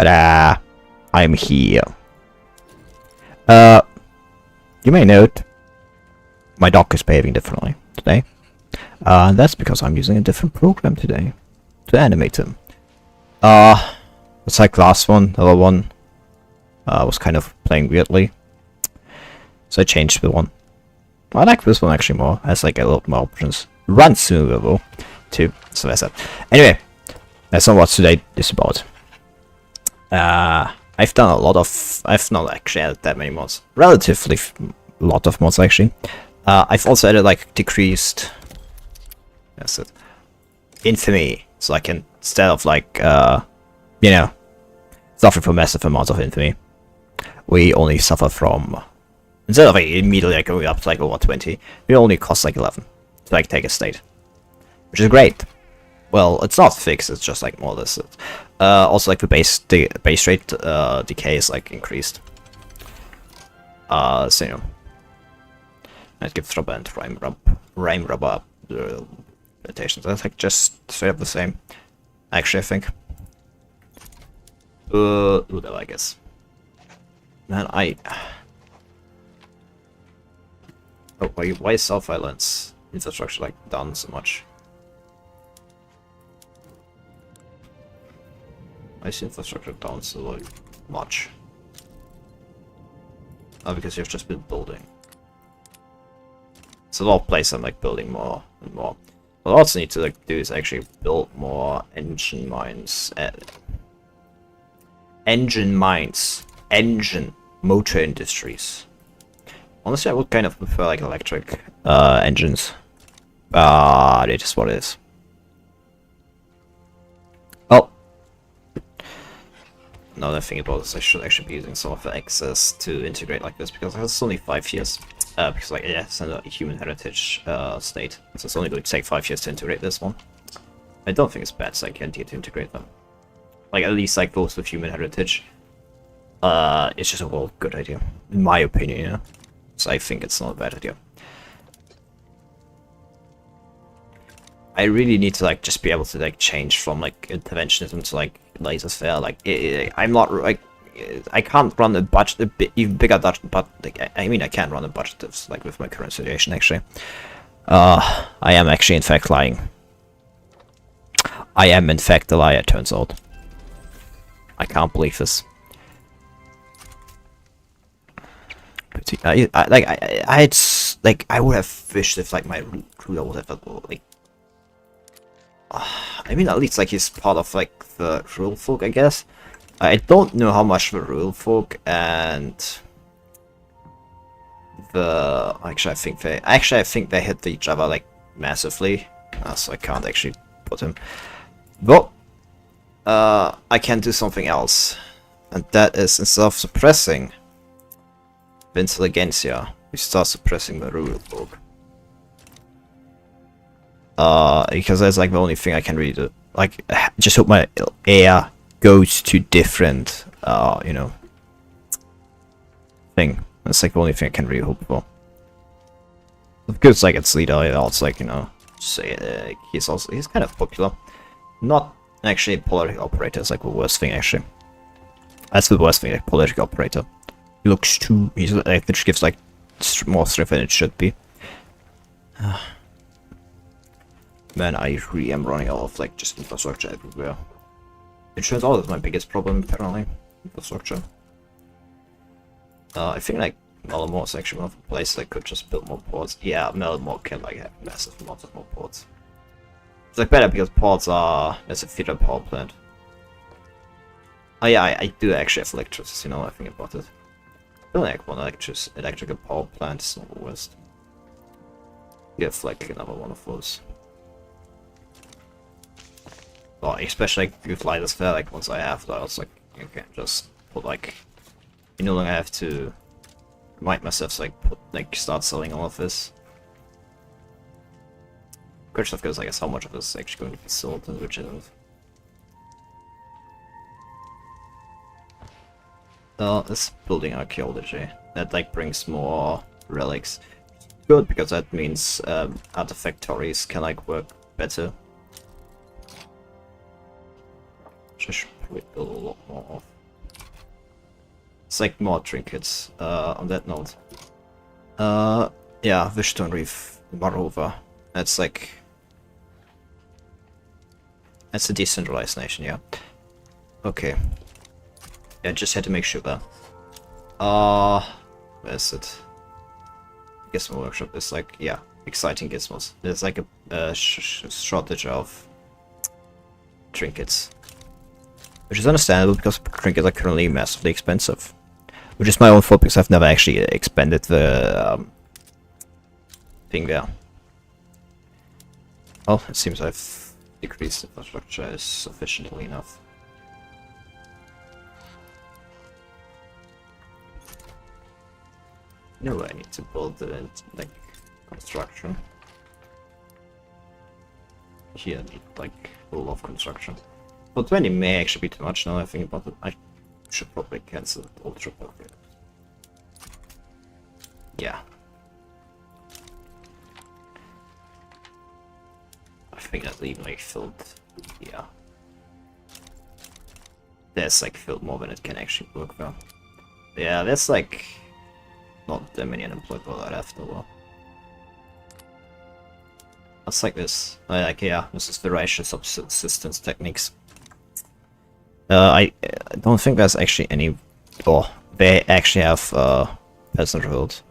Ta-da! I'm here. You may note my dog is behaving differently today. And that's because I'm using a different program today to animate him. It's like last one, the other one was kind of playing weirdly. So I changed the one. I like this one actually more, has like a lot more options. Runs smoother though, too, so that's that. Anyway, that's not what today is about. I've done a lot of, I've not actually added that many mods. Relatively lot of mods actually. I've also added like decreased, that's it, Infamy, so I can, instead of like, you know, suffering from massive amounts of Infamy, we only suffer from, instead of like immediately like going up to like over 20, we only cost like 11 to like take a state, which is great. Well, it's not fixed, it's just like more or less it. Also like the base rate decay is like increased. So you know, I'd give rubber and rhyme rubber limitations. That's like just straight up the same. Actually, I think. Whatever, I guess. Man, oh, why is South Island's infrastructure like down so much? Why is infrastructure down so like much? Oh, because you've just been building. It's a lot of places I'm like building more and more. What I also need to like do is actually build more engine mines. Engine motor industries. Honestly, I would kind of prefer like electric engines. It is what it is. Oh, now that I think about this, I should actually be using some of the excess to integrate like this, because it's only 5 years. Because like yeah, it's a human heritage state, so it's only going to take 5 years to integrate this one. I don't think it's bad, so I can't get to integrate them. Like at least like those with human heritage. It's just a well good idea, in my opinion. You know? So I think it's not a bad idea. I really need to like just be able to like change from like interventionism to like laissez-faire. Like I'm not like I can't run a budget, even bigger budget, but like, I mean I can run a budget of, like with my current situation actually. I am actually in fact lying. I am in fact a liar, it turns out. I can't believe this. I would have wished if like my ruler would have like. I mean, at least like he's part of like the rule folk, I guess. I don't know how much the rule folk and the I think they hit each other like massively, so I can't actually put him. But I can do something else, and that is instead of suppressing the intelligentsia, we start suppressing the rule folk. Because that's like the only thing I can really do. Like, just hope my air goes to different, you know, thing. That's like the only thing I can really hope for. Because like it's leader, also like, you know, say he's kind of popular. Not actually political operator is like the worst thing actually. That's the worst thing, like political operator. He looks too, he's like, which gives like more strength than it should be. Man, I really am running out of like just infrastructure everywhere. It turns out that's my biggest problem apparently, infrastructure. I think like Melmore is actually one of the places I could just build more ports. Yeah, Melmore can like have massive amounts of more ports. It's like better because ports are, there's a feeder power plant. Oh yeah, I do actually have electricity, you know, I think about it. I don't like one electrical power plant, it's not the worst. You have like another one of those. Well, especially like with laissez-faire, like once I have those, like you can just put like, you no longer have to remind myself to like start selling all of this. Question of course, I guess how much of this is actually going to be sold and which isn't. This building archaeology that like brings more relics. Good, because that means artifactories can like work better. Which I should probably build a lot more of. It's like more trinkets on that note. Yeah, Wishstone Reef, Marova. That's like... That's a decentralized nation, yeah. Okay. Yeah, just had to make sure that. Where is it? Gizmo Workshop is like, yeah, exciting gizmos. There's like a shortage of trinkets. Which is understandable because trinkets are currently massively expensive. Which is my own fault because I've never actually expanded the thing there. Well, it seems I've decreased infrastructure sufficiently enough. No, I need to build the like construction. Here I need like a lot of construction. But 20 may actually be too much now I think about it. I should probably cancel the ultra perfect. Yeah. I think that's even like filled. Yeah. There's like filled more than it can actually work well. Yeah, that's like not Dumonian Empire that after all. It's like this. Like, yeah, this is the racial subsistence techniques. I don't think there's actually any... Oh, they actually have peasant revolt.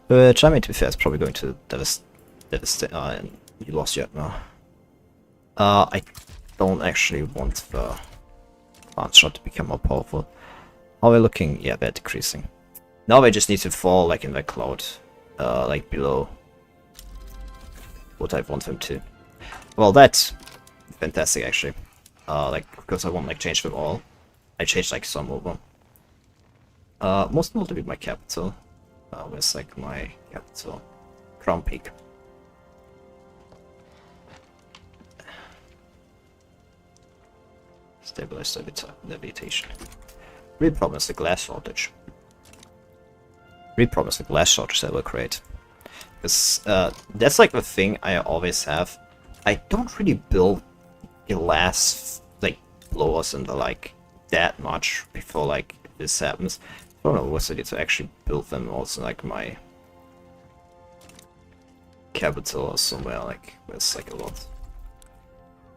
Which, I mean, to be fair, is probably going to devastate... you lost yet now. I don't actually want the plant shot to become more powerful. How are we looking? Yeah, they're decreasing. Now they just need to fall, like, in the cloud. Like, below what I want them to. Well, that's fantastic, actually. Like, because I won't, like, change them all. I changed, like, some of them. Most notably my capital. Where's, like, my capital? Crown Peak. Stabilize levitation. Repromise the glass shortage. Repromise the glass shortage that will create. Because that's like the thing I always have. I don't really build glass like blowers into like that much before like this happens. I don't know what's the idea to actually build them also like my capital or somewhere like where's like a lot.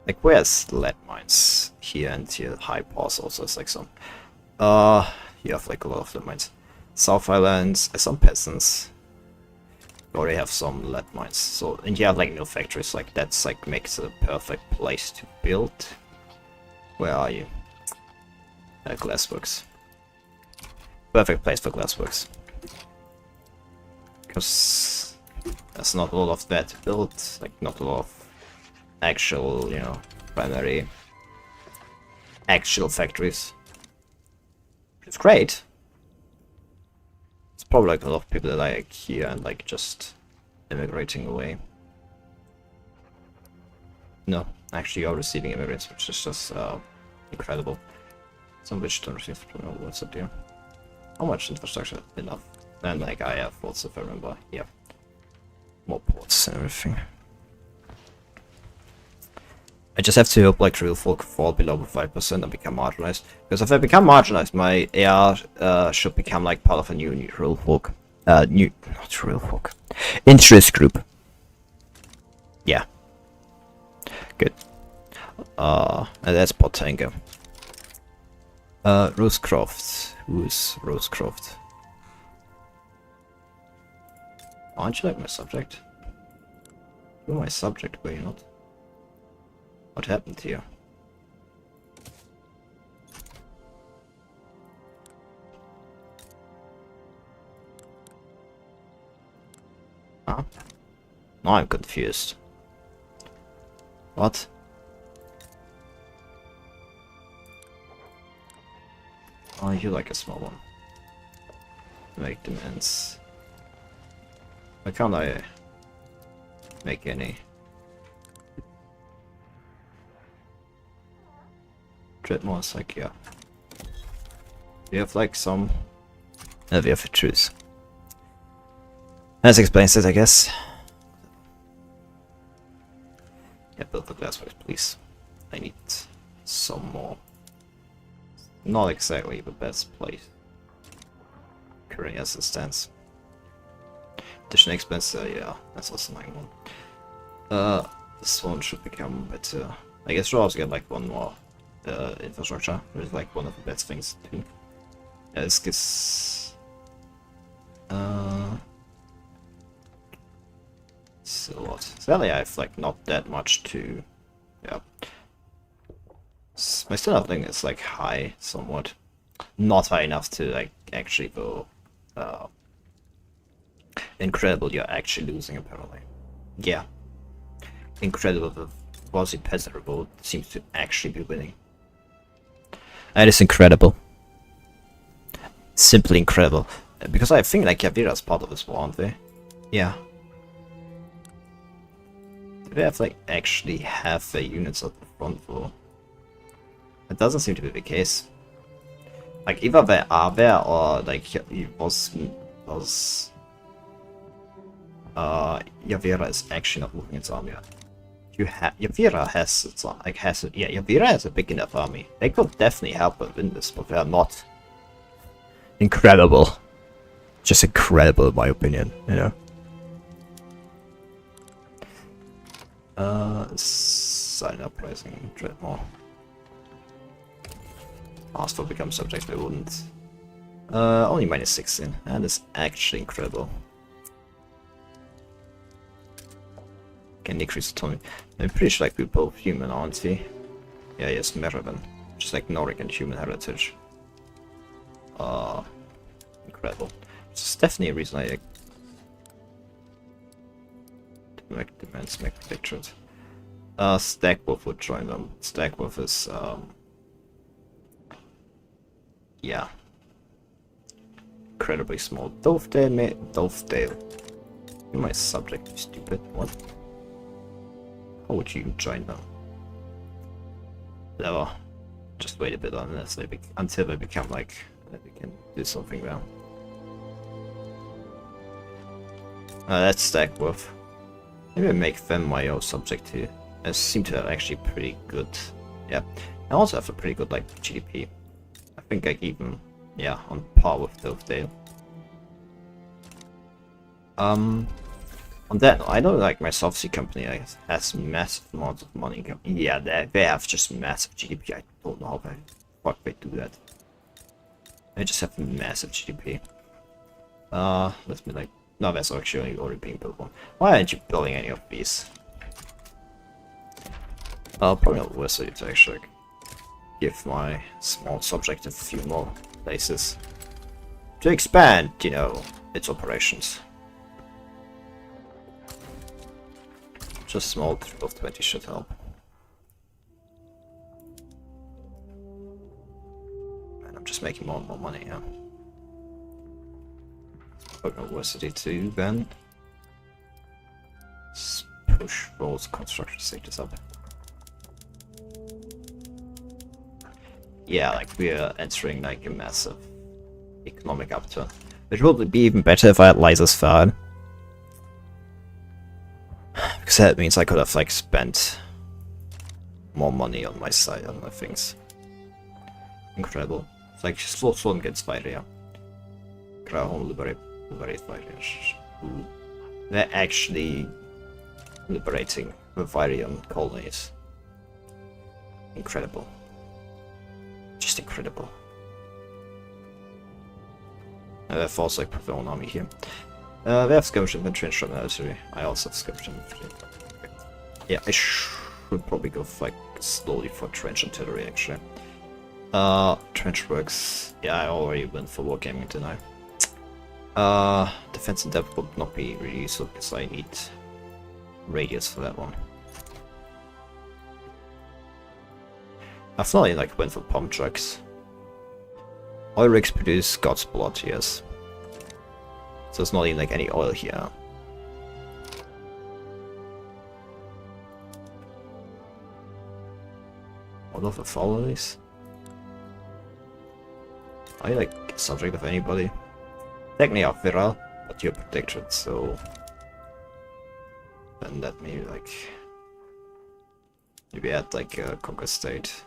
Like where's lead mines? Here and here high pause also is like some. You have like a lot of lead mines. South Islands, some peasants. You already have some lead mines. So and yeah, like no factories, like that's like makes it a perfect place to build. Where are you? Glassworks. Perfect place for glassworks. Because there's not a lot of that to build, like not a lot of actual, you know, primary actual factories. It's great. It's probably like a lot of people that are like here and like just immigrating away. No, actually you're receiving immigrants, which is just incredible. Some which don't receive what's up there. How much infrastructure? Enough. And like I have ports if I remember. Yeah. More ports and everything. I just have to hope like real folk fall below 5% and become marginalized. Because if I become marginalized, my AR should become like part of a new real folk. Not real folk. Interest group. Yeah. Good. And that's Potanga. Rosecroft. Who is Rosecroft? Aren't you like my subject? You're my subject, were you not? What happened here? Huh? Now I'm confused. What? Oh, you like a small one. Make demands. Why can't I make any? Dreadmores, like, yeah. We have like some... we have a truce. That explains it, I guess. Yeah, build the glassworks, please. I need some more. Not exactly the best place currently as it stands. Additional expense, yeah, that's also my one. This one should become better. I guess we'll also get like one more infrastructure, which is like one of the best things to do. Yeah, this gives still a lot. Sadly I have like not that much to yeah. My standard of living is like high somewhat. Not high enough to like actually go incredible. You're actually losing apparently. Yeah. Incredible, the quasi peasant revolt seems to actually be winning. That is incredible. Simply incredible. Because I think like Yavira's part of this war, aren't they? Yeah. Do they have like actually half their units at the front for? It doesn't seem to be the case. Like either they are there or like Yavira is actually not moving its army. Yavira has its like Yavira has a big enough army. They could definitely help them win this, but they are not. Incredible. Just incredible in my opinion, you know. Sign up pricing trade more. Ask for become subjects, they wouldn't. Only minus 16, and it's actually incredible. Can decrease autonomy. I'm pretty sure like we're both human, aren't we? Yeah, yes, Merrivan. Just like Nordic and human heritage. Incredible. It's definitely a reason I make demands make predictions. Stagwolf would join them. Stagwolf is yeah. Incredibly small. Dovedale. You're my subject, you stupid. What? How would you join them? Never. Just wait a bit unless they until they become like that we can do something there. That's Stagwolf. Maybe I make them my own subject too. They seem to have actually pretty good. Yeah. I also have a pretty good like GDP. I think like even yeah on par with Dovedale. On that, I know like my Softseed company has massive amounts of money. Yeah, they have just massive GDP. I don't know how the fuck they do that. They just have massive GDP. Let me like. No, that's actually already being built one. Why aren't you building any of these? Probably not worth it to actually give my small subject a few more places to expand, you know, its operations. Just small troop of 20 should help. And I'm just making more and more money, yeah. University 2 then. Let's push those construction stages up. Yeah, like we're entering like a massive economic upturn. Which would be even better if I had lasers fired. Because that means I could have like spent more money on my side on my things. Incredible. It's like Sloan gets Varia. Crown liberate Varians. They're actually liberating the Varian colonies. Incredible. Just incredible. They force like their own army here. They have skirmish infantry and short military. I also have skirmish infantry. Yeah, I should probably go like slowly for trench artillery actually. Trench works. Yeah, I already went for wargaming tonight. Defense in depth would not be really useful because I need radius for that one. I've not even like went for pump trucks. Oil rigs produce God's blood, yes. So it's not even like any oil here. All of the followers? Are you like subject of anybody? Technically off viral, but you're protected, so then that maybe like maybe add like a conquer state.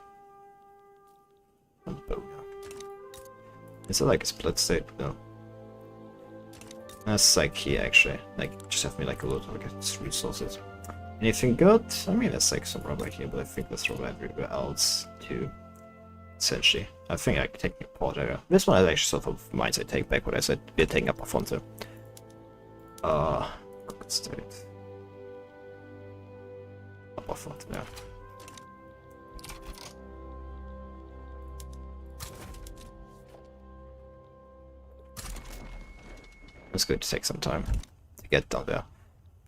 Is it like a split state? No. That's like here actually. Like just have me like a lot of resources. Anything good? I mean there's like some rubber here, but I think there's rubber everywhere else too. Essentially. I think I can take the port area. This one is actually sort of mines. I take back what I said. We're taking up Afonso. Good state. Up Afonso, yeah. It's going to take some time to get down there,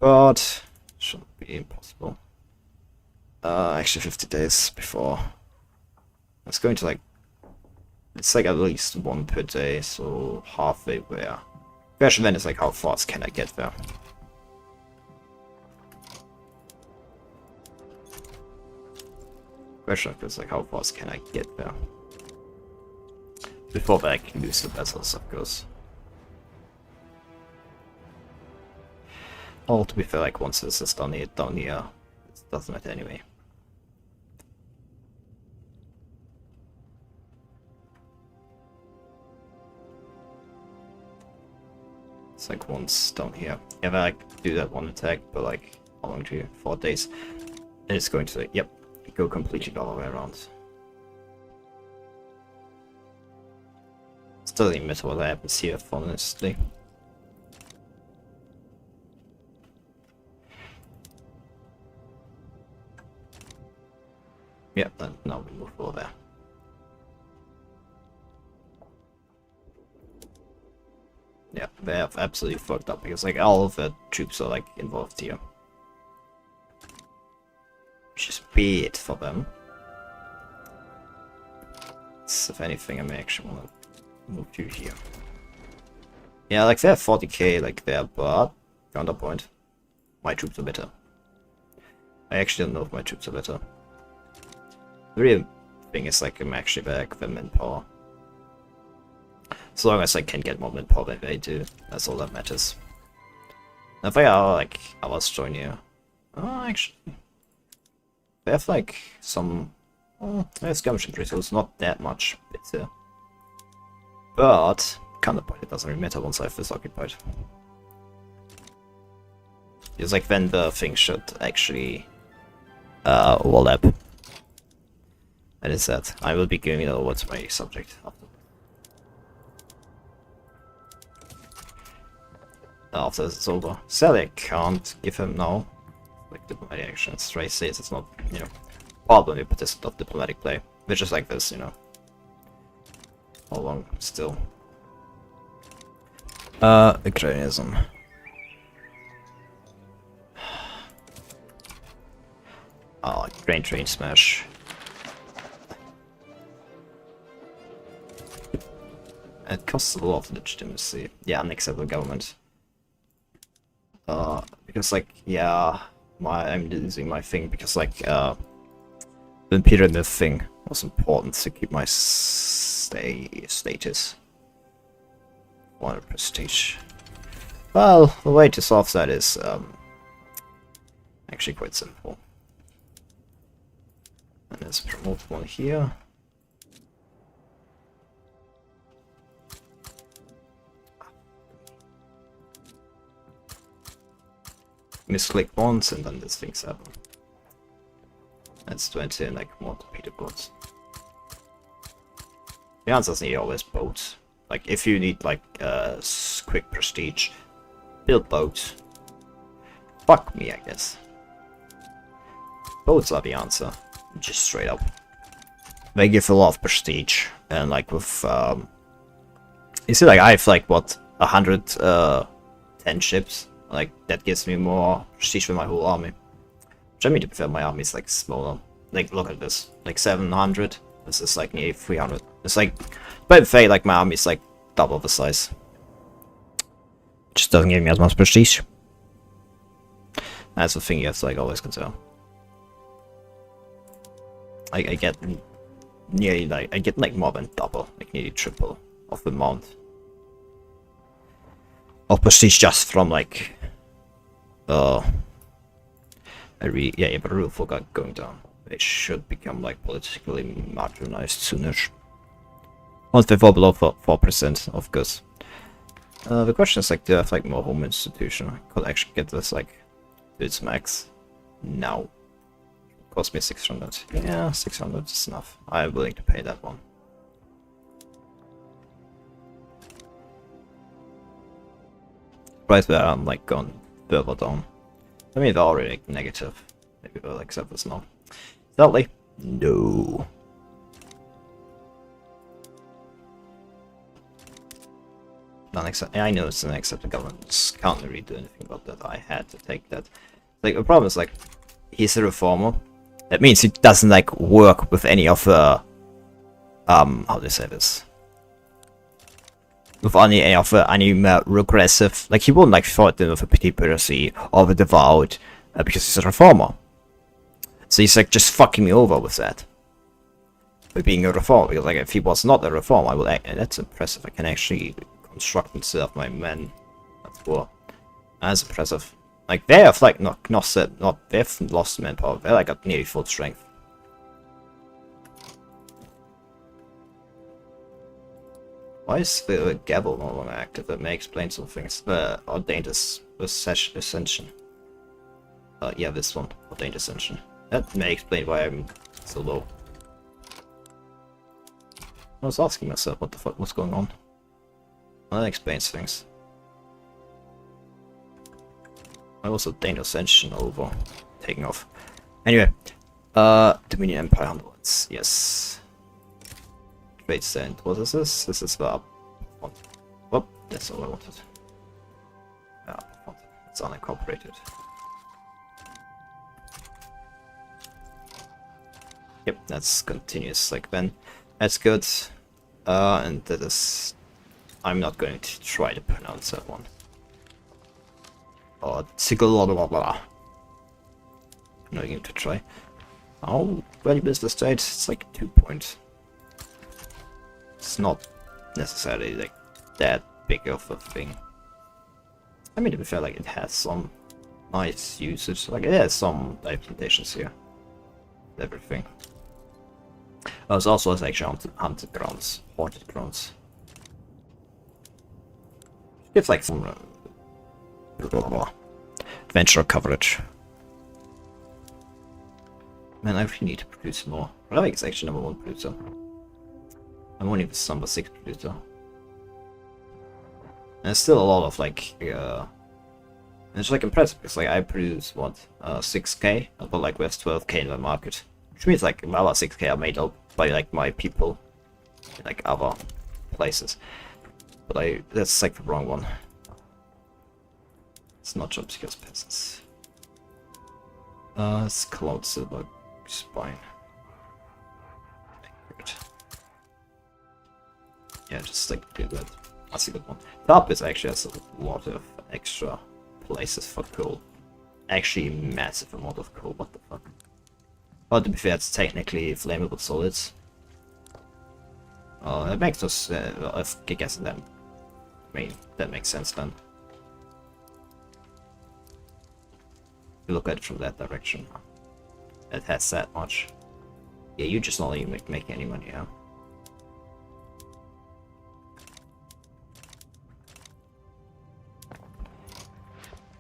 but shouldn't be impossible. Actually 50 days before. It's going to like, it's like at least one per day, so halfway there. The question then is like, how fast can I get there? Question is like, how fast can I get there? Before I can use the vessels, of course. Oh, to be fair, like once this is down here, it doesn't matter anyway. It's like once down here. If I like, do that one attack, but like how long do you? 4 days. And it's going to, yep, go completely all the way around. It doesn't even matter what happens here, honestly. Yeah, then now we move over there. Yeah, they have absolutely fucked up because like all of the troops are like involved here. Which is bad for them. So if anything, I may actually want to move you here. Yeah, like they have 40k like there, but counterpoint. My troops are better. I actually don't know if my troops are better. The real thing is like I'm actually back with manpower. As long as I can get more manpower than they do, that's all that matters. If they are like hours join here. Oh, actually. They have like some skirmishing resources, not that much better. But counterpoint, it doesn't really matter once I have this occupied. It's like then the thing should actually overlap. And it's that I will be giving it over to my subject after this is over. Sadly, I can't give him now. Like diplomatic actions. Ray says it's not, you know, probably a participant of diplomatic play. Which is like this, you know. How long still? Agrarianism. Oh, grain train smash. It costs a lot of legitimacy. Yeah, unacceptable government. Because like, yeah, I'm losing my thing because like, the Imperial thing was important to keep my status. 100 prestige. Well, the way to solve that is, actually quite simple. And let's promote one here. Misclick once and then this thing's happen. That's 20 and like more torpedo boats. The answer is always boats. Like if you need like quick prestige, build boats. Fuck me, I guess. Boats are the answer, just straight up. They give a lot of prestige, and like with you see, like I have like what 110 ships. Like that gives me more prestige for my whole army. Which I mean to be fair, my army is like smaller. Like look at this, like 700. This is like nearly 300. It's like, by the way, like my army is like double the size. Just doesn't give me as much prestige. That's the thing you have to like always consider. I get nearly like, I get like more than double, like nearly triple of the amount of prestige just from like but rule for going down. They should become like politically marginalized soonish. Once they fall below 4%, of course. The question is like, do I have like more home institution? I could actually get this like to its max now. It cost me 600. Yeah, 600 is enough. I'm willing to pay that one. Right where I'm like gone further down. I mean, they're already like negative. Maybe we'll accept this now. Sadly, no. I know it's an accepted government. Can't really do anything about that. I had to take that. Like the problem is like he's a reformer. That means he doesn't like work with any of the how do you say this? With any of the regressive, like he won't like fight them with a petty piracy or the devout because he's a reformer. So he's like just fucking me over with that. By being a reformer, because like if he was not a reformer, I would act, that's impressive. I can actually construct and set up my men at war. That's impressive. Like they have like they've lost manpower. They're like at nearly full strength. Why is the gavel no longer active? That may explain some things. The ordained ascension. Yeah, this one, ordained ascension. That may explain why I'm so low. I was asking myself what the fuck was going on. Well, that explains things. I also ordained ascension over taking off. Anyway, Dumonian Empire Homelands. Yes. Trade stand. What is this? This is the whoop, that's all I wanted. Yeah, it's unincorporated. Yep, that's continuous like then. That's good. And that is, I'm not going to try to pronounce that one. Or Tigolodobla. I'm not going to try. How valuable is the state? It's like 2 points. It's not necessarily like that big of a thing. I mean, to be fair, like it has some nice usage. Like it has some plantations here. Everything. Oh, it also has actually haunted grounds, haunted grounds. Gives like some adventure coverage. Man, I really need to produce more. I think it's actually #1 producer. I'm only the number 6 producer. And there's still a lot of like, it's like impressive because like I produce what, 6k, but like there's 12k in the market, which means like my other 6k are made up by like my people in like other places. But that's like the wrong one. It's not job skills peasants. It's Cloud Silver Spine. Yeah, just like do that. That's a good one. Top is actually has a lot of extra places for coal. Actually, massive amount of coal. What the fuck? But to be fair, it's technically flammable solids. That makes us. I guess that. I mean, that makes sense then. You look at it from that direction. It has that much. Yeah, you just not even make any money, huh?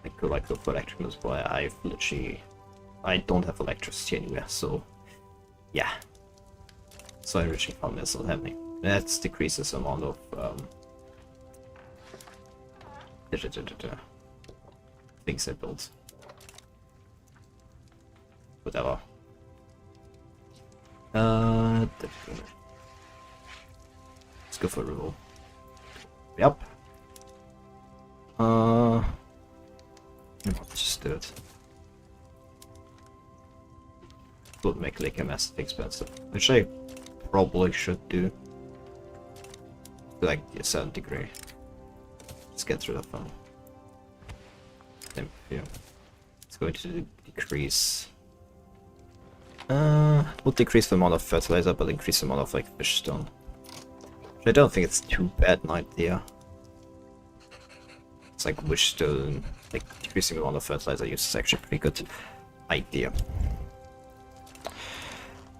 I could like go for electric mills, but I don't have electricity anywhere, so yeah. So enriching farm is not happening. That decreases the amount of things I built. Whatever. Let's go for reroll. Yep. Let's just do it. Would make like a massive expensive, which I probably should do. Like a certain degree. Let's get through that one. Yeah. It's going to decrease. It will decrease the amount of fertilizer, but increase the amount of like fish stone. Which I don't think it's too bad an idea. It's like wish stone, like decreasing the amount of fertilizer use is actually a pretty good idea.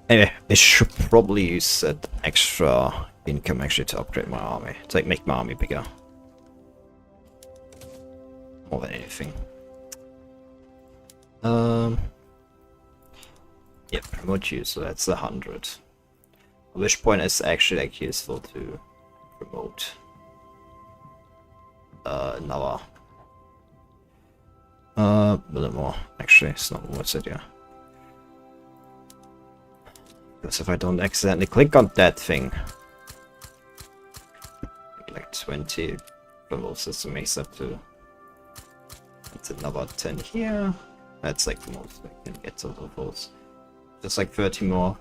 Anyway, I should probably use that extra income actually to upgrade my army. To like make my army bigger. More than anything. Yeah, promote you, so that's 100. At which point it's actually like useful to promote another. A little more. Actually, it's not worth it, yeah. Because if I don't accidentally click on that thing, like 20 level system makes up to. That's another 10 here. That's like the most I can get to levels. Just like 30 more,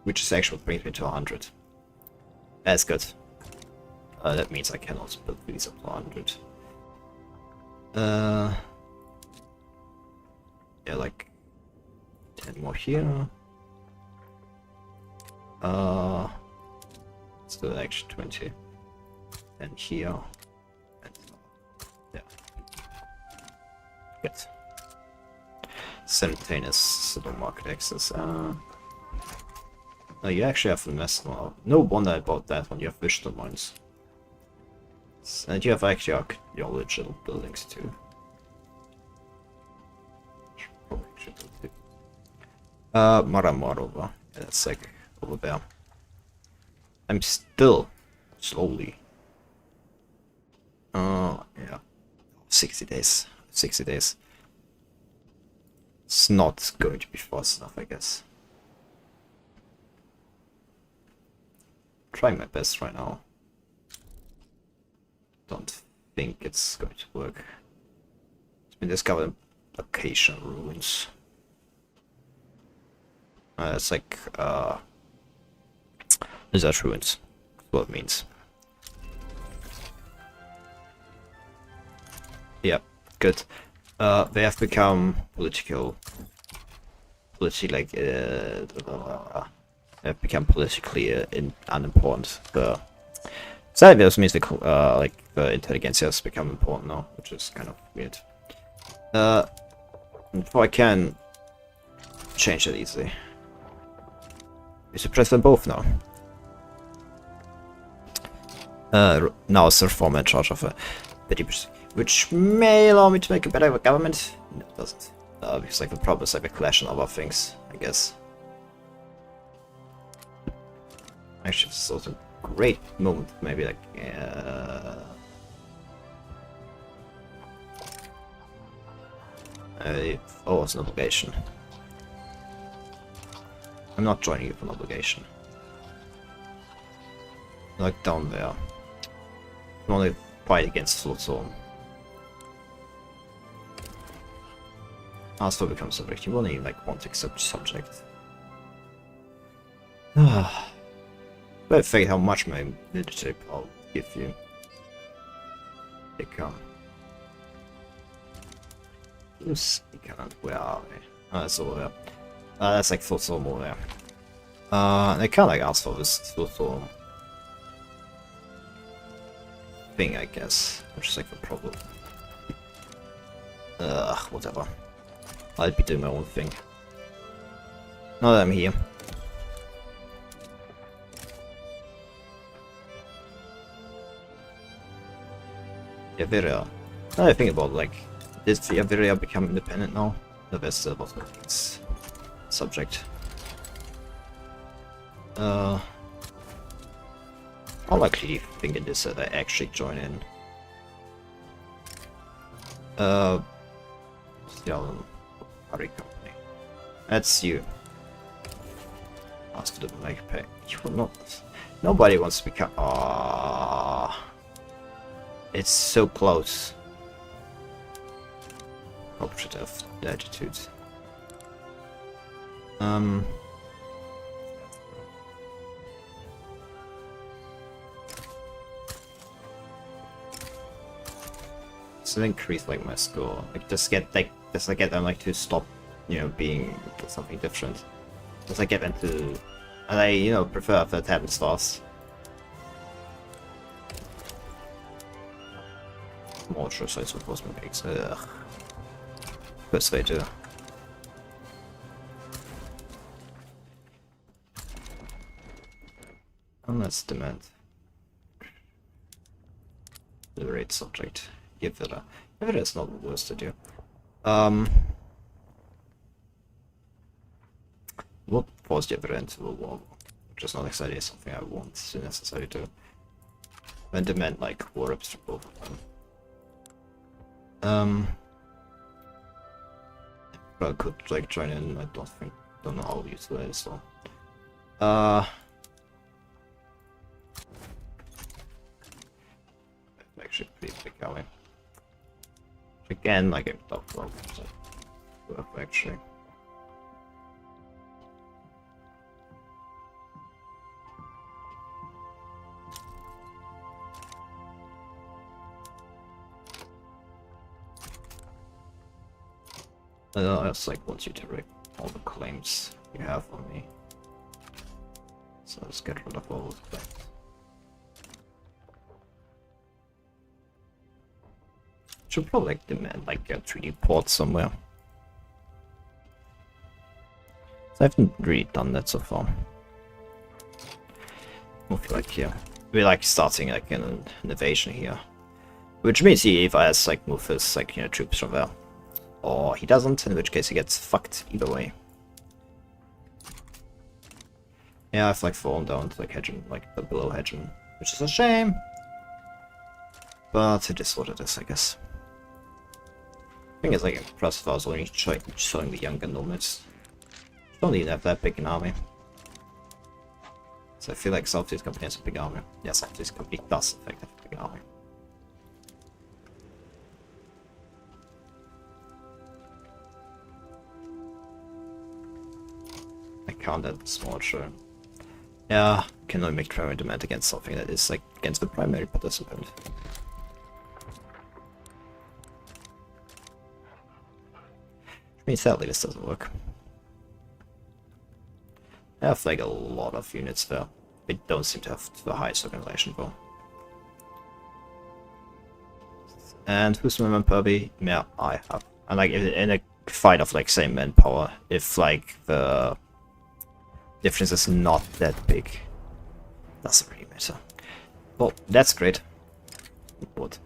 which is actually what brings me to 100. That's good. That means I can also build these up to 100. Yeah, like 10 more here. Let's do actually 20. And here. And yeah. Good. Simultaneous supermarket access. No, you actually have investment. No wonder I bought that one. You have visual mines. And you have actually archaeological buildings too. Maramorova. Yeah, that's like over there. I'm still slowly. Yeah. 60 days. 60 days. It's not going to be fast enough, I guess. Trying my best right now. Don't think it's going to work. It's been discovered location ruins. It's like desert ruins. That's what it means. Yeah, good. They have become have become politically unimportant. Sadly, this means the the intelligence has become important now, which is kind of weird. Before I can change that easily, you suppress them both now. Now it's the former in charge of a petty, which may allow me to make a better government. No, it doesn't. Because like the problem is like a clash on other things, I guess. Actually, it's also a great moment, maybe like oh, it's an obligation. I'm not joining you for an obligation. Like down there. I'm only fight against Flotstorm. Astor becomes a victim. You only like want to accept subject. But figure how much my military power will give you. They come. Who's can't. Where are they? Oh, that's over there. That's like Flotstorm over there. They can't like ask for this Flotstorm thing, I guess, which is like the problem. Whatever. I'll be doing my own thing. Now that I'm here. Yaviria. Now I think about like, did Yaviria become independent now? No, there's still about its subject. How likely do you think it is that I actually join in? Still, Harry Company. That's you. Ask for the make pay. You will not. Nobody wants to become. It's so close. Operative attitude. So increase like my score. Like just get them like to stop, you know, being something different. Just like get them to, and I, you know, prefer if that happens fast. More true sites with most mistakes. Ugh. Course they do. And let's demand. Liberate subject. Give it a. If it is not the worst to do. We'll force the other into the war, which is not exactly something I want to necessarily do. And demand like war ups to both of them. I could like join in. I don't know how useful it is though. Actually pretty big army. Again, like a top rope, so worth actually. I just like want you to break all the claims you have on me. So let's get rid of all those claims. Should probably like demand like a 3D port somewhere. So I haven't really done that so far. I feel like here we're like starting like an invasion here, which means he either has like move his like troops from there, or he doesn't, in which case he gets fucked either way. Yeah, I've like fallen down to like hegemon, like the below hegemon, which is a shame, but it is what it is, I guess. I think it's like impressive I was only showing the younger nomads. Don't even have that big an army. So I feel like Southeast Company has a big army. Yeah, Southeast Company does in fact have a big army. I can't that small, sure. Yeah, can only make primary demand against something that is like against the primary participant. I mean, sadly this doesn't work. I have like a lot of units there. They don't seem to have the highest organization though. And who's my manpower? Yeah, I have. And like in a fight of like same manpower, if like the difference is not that big, doesn't really matter. Well, that's great. But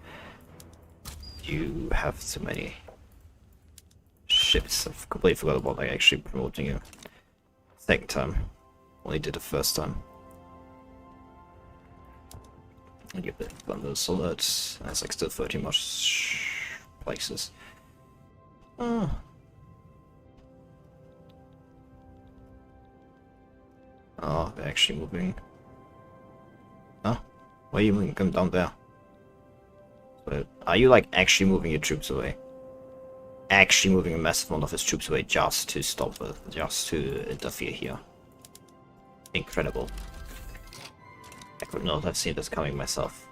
you have too many ships. I've completely forgot about like actually promoting you. Second time. Only did the first time. And you have Thunder Solid. That's like still 30 much places. Oh, they're actually moving. Huh? Why are you moving them down there? So, are you like actually moving your troops away? Actually moving a massive amount of his troops away just to stop it, just to interfere here. Incredible. I could not have seen this coming myself.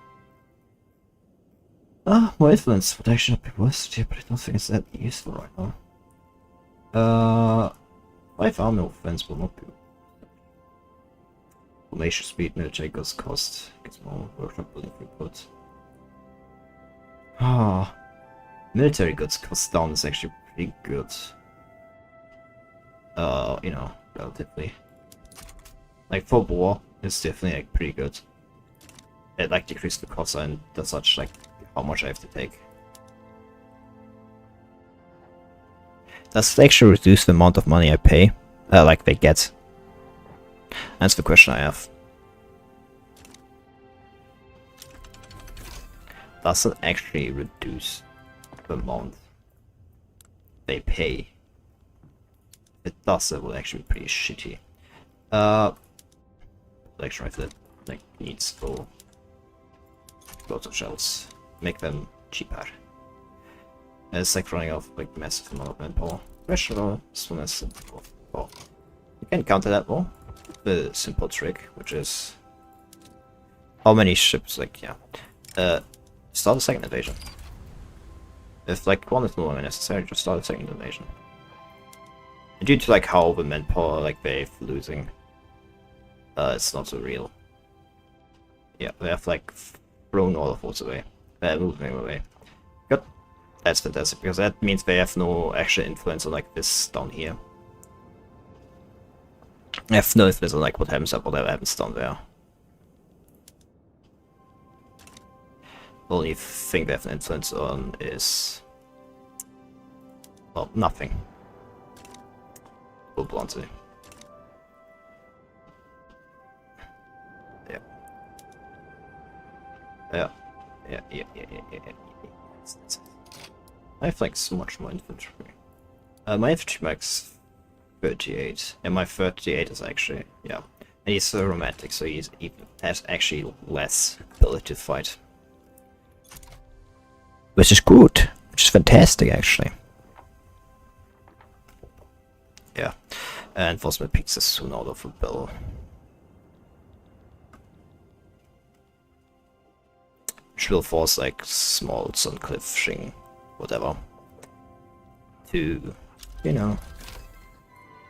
Ah, more influence would actually not be worth it, but I don't think it's that useful right now. 5 army offense will not be. Formation speed, military goods cost, gets more workshop building throughput. Ah. Military goods cost down is actually pretty good. You know, relatively. Like for war, it's definitely like pretty good. It like decreased the cost and does such like how much I have to take. Does it actually reduce the amount of money I pay? Like they get? That's the question I have. Does it actually reduce the amount they pay? If it does, it will actually be pretty shitty. Selection rifle like needs for lots of shells. Make them cheaper. And it's like running off like massive amount of manpower. Pressure this one is well. You can counter that well. The simple trick, which is how many ships like start a second invasion. If like one is no longer necessary, just start a second invasion. And due to like how the manpower like they're losing, it's not so real. Yeah, they have like thrown all the force away. They're moving away. Good. That's fantastic because that means they have no actual influence on like this down here. They have no influence on like what happens up, whatever happens down there. The only thing they have an influence on is, well, nothing. Well, bluntly. Yeah. Yeah. Yeah. That's it. I have like so much more infantry. My infantry max 38, and my 38 is actually, yeah. And he's so romantic, so he has actually less ability to fight. Which is good, which is fantastic actually. Yeah, and Enforcement Peaks is soon out of a bill. Which will force like small Suncliff Shing, whatever, to, you know.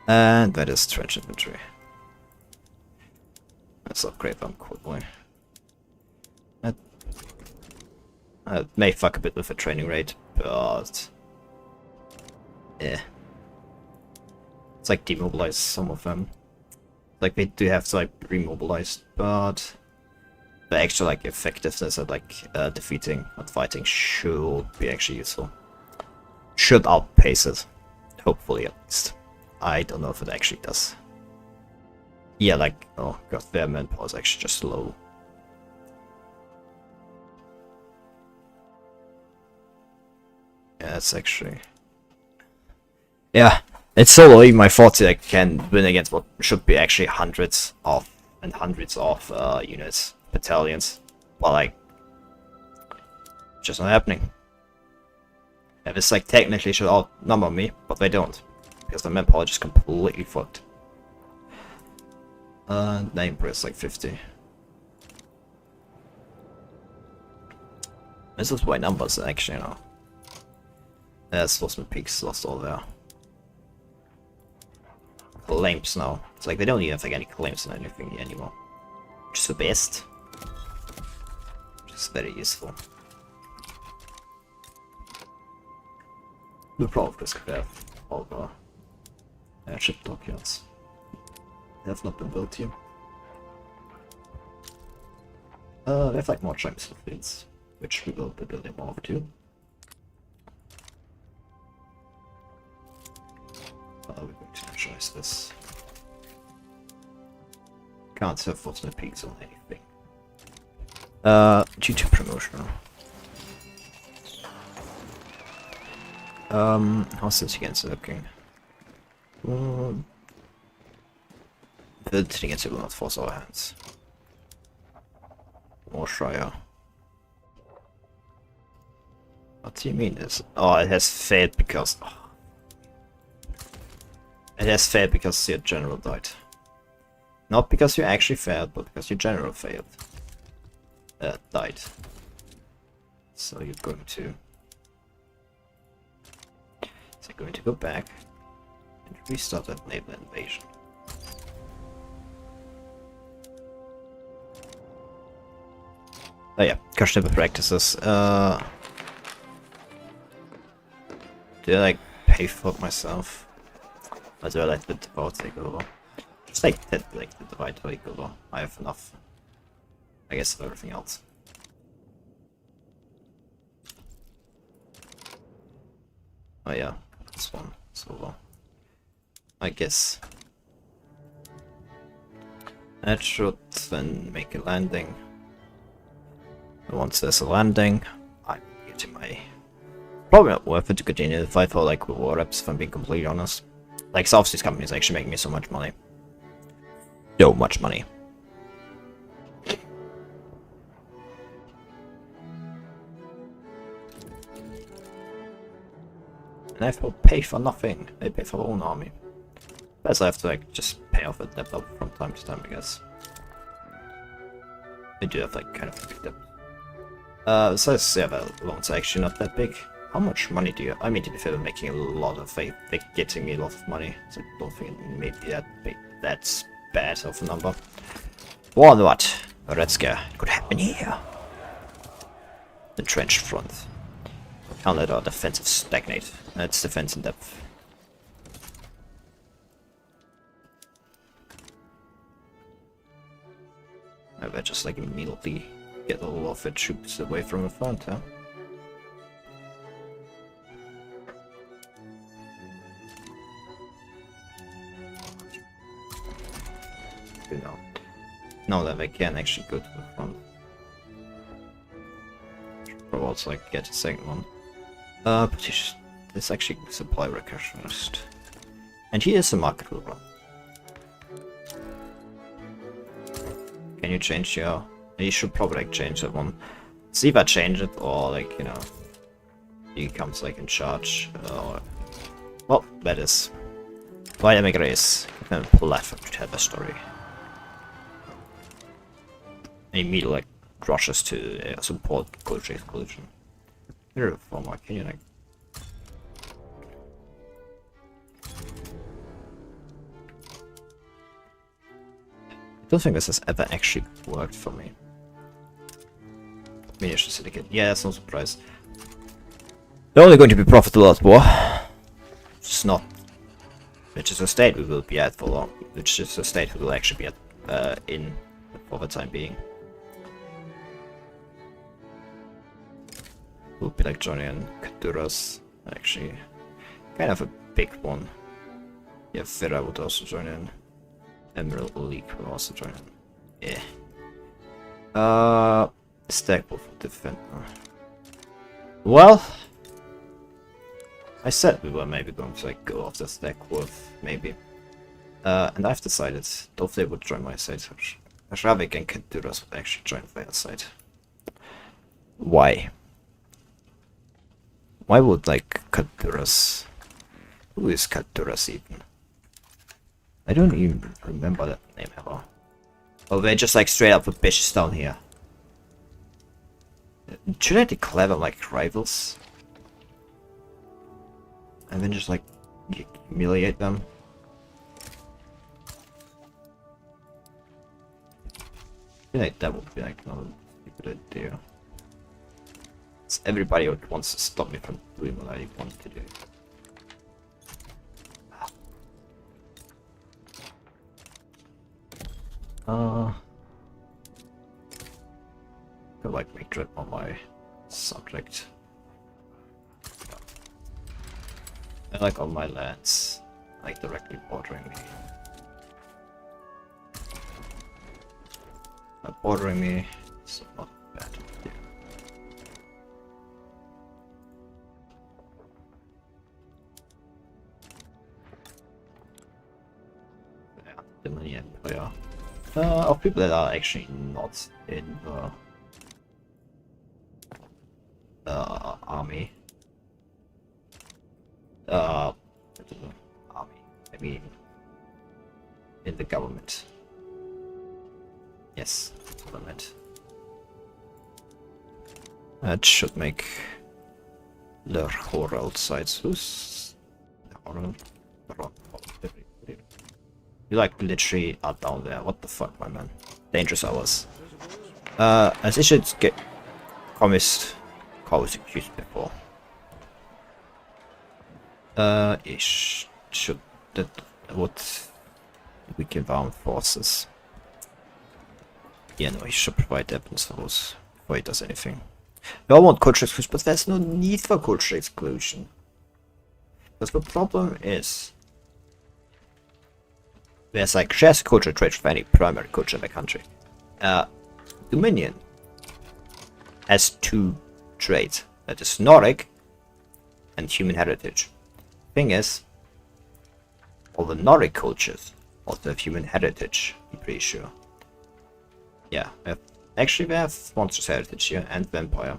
And that is trench infantry. Let's upgrade them quickly. That may fuck a bit with the training rate, but yeah. It's like demobilize some of them. Like they do have to like remobilize, but the extra like effectiveness at like defeating and fighting should be actually useful. Should outpace it, hopefully at least. I don't know if it actually does. Yeah, like, oh god, their manpower is actually just low. Yeah, it's actually... Yeah, it's so low, even I thought I can win against what should be actually hundreds of units, battalions. But like, just not happening. And it's like technically should outnumber me, but they don't. Because the manpower just completely fucked. Name press like 50. This is why numbers actually, you know. Enforcement Peaks lost all their claims now. It's like they don't even have like any claims on anything anymore. Which is the best. Which is very useful. The problem of this could have all the airship dockyards. They have not been built here. They have like more giant fleets, which we will be building more of too. We're going to naturalize this. Can't have Fortunate Peaks on anything. Due to promotion. How's this against looking? The thing is, it will not force our hands. Or Shire. What do you mean this? Oh, it has failed because... Oh. It has failed because your general died. Not because you actually failed, but because your general failed. Died. So you're going to... So you're going to go back and restart that naval invasion. Oh yeah, questionable practices. Do I like pay for it myself? Or do I let the devour take over? Just like the divide take over. I have enough, I guess, of everything else. Oh yeah, this one. So I guess that should then make a landing. Once there's a landing, I'm getting my... Probably not worth it to continue the fight for like war reps, if I'm being completely honest. Like South Seas Company is actually making me so much money. So much money. And I have to pay for nothing. They pay for their own army. Plus I have to like just pay off a debt up from time to time, I guess. They do have like kind of a big debt. So yeah, the loans are actually not that big. How much money do you... I mean, to be fair, they're making a lot of... They're getting me a lot of money. So I don't think it may be that's bad of a number. Well, what? Red Scare could happen here. The trench front. Can't let our defensive stagnate. That's defense in depth. I bet just like immediately get all of the troops away from the front, huh? You know, now that they can actually go to the front. Or also like get a second one. But this actually supply recursionist. And he is a market ruler. Can you change your... You should probably like change that one. See if I change it or like, you know, he becomes like in charge. Well, that is. Why I make a race? Give him a platform to tell the story. And immediately like rushes to support culture exclusion. Here, former, can you like... I don't think this has ever actually worked for me. Miniature syndicate. Yeah, that's no surprise. They're only going to be profitable at war. It's not. Which is a state we will be at for long. Which is a state we will actually be at in for the time being. We'll be like Johnny and Kaduras. Actually, kind of a big one. Yeah, Vera would also join in. Emerald League will also join in. Yeah. Stack Wolf Defender. Well, I said we were maybe going to like go after Stack Wolf, maybe. And I've decided if they would join my side, Ravik and Kaduras would actually join their side. Why? Why would like Kaduras? Who is Kaduras even? I don't even remember that name ever. Oh, they're just like straight up the bitches down here. Should I declare them like rivals? And then just like humiliate them? I feel like that would be like not a stupid idea. It's everybody wants to stop me from doing what I want to do. Could like make dread on my subject. I like all my lands, like directly bordering me. Bordering me, so not bad. Yeah. Dumonian Empire. Of people that are actually not in the army. Army. I mean, in the government. Yes, government. That should make the Horald sides. Who's the Horald? You like literally are down there. What the fuck, my man? Dangerous hours. As it should get promised cause accused before. Ish should that would weaken armed forces. Yeah, no, he should provide evidence for those before he does anything. We all want culture exclusion, but there's no need for culture exclusion. Because the problem is there's like shares culture trade for any primary culture in the country. Dominion has two traits, that is Nordic and human heritage. Thing is, all the Nordic cultures also have human heritage, I'm pretty sure. Yeah, actually we have monstrous heritage here and vampire.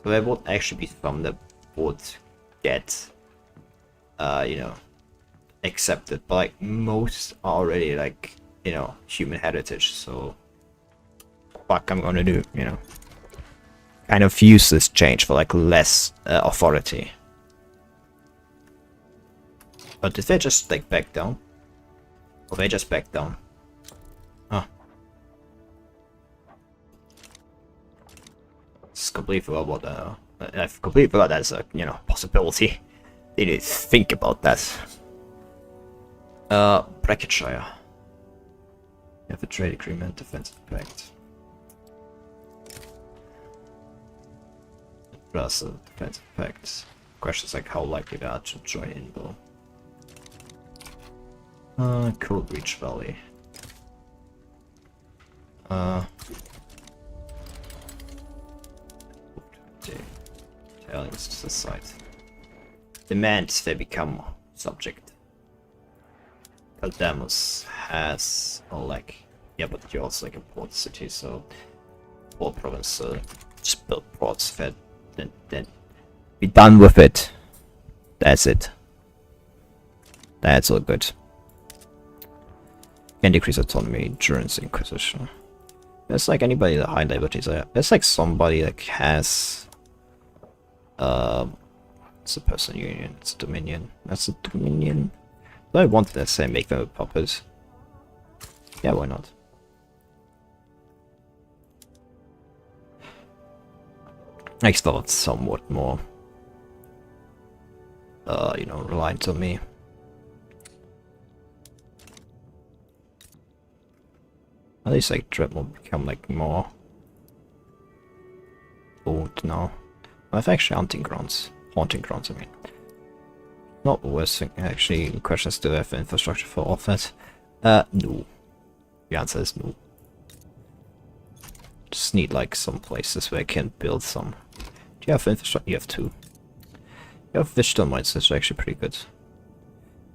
So there would actually be some that would get, you know, accepted, but like most are already like, you know, human heritage, so fuck I'm gonna do, you know. Kind of use this change for like less authority. But did they just like back down? Or they just back down? Huh. It's completely forgot about that. I've completely forgot that's a, you know, possibility. They need to think about that. Bracketshire. You have a trade agreement, defensive pact. plus the defense effects. Questions like how likely they are to join in though. Cold Reach Valley. Talents to the site. Demands they become subject. Caldamus has a lag. Yeah, but you're also like a port city, so port province just build ports that then be done with it. That's it. That's all good. Can decrease autonomy, endurance, inquisition. There's like anybody that high liberties there. There's like somebody that has it's a person union, it's a Dominion. That's a Dominion. Do I want to say make them a puppet? Yeah, why not? I thought somewhat more you know, reliant on me. At least like Dread will become like more old now. I have actually haunting grounds, I mean. Not the worst thing actually. The question is, do I have infrastructure for all that? No. The answer is no. Just need like some places where I can build some. Do you have infrastructure? You have two. You have digital mines, that's actually pretty good.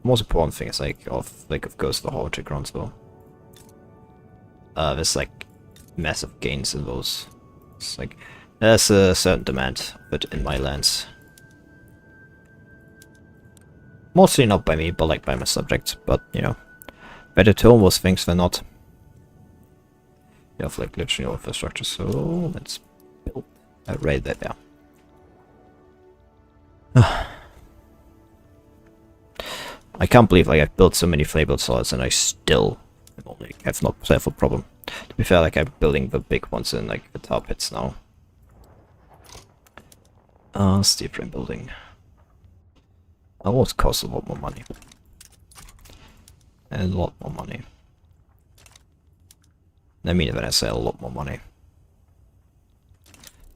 Most important thing is like of course the haunting grounds though. There's like massive gains in those. It's like there's a certain demand of it in my lands. Mostly not by me, but like by my subjects. But you know, better to almost things than not. You have like literally no infrastructure, so let's build right there. I can't believe like I've built so many flavor solids and I still only have not myself a problem. To be fair, like I'm building the big ones in like the tar pits now. Steel frame building. Almost costs a lot more money. And a lot more money. I mean when I say a lot more money.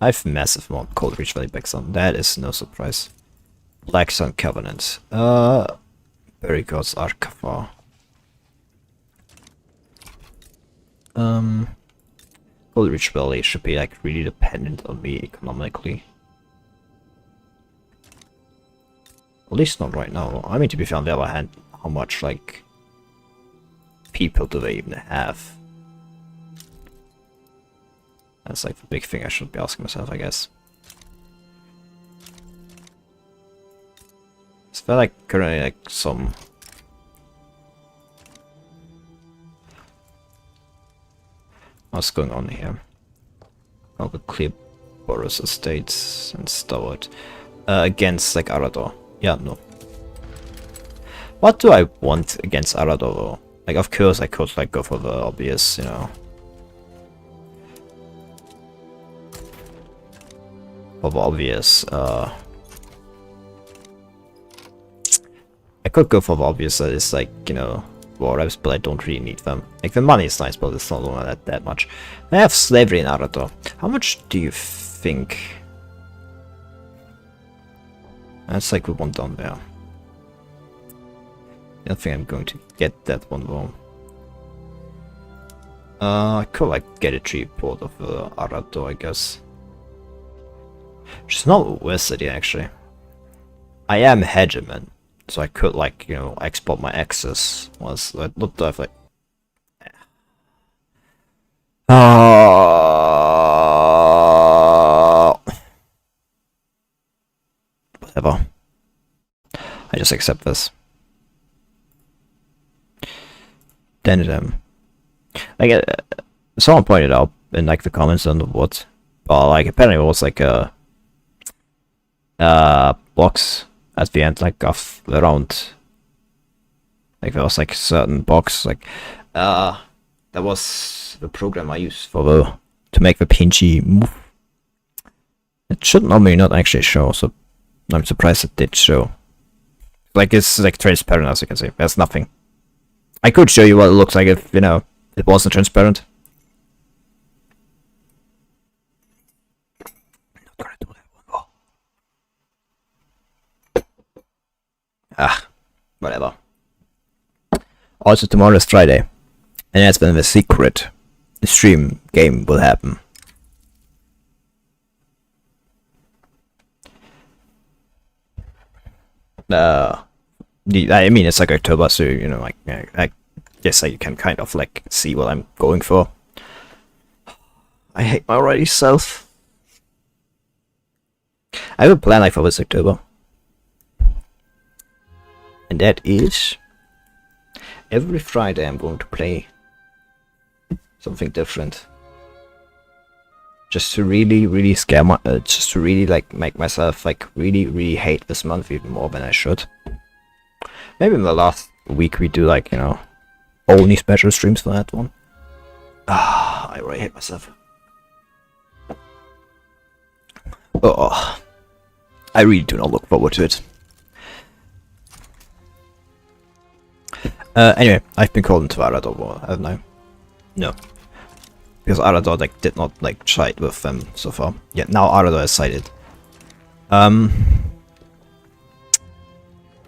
I have massive amount of Cold Reach Valley Backstone. That is no surprise. Black Sun Covenant. Very Gods Arcafar. Cold Reach Valley should be like really dependent on me economically. At least not right now. I mean, to be fair, on the other hand, how much like people do they even have? That's like the big thing I should be asking myself, I guess. Is there like currently like some what's going on here? All the clear Boros estates and Stoward against like Arador. Yeah, no. What do I want against Arador though? Like of course I could like go for the obvious, you know. For the obvious, I could go for the obvious that is like, you know, war reps, but I don't really need them. Like the money is nice, but it's not that much. I have slavery in Arador. How much do you think? That's like the one down there. I don't think I'm going to get that one though. I could like get a cheap port of Arador, I guess. Which is not worth it actually. I am hegemon, so I could like, you know, export my excess. Was not that like whatever. I just accept this. Then like someone pointed out in like the comments on the what, but like apparently it was like a box at the end, like of around, like there was like a certain box, like that was the program I used for the to make the PNG move. It should normally not actually show, so I'm surprised it did show. Like it's like transparent, as you can see. There's nothing. I could show you what it looks like if, you know, it wasn't transparent. Not gonna do that one. Ah, whatever. Also, tomorrow is Friday, and that's been the secret. The stream game will happen. I mean, it's like October, so you know, like, I guess I can kind of like see what I'm going for. I hate my already self. I have a plan like for this October, and that is every Friday I'm going to play something different, just to really scare my, just to really like make myself like really hate this month even more than I should. Maybe in the last week we do like, you know, only special streams for that one. Ah, I really hate myself. Oh, I really do not look forward to it. Anyway, I've been called into Arador War, haven't I? No. Because Arador like did not like side with them so far. Yeah, now Arador is sided. I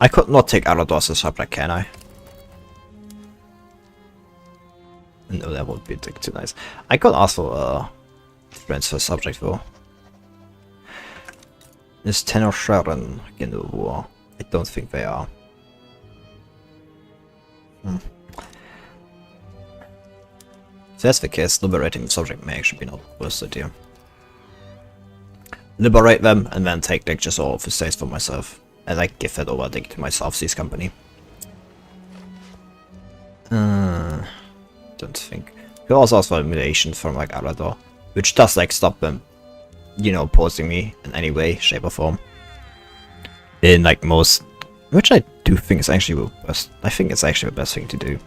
could not take Arador as a subject, can I? No, that would be too nice. I could ask for transfer subject though. Is Tenor Sharon in the war? I don't think they are. If that's the case, liberating the subject may actually be not the worst idea. Liberate them and then take like just all of the states for myself. And like give it over like, to my South Seas company. Don't think. Could also ask for humiliation from like Arador, which does like stop them, you know, opposing me in any way, shape or form. In like most, which I do think is actually the best. I think it's actually the best thing to do.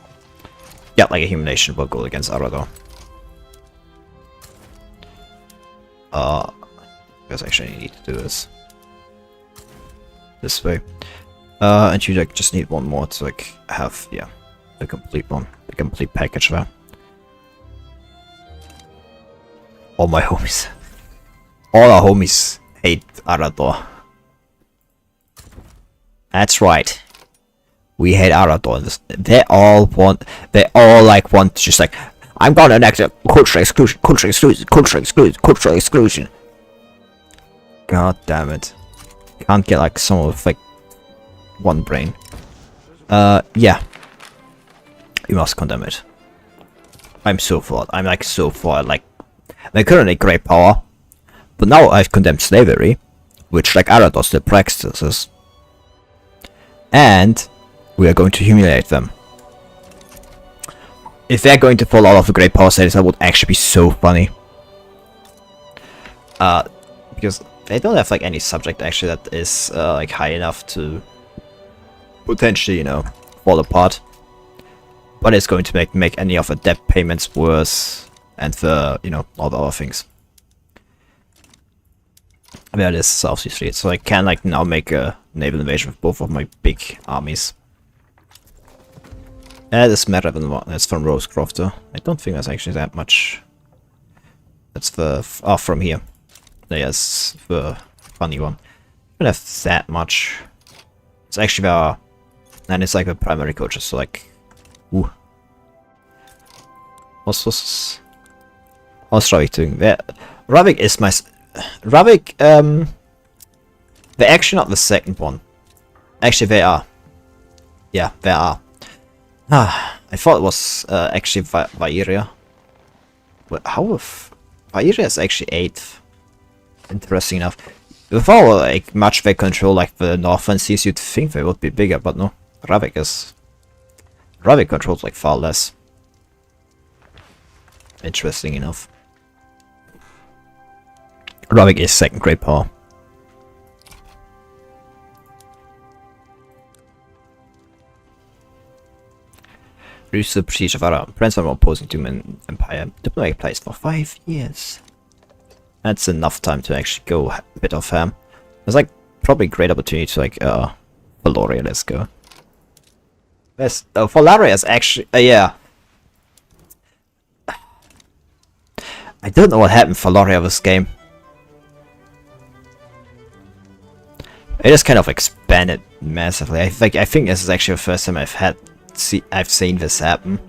Yeah, like a humiliation will go against Arador. Because actually I need to do this way. And you like just need one more to like have, yeah, the complete one, the complete package there. All my homies. All our homies hate Arador. That's right. We hate Arador. They all want to just like, I'm gonna enact a cultural exclusion, cultural exclusion, cultural exclusion, cultural exclusion. God damn it. Can't get like some of like one brain. Yeah. You must condemn it. I'm so for it. I'm like so for it. Like, they're currently great power. But now I've condemned slavery, which like Arador still practices. And we are going to humiliate them. If they're going to fall out of the great power status, that would actually be so funny. Because they don't have like any subject actually that is like high enough to potentially, you know, fall apart. But it's going to make any of the debt payments worse, and the, you know, all the other things. That is South Sea Fleet, so I can like now make a naval invasion with both of my big armies. This meta that's from Rosecrofter. I don't think that's actually that much. That's the from here. Yes, the funny one. I don't have that much. It's actually the, and it's like the primary coaches. So like, ooh. What's Ravik doing? Ravik is my Ravik. They're actually not the second one. Actually, they are. Yeah, they are. Ah, I thought it was actually Vairia. But how if Vairia is actually 8th? Interesting enough. With all like much they control like the northern seas, you'd think they would be bigger, but no. Ravik controls like far less. Interesting enough. Ravik is second grade power. Reduce the prestige of our friends from opposing Dumonian Empire. Diplomatic place for 5 years. That's enough time to actually go a bit off ham. It's like probably a great opportunity to like Valoria, let's go. Yes, Valoria is actually yeah. I don't know what happened for Valoria this game. It just kind of expanded massively. I think this is actually the first time I've seen this happen.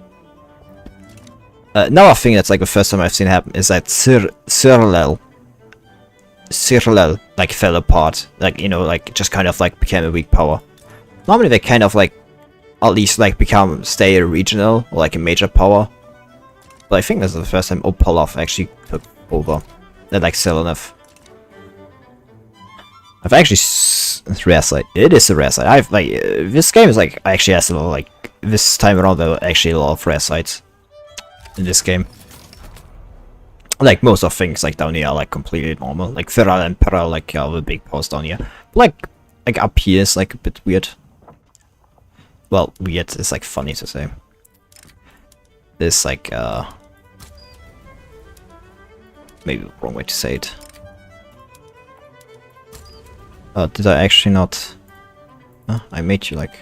Another thing that's like the first time I've seen happen is that Cyril like fell apart, like, you know, like just kind of like became a weak power. Normally they kind of like at least like stay a regional or like a major power, but I think this is the first time Opalov actually took over. They're like Selenov. I've actually rare site. It is a rare site. I've like this game is like actually has a lot, like this time around there were actually a lot of rare sites in this game. Like most of things like down here are like completely normal. Like Feral and Imperial like are the big powers down here. But, like up here is like a bit weird. Well, weird is like funny to say. There's like maybe the wrong way to say it. Oh, did I actually not? I made you like.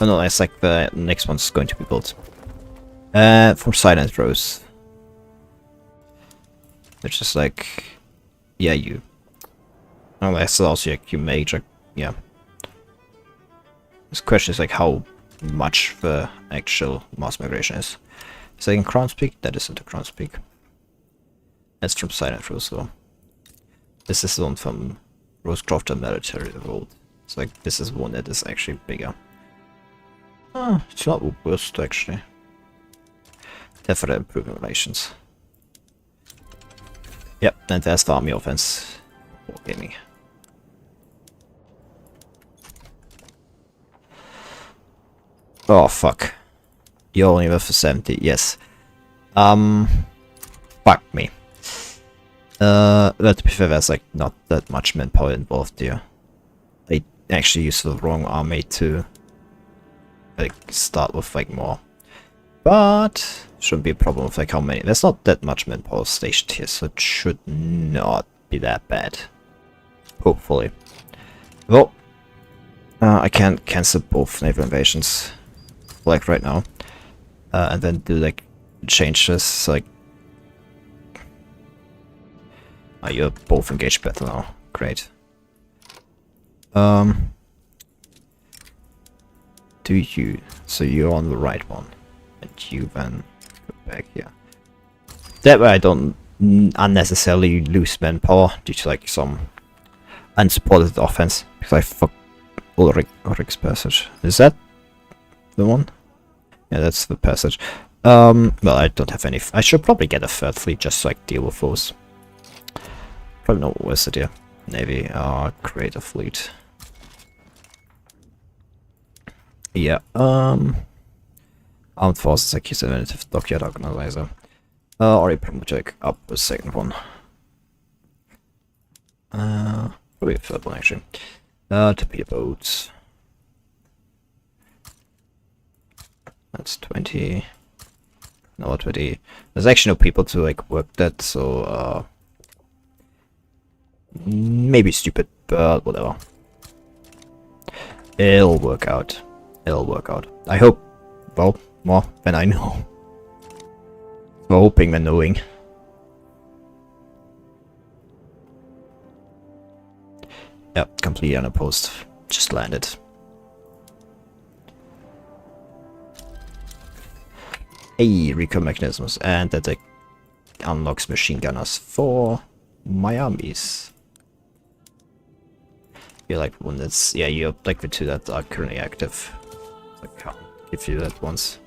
Oh no, that's like the next one's going to be built. From Silent Rose. Which is like, yeah, you. Oh, that's also like you major, yeah. This question is like how much the actual mass migration is. Is that in Crown's Peak? That isn't a Crown's Peak. That's from Silent Rose, though. This is the one from Rosecroft and Military Revolt. It's like, this is one that is actually bigger. It's not the worst, actually. Definitely improving relations. Yep, and there's the army offense. Wargaming. Oh fuck. You're only worth for 70, yes. Fuck me. But to be fair, there's like not that much manpower involved here. They actually used the wrong army to like start with like more. But shouldn't be a problem with like how many. There's not that much manpower stationed here, so it should not be that bad. Hopefully. Well, I can cancel both naval invasions, like right now, and then do like changes. Like, you're both engaged better now. Great. Do you? So you're on the right one. And you then go back here. That way I don't unnecessarily lose manpower due to like some unsupported offense. Because I fuck Ulrich's passage. Is that the one? Yeah, that's the passage. Well, I don't have any. I should probably get a third fleet just to like deal with those. Probably not worth it here. Navy, create a fleet. Yeah, Armed Forces Accusative Dockyard Organizer. Already Primotic up a second one. Probably a third one actually. Torpedo boats. That's 20. No, 20. There's actually no people to like work that, so maybe stupid, but whatever. It'll work out. It'll work out. I hope. Well, more than I know. We're hoping than knowing. Yep, completely unopposed. Just landed. Hey, recon mechanisms, and that unlocks machine gunners for my armies. You're like one that's, yeah, you're like the two that are currently active. I can't give you that once.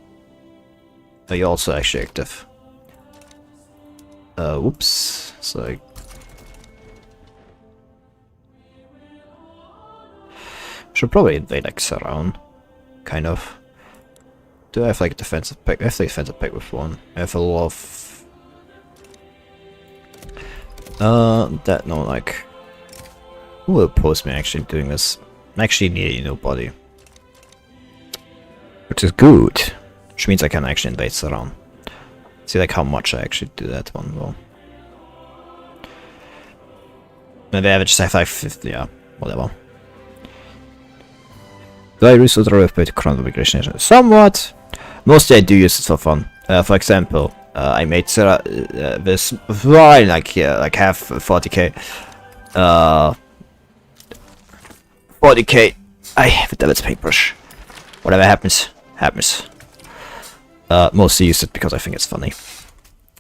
Oh, you're also actually active. Whoops. So should probably invade like surround, kind of. Do I have like defensive pick? I have the defensive pick with one. I have a lot of that no like. Who will oppose me actually doing this? I'm actually nearly nobody. Which is good. Which means I can actually invade surround. See like how much I actually do that one well. Maybe I just have like 50, yeah, whatever. Do I use the rope to crown the migration? Somewhat. Mostly I do use it for fun. For example, I made this like here, like half 40k. 40k I have a devil's paintbrush. Whatever happens, happens. Mostly use it because I think it's funny.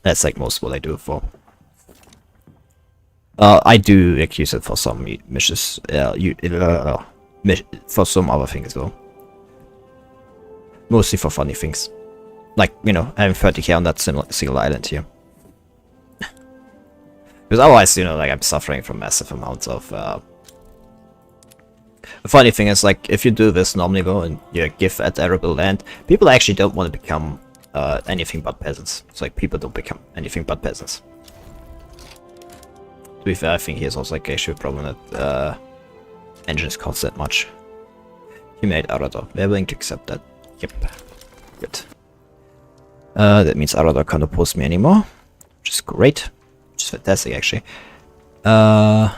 That's like most what I do it for. I do like, use it for some missions. For some other things as well. Mostly for funny things. Like, you know, having 30k on that single island here. Because otherwise, you know, like I'm suffering from massive amounts of... The funny thing is, like, if you do this normally though, and you give at Arable Land, people actually don't want to become anything but peasants. It's like people don't become anything but peasants. To be fair, I think here's also like actually a problem that engines cost that much. He made Arador. They're willing to accept that. Yep. Good. That means Arador can't oppose me anymore, which is great. Which is fantastic, actually. Yeah,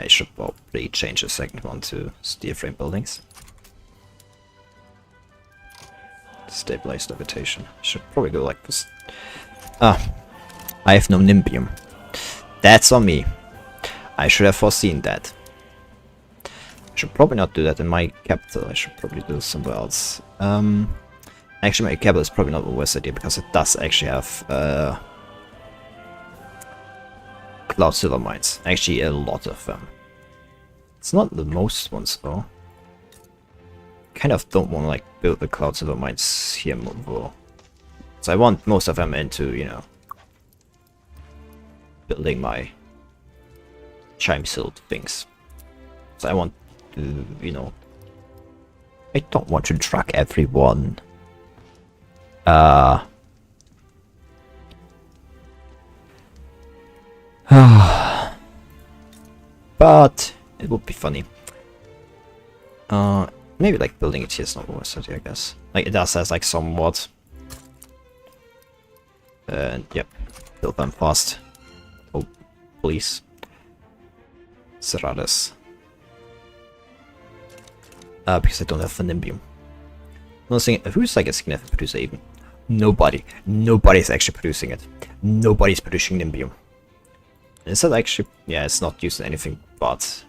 I should probably change the second one to steel frame buildings. Stabilized levitation. I should probably go like this. I have no nimbium. That's on me. I should have foreseen that. I should probably not do that in my capital. I should probably do it somewhere else. Actually, my capital is probably not the worst idea because it does actually have cloud silver mines. Actually, a lot of them. It's not the most ones though. Kind of don't want to like build the cloud silver mines here more. So I want most of them into, you know, building my chime silt things. So I want to, you know, I don't want to track everyone. But it would be funny. Maybe like building it here is not the worst idea, I guess. Like it does has like somewhat. And yep, build them fast. Oh, please. Serrades. Because I don't have Nimbium. Another thing, who's like a significant producer even? Nobody. Nobody's actually producing it. Nobody's producing Nimbium. Is that actually? Yeah, it's not used in anything but.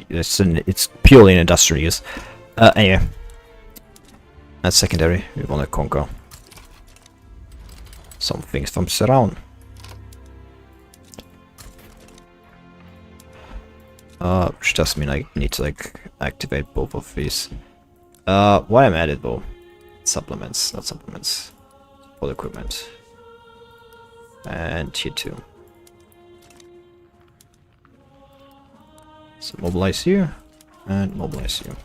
It's purely an industrial use. Anyway, that's secondary. We want to conquer some things from surround. Which does mean I need to like activate both of these. Why I'm at it though? Supplements, not supplements. All equipment. And here too. So mobilize you and mobilize you.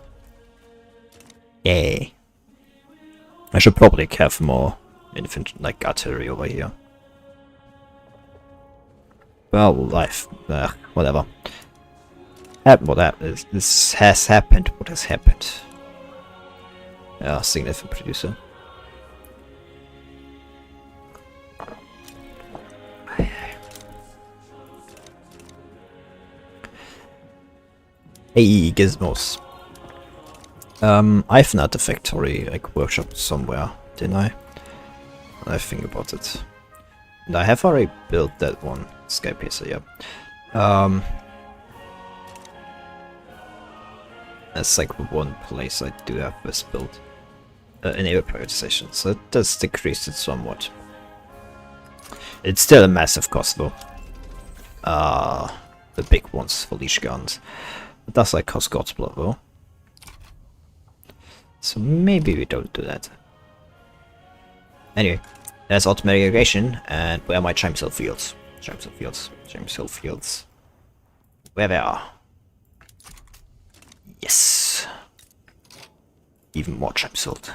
Yay! I should probably have more infantry, like artillery over here. Well, life, whatever. This has happened. What has happened? Yeah, significant producer. Hey, gizmos. I've not a factory like workshop somewhere, didn't I? I think about it. And I have already built that one sky pizza, yeah. That's like one place I do have this built. Enable privatization, so it does decrease it somewhat. It's still a massive cost though. The big ones for leash guns. It does like cost God's blood though. So maybe we don't do that. Anyway, there's automatic irrigation, and where are my chime silt fields? Chime silt fields. Where they are. Yes. Even more chime silt.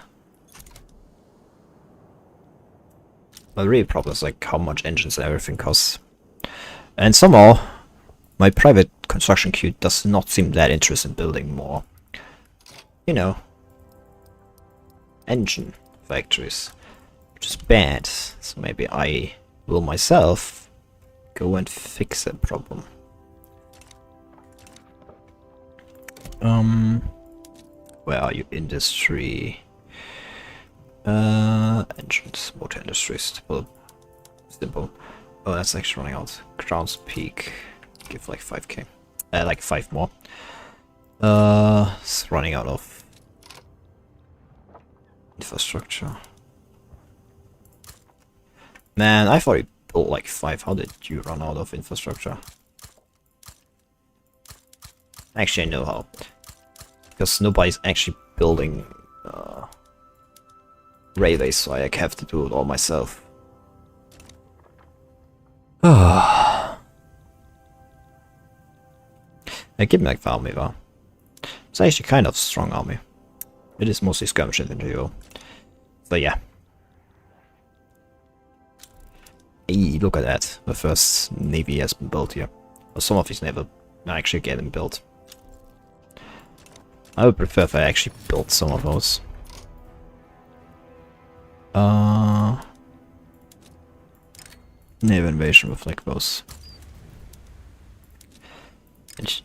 But the real problem is like how much engines and everything costs. And somehow my private construction queue does not seem that interested in building more, you know, engine factories, which is bad. So maybe I will myself go and fix that problem. Where are you? Industry. Engines, motor industries. Well, simple. Oh, that's actually running out. Crown's Peak. Give like 5k. Like 5 more. It's running out of infrastructure. Man, I thought you built like 5. How did you run out of infrastructure? Actually, I know how. Because nobody's actually building railways, so I have to do it all myself. Give me like the army though. It's actually kind of strong army. It is mostly skirmish infantry though. But yeah. Hey, look at that. The first navy has been built here. Well, some of these never actually getting built. I would prefer if I actually built some of those. Naval invasion with like those.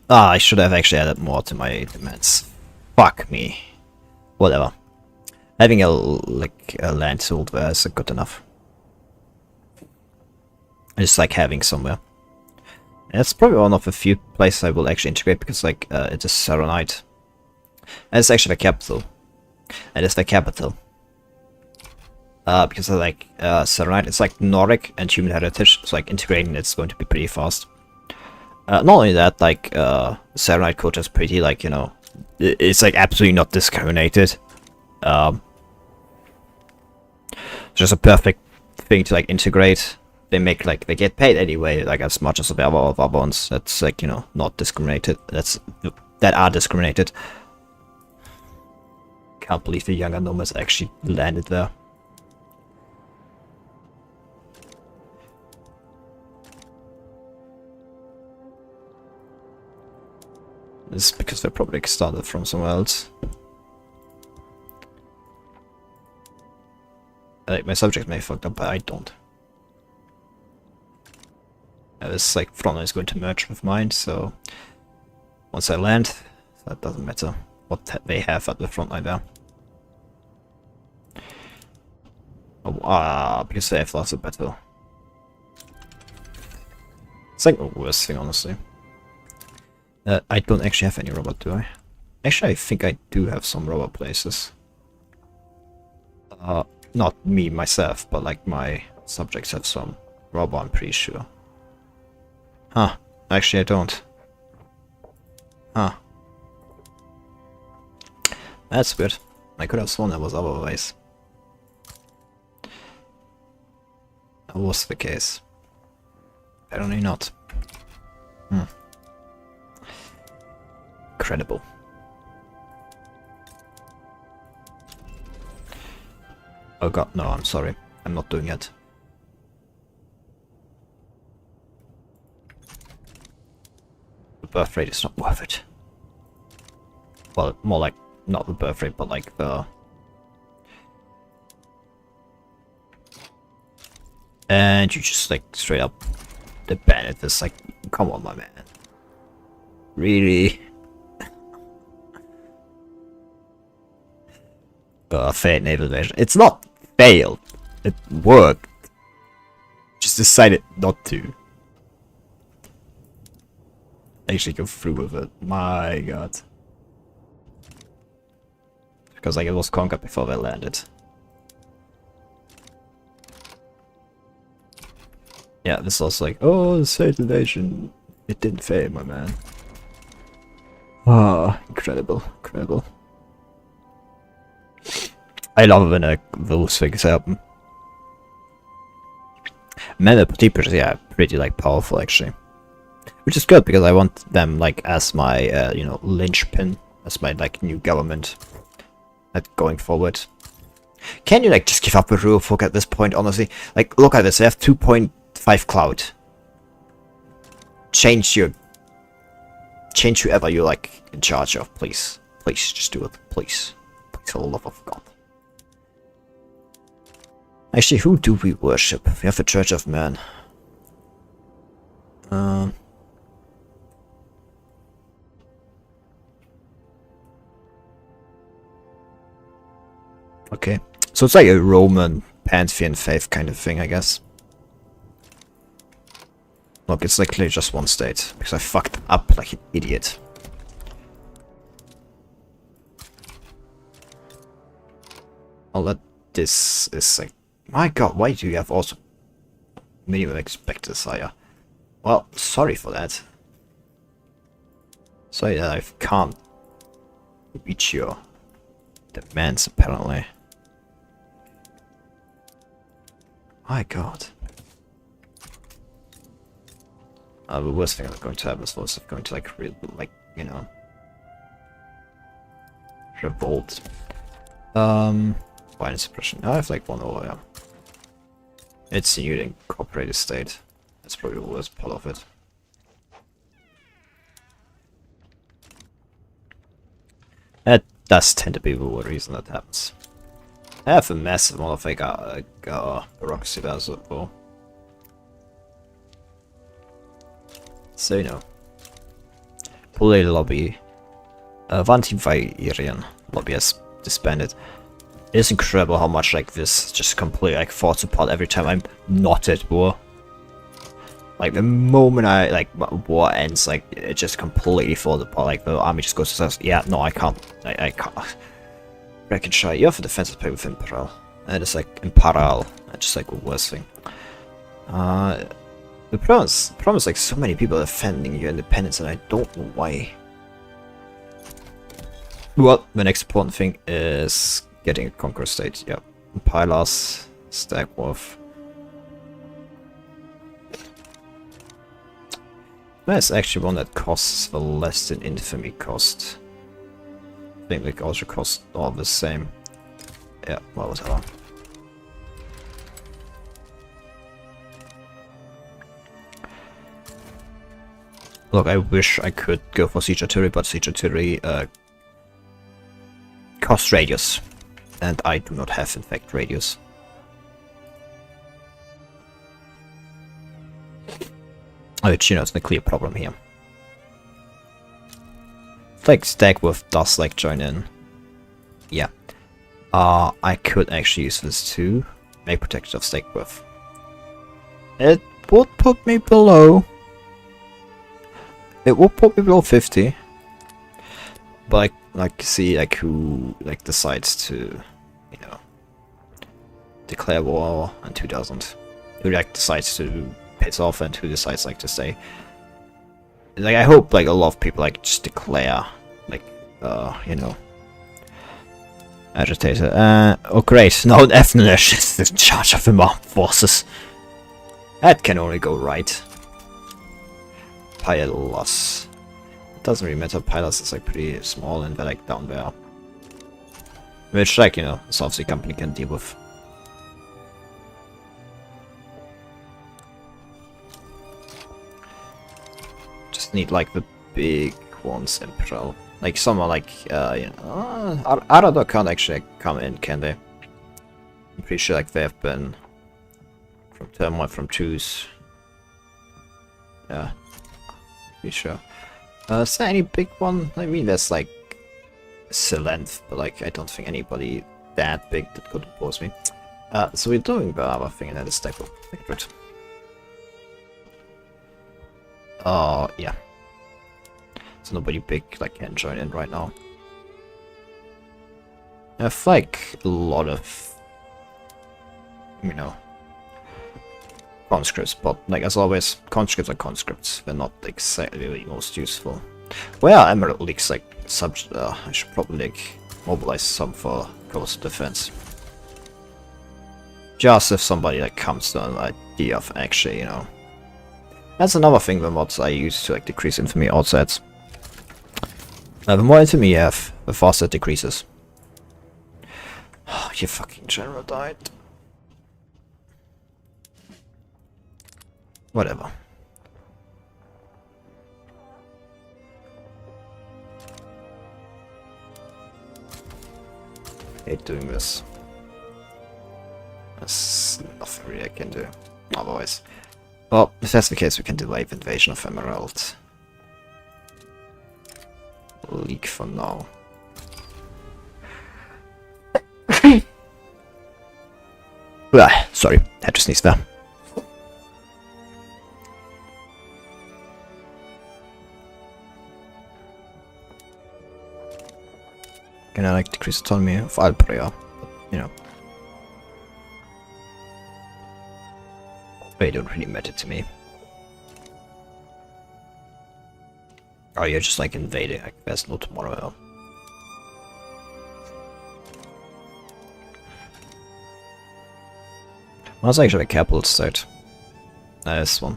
I should have actually added more to my demands. Fuck me. Whatever. Having a land sold there is good enough. It's like having somewhere. And it's probably one of the few places I will actually integrate because like it is Serenite. And it's actually the capital. And it's the capital. Because I like Serenite, it's like Nordic and human heritage, so like integrating it's going to be pretty fast. Not only that, like Serenite culture is pretty like, you know, it's like absolutely not discriminated. Just a perfect thing to like integrate. They make like, they get paid anyway, like as much as the other ones. That's like, you know, not discriminated. That are discriminated. Can't believe the younger nomads actually landed there. It's because they probably started from somewhere else. Like, my subject may have fucked up, but I don't. It's like front line is going to merge with mine, so once I land, that doesn't matter what they have at the front line there. Oh, because they have lost a battle. It's like the worst thing, honestly. I don't actually have any robot, do I? Actually, I think I do have some robot places. Not me, myself, but like my subjects have some robot, I'm pretty sure. Huh. Actually, I don't. Huh. That's weird. I could have sworn that was otherwise. That was the case. Apparently not. Incredible. Oh god, no, I'm sorry. I'm not doing it. The birth rate is not worth it. Well, more like, not the birth rate, but like the... And you just like straight up abandon this, like, come on my man. Really? Failed naval invasion. It's not failed. It worked. Just decided not to. Actually go through with it. My god. Because like it was conquered before they landed. Yeah, this was like, oh, the failed invasion. It didn't fail, my man. Ah, incredible, incredible. I love when those things happen. Men in particular, yeah, pretty like powerful actually, which is good because I want them like as my you know, linchpin, as my like new government, going forward. Can you like just give up a rule folk at this point? Honestly, like look at this. They have 2.5 cloud. Change whoever you're like in charge of, please. Please, just do it, please. Please, for the love of God. Actually, who do we worship? We have the Church of Man. Okay, so it's like a Roman pantheon faith kind of thing, I guess. Look, it's like literally just one state, because I fucked up like an idiot. Oh, that this is like... My god, why do you have also minimum expected sire? Well, sorry for that. Sorry that I can't reach your demands, apparently. My god. The worst thing I'm going to have is lots of going to like, you know, revolt. Violent suppression. I have like one over here. It's a new incorporated state. That's probably the worst part of it. That does tend to be the reason that happens. I have a massive amount of like bureaucracy there as well. So you know. Political lobby. Anti-Vairian lobby has disbanded. It is incredible how much like this just completely like falls apart every time I'm not at war. Like the moment I like war ends, like it just completely falls apart. Like the army just goes to says, yeah, no, I can't. I can't. Reconcile. You have a defensive pay with Imperial. And it's like Imperial. That's just like the worst thing. The problem is like so many people defending your independence, and I don't know why. Well, the next important thing is getting a conquer state. Yep. Pylars, Stagworth. There's actually one that costs the less than Infamy cost. I think they also cost all the same. Yeah, well, whatever. Look, I wish I could go for siege artillery, but siege artillery costs radius, and I do not have, in fact, radius. Which, you know, it's a clear problem here. Like Stagworth does like join in. Yeah. I could actually use this to make protection of Stagworth. It would put me below. It will put me below 50. But like see like who like decides to, you know, declare war in 2000. Who like decides to piss off and who decides like to stay. Like I hope like a lot of people like just declare like you know, agitator. Oh great, now Efnelish is in charge of the armed forces. That can only go right. Pylars. It doesn't really matter, Pylars is like pretty small and they're like down there. Which like, you know, the South Sea Company can deal with. Just need like the big ones, Imperial. Like someone like, you know, Arador can't actually come in, can they? I'm pretty sure like they have been from turmoil from twos. Yeah, pretty sure. Is there any big one? I mean, there's like Silenth, but like I don't think anybody that big that could oppose me. So we're doing the other thing, and that is Stagworth. Good. Yeah. So nobody big like can join in right now. I have like a lot of, you know, conscripts, but like as always, conscripts are conscripts. They're not exactly the most useful. Well, Emerald League's like I should probably like mobilize some for coastal defense. Just if somebody like comes to an idea of actually, you know. That's another thing the mods I use to like decrease infamy outsets. The more infamy you have, the faster it decreases. Oh, your fucking general died. Whatever. I hate doing this. There's nothing really I can do otherwise. Well, if that's the case, we can delay the invasion of Emerald League for now. Sorry, had to sneeze there. Can I like decrease autonomy of Alprea? You know. They don't really matter to me. Oh, you're just like invading, like there's no tomorrow. What's actually a capital state? This one.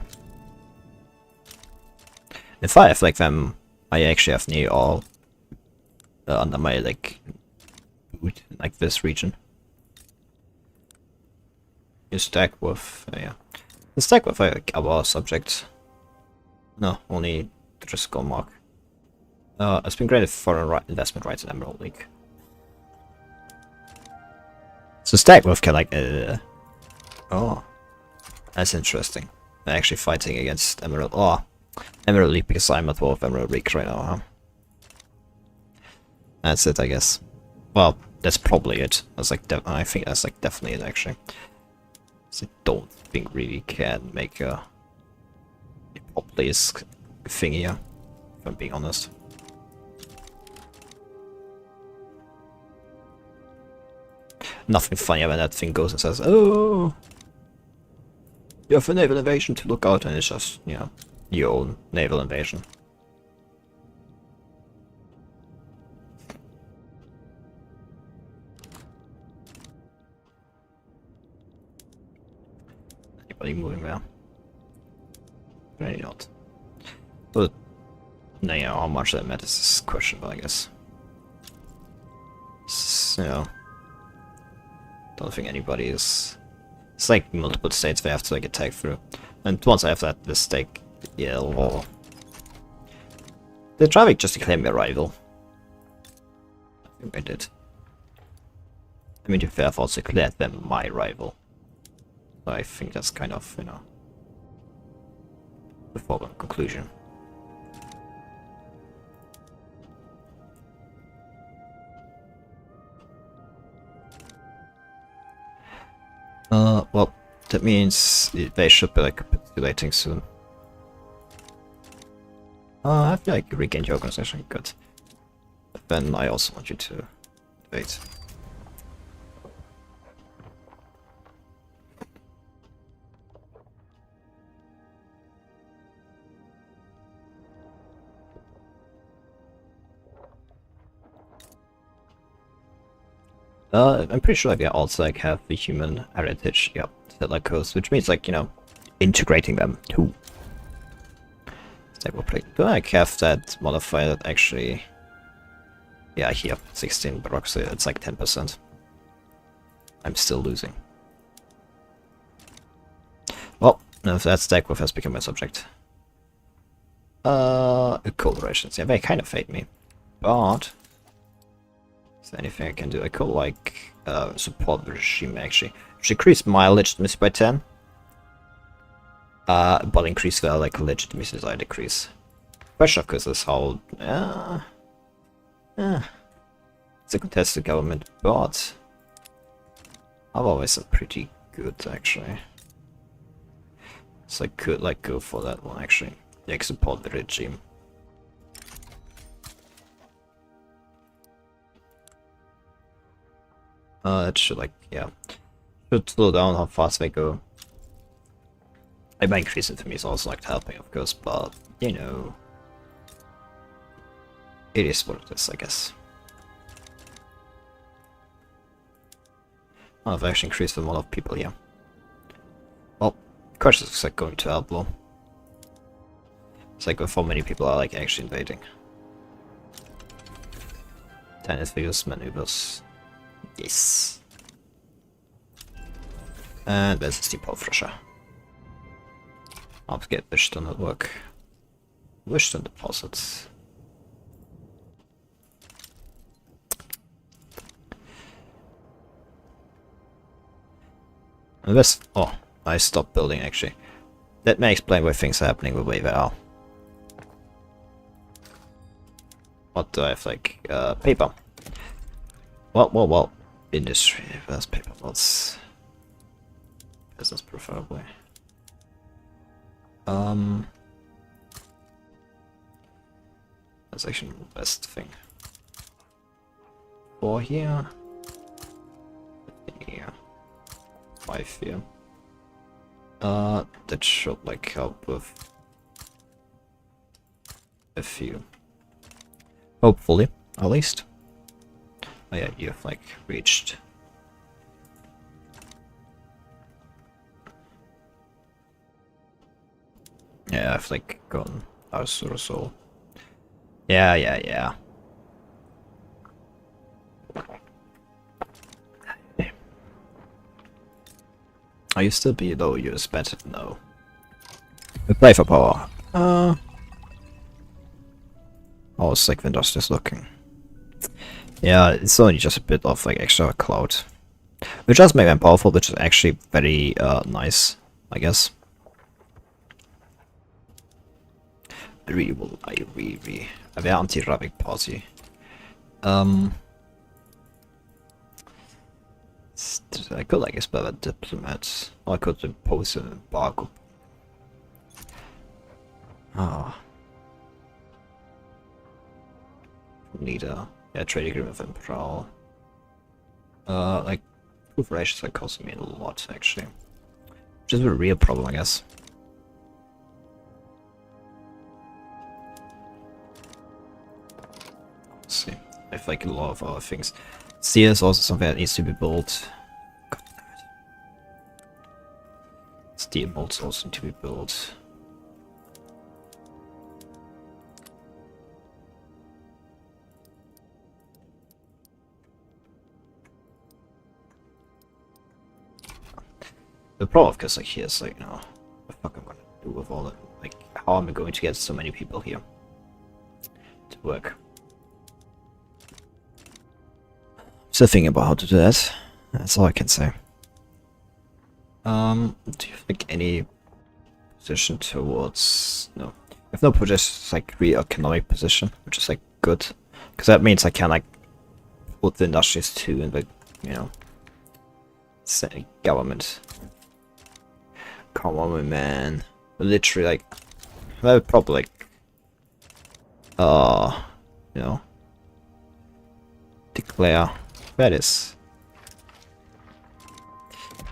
If I have like them, I actually have near all under my like boot, like this region. You stack with yeah. You stack with like our subjects. No, only the Driscoll mark. It's been granted foreign investment rights in Emerald League. So stack with can like oh, that's interesting. I'm actually fighting against Emerald. Oh, Emerald League because I'm at war with Emerald League right now, huh? That's it, I guess. Well, that's probably it. That's like I think that's like definitely it actually. So I don't think really can make a populist thing here, if I'm being honest. Nothing funny when that thing goes and says, "Oh, you have a naval invasion to look out," and it's just, you know, your own naval invasion. Anybody moving there? Maybe not. But, no, you know, how much that matters is questionable, I guess. So, don't think anybody is... It's like multiple states they have to like attack through. And once I have that, this stake, yeah, well... They're trying just to claim me a rival. I think I did. I mean, to be fair, I've also declared them my rival. So I think that's kind of, you know, the foregone conclusion. Well, that means they should be like capitulating soon. I feel like you regained your organization, good. But then I also want you to wait. I'm pretty sure like, they also like have the human heritage, yep, settler coast, which means like, you know, integrating them too. Do I have that modifier that actually... Yeah, here, 16 barracks, so it's like 10%. I'm still losing. Well, if that stack with has become my subject. Collaborations, yeah, they kind of hate me. But... Is there anything I can do? I could like support the regime actually. Decrease my legitimacy by 10. But increase their like legitimacy as I decrease. Question of course is how it's a contested government, but I've always been pretty good actually. So I could like go for that one actually. Like support the regime. It should like, yeah, should slow down how fast they go. Like my increase Infamy is also like helping, of course, but you know, it is what it is, I guess. Oh, I've actually increased the amount of people here. Well, question is like going to Arable. It's like before many people are like actually invading. 10 figures maneuvers. Yes. And there's a steep refresher. I'll get Wishstone at work. Wishstone deposits. And this... Oh, I stopped building actually. That may explain why things are happening the way they are. What do I have like? Paper. Well. Industry, that's paper lots. Business preferably. That's actually the best thing. 4 here. Yeah. 5 here. That should like help with a few. Hopefully, at least. Oh yeah, you've like reached. Yeah, I've like gone house or so. Yeah. Are you still below US bet? No. We play for power. How's like Windows just looking? Yeah, it's only just a bit of like extra cloud. Which does make them powerful, which is actually very nice, I guess. I really anti-Arabic party. I could like expel a diplomat. Or I could impose an embargo. Need a trade agreement with Imperial. Like proof relations are costing me a lot actually. Which is a real problem, I guess. Let's see. I have like a lot of other things. Steel is also something that needs to be built. God damn it. Steel bolts also need to be built. The problem, of course, like here is like, you know, what the fuck I'm gonna do with all that? Like, how am I going to get so many people here to work? Still thinking about how to do that. That's all I can say. Do you have like any position towards? No, I have no just like real economic position, which is like good, because that means I can like put the industries too in the, you know, government. Come on, man. Literally, like, I would probably, like, you know, declare. That is.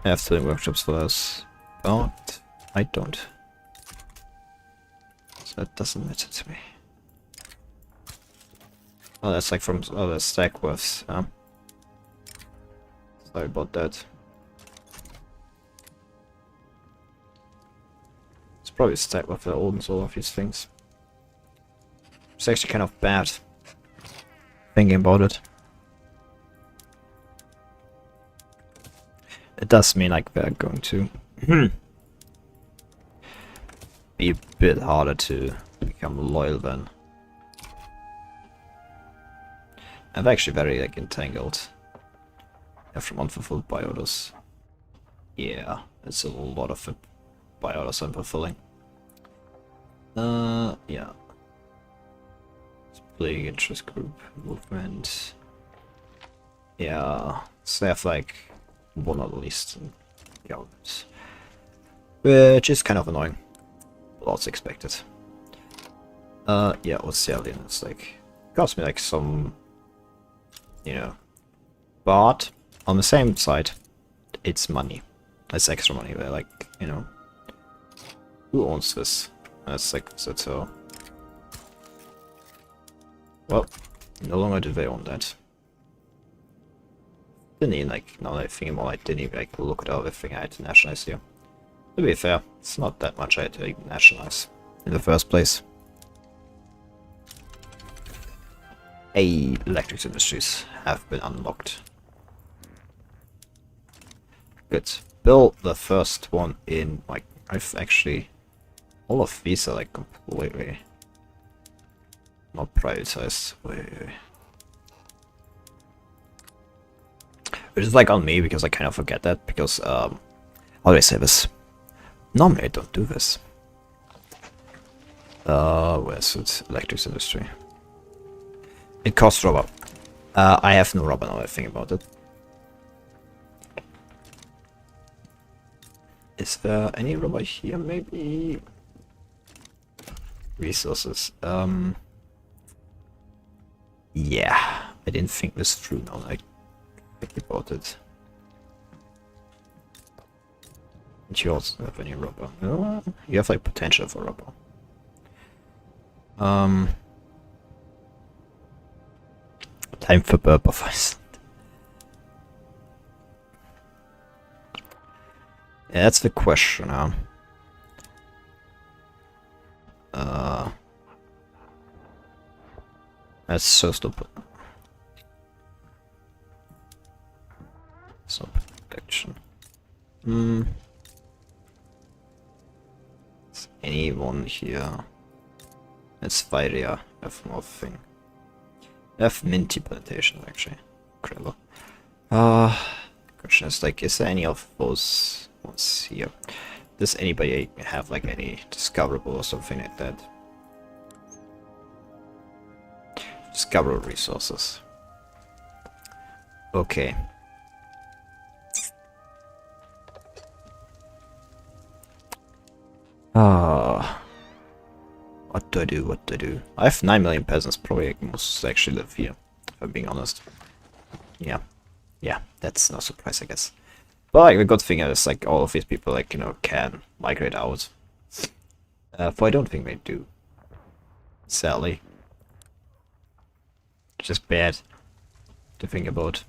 I have to do workshops for those, but I don't. So that doesn't matter to me. Oh, that's like from other stack worths. Sorry about that. Probably stack with the old and all of these things. It's actually kind of bad thinking about it. It does mean like they're going to be a bit harder to become loyal then. I'm actually very like entangled. From unfulfilled buy orders. Yeah, it's a lot of buy orders I'm fulfilling. Yeah. Splitting interest group movement. Yeah, so they have like one at least in government, which is kind of annoying. But also expected. Yeah, what's the alien? It's like cost me like some, you know, but on the same side, it's money. It's extra money. They're like, you know, who owns this? That's like so. Well, no longer do they own that. Didn't even like, now that I think more, I didn't even like look at everything I had to nationalize here. To be fair, it's not that much I had to nationalize in the first place. Electric industries have been unlocked. Good. Build the first one in, like, I've actually... All of these are like completely not prioritized. Wait. Which is like on me because I kind of forget that because how do I say this? Normally I don't do this. Where's it? Electric industry. It costs rubber. I have no rubber now I think about it. Is there any rubber here maybe? Resources. Yeah, I didn't think this through now that I think about it. And you also don't have any rubber. No, you have like potential for rubber. Time for Burp of Iceland. Yeah, that's the question now. That's so stupid. So protection. Is anyone here? It's Viria. Have more thing. I have minty plantation actually. Incredible. The question is like, is there any of those ones here? Does anybody have like any discoverable or something like that? Discoverable resources. Okay. What do I do? What do I do? I have 9 million peasants. Probably most actually live here, if I'm being honest. Yeah. Yeah, that's no surprise, I guess. But like, the good thing is, like, all of these people, like, you know, can migrate out. But I don't think they do. Sadly. It's just bad to think about.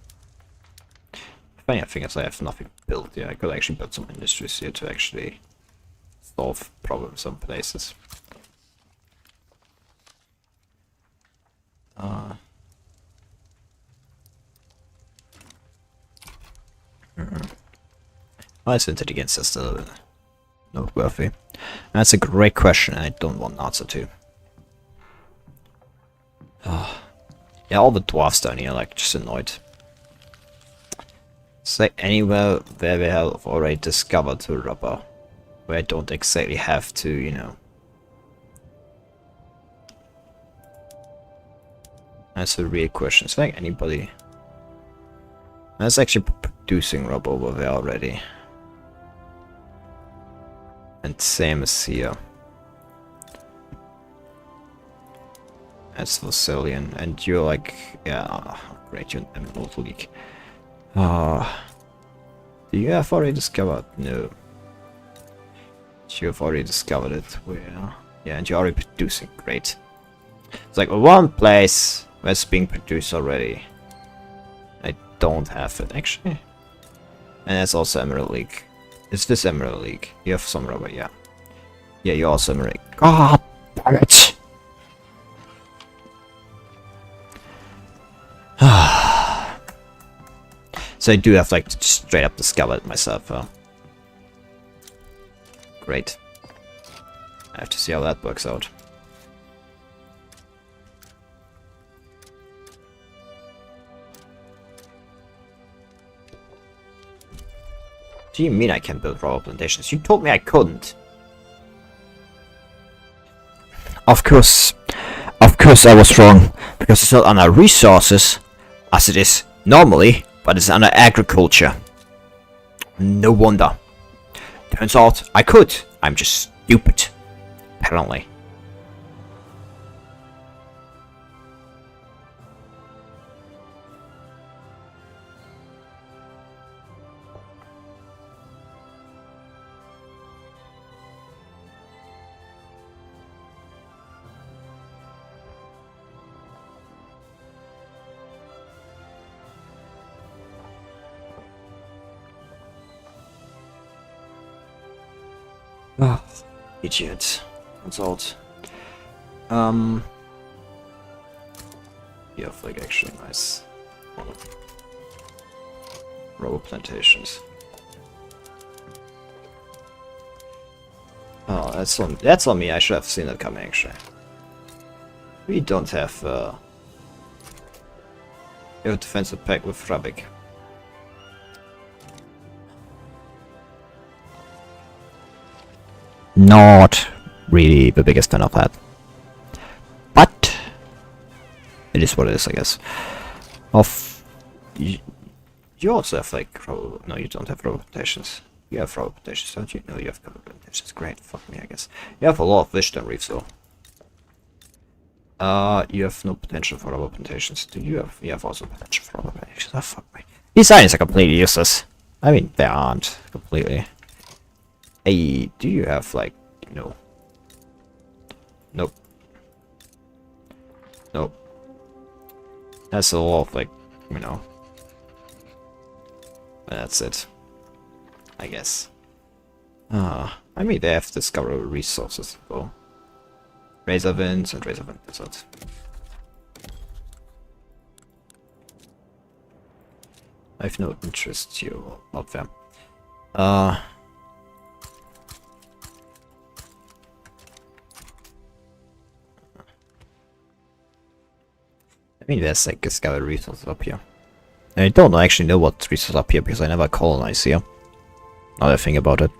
Funny thing is, I have nothing built. Yeah, I could actually build some industries here to actually solve problems some places. Why is intelligence still noteworthy? That's a great question, and I don't want an answer to. Yeah, all the dwarfs down here, like, just annoyed. Is there anywhere where we have already discovered the rubber? Where I don't exactly have to, you know. That's a real question. Is there like anybody that's actually producing rubber over there already? And same as here. That's Vasilian, and you're like, yeah, great, you're an Emerald League. Do you have already discovered? No. You have already discovered it. Where? Yeah, and you're already producing. Great. It's like one place where it's being produced already. I don't have it actually. And that's also Emerald League. Is this Emerald League? You have some rubber, yeah. Yeah, you're also Emerald League. God damn it! So I do have like to straight up discover it myself. Great. I have to see how that works out. Do you mean I can build rubber plantations? You told me I couldn't. Of course I was wrong, because it's not under resources, as it is normally, but it's under agriculture. No wonder. Turns out I could. I'm just stupid, apparently. Ah, idiot. Consult. You have like actually nice rubber plantations. Oh, that's on me. I should have seen that coming actually. We don't have a defensive pack with Rabik. Not really the biggest fan of that. But it is what it is, I guess. You also have like no, you don't have rubber plantations. You have rubber plantations, don't you? No, you have rubber plantations. Great, fuck me, I guess. You have a lot of wisdom reefs though. You have no potential for rubber plantations. Do you have? You have also potential for rubber plantations. Oh, fuck me. These islands are completely useless. I mean, they aren't completely. Hey, do you have, like, no? Nope. Nope. That's a lot of, like, you know. That's it. I guess. I mean, they have discoverable resources as well. Razor Winds and Razor Wind Desert. I have no interest here out there. I mean, there's like discovered resources up here. I don't actually know what resources up here because I never colonize here. Now that I think about it.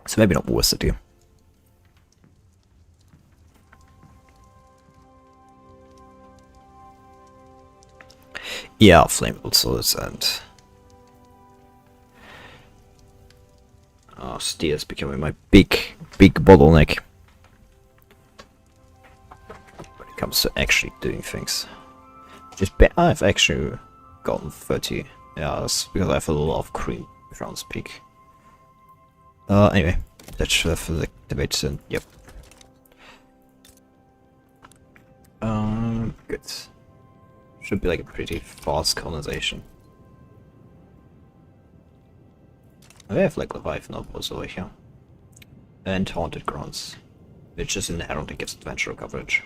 So maybe not worth it here. Yeah, flammable swords and steel is becoming my big bottleneck when it comes to actually doing things. Just I've actually gotten 30. Yeah, that's because I have a lot of green ground peak. Anyway, that's for the debate soon. Yep. Good. Should be like a pretty fast colonization. I have like Leviathan outposts over here. And Haunted Grounds, which is inherently gives adventure coverage.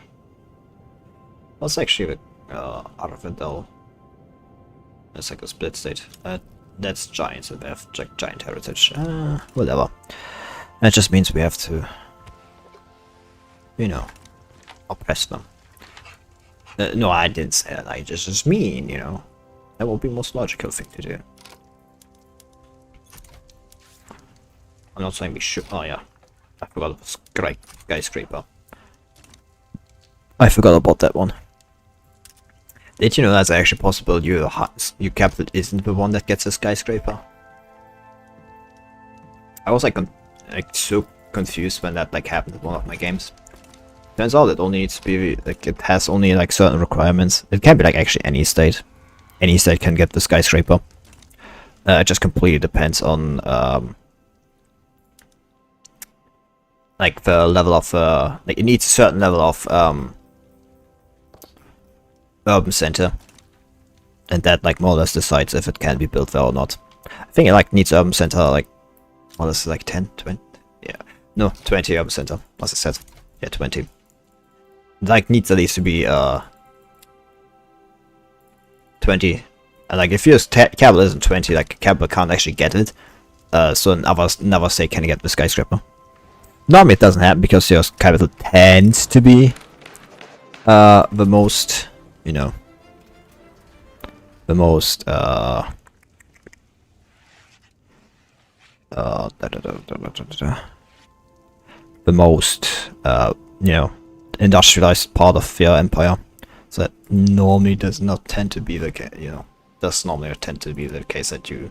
That's actually the Arable. It's like a split state. That's giants and they have giant heritage. Whatever. That just means we have to, you know, oppress them. No, I didn't say that. I just mean, you know, that will be the most logical thing to do. I'm not saying we should. Oh yeah, I forgot about skyscraper. I forgot about that one. Did you know that's actually possible? Your capital isn't the one that gets a skyscraper. I was like so confused when that like happened in one of my games. Turns out it only needs to be like it has only like certain requirements. It can be like actually any state. Any state can get the skyscraper. It just completely depends on like the level of like it needs a certain level of urban center, and that like more or less decides if it can be built there or not. I think it like needs urban center like what is it, like 10, 20? Yeah, no, 20 urban center. As I said, yeah, 20. Like needs at least to be 20. And like if your capital isn't 20, like capital can't actually get it. So another state can get the skyscraper. Normally it doesn't happen because your capital tends to be the most, you know, the most the most you know, industrialized part of your empire. So that normally does not tend to be the case, you know, does normally tend to be the case that you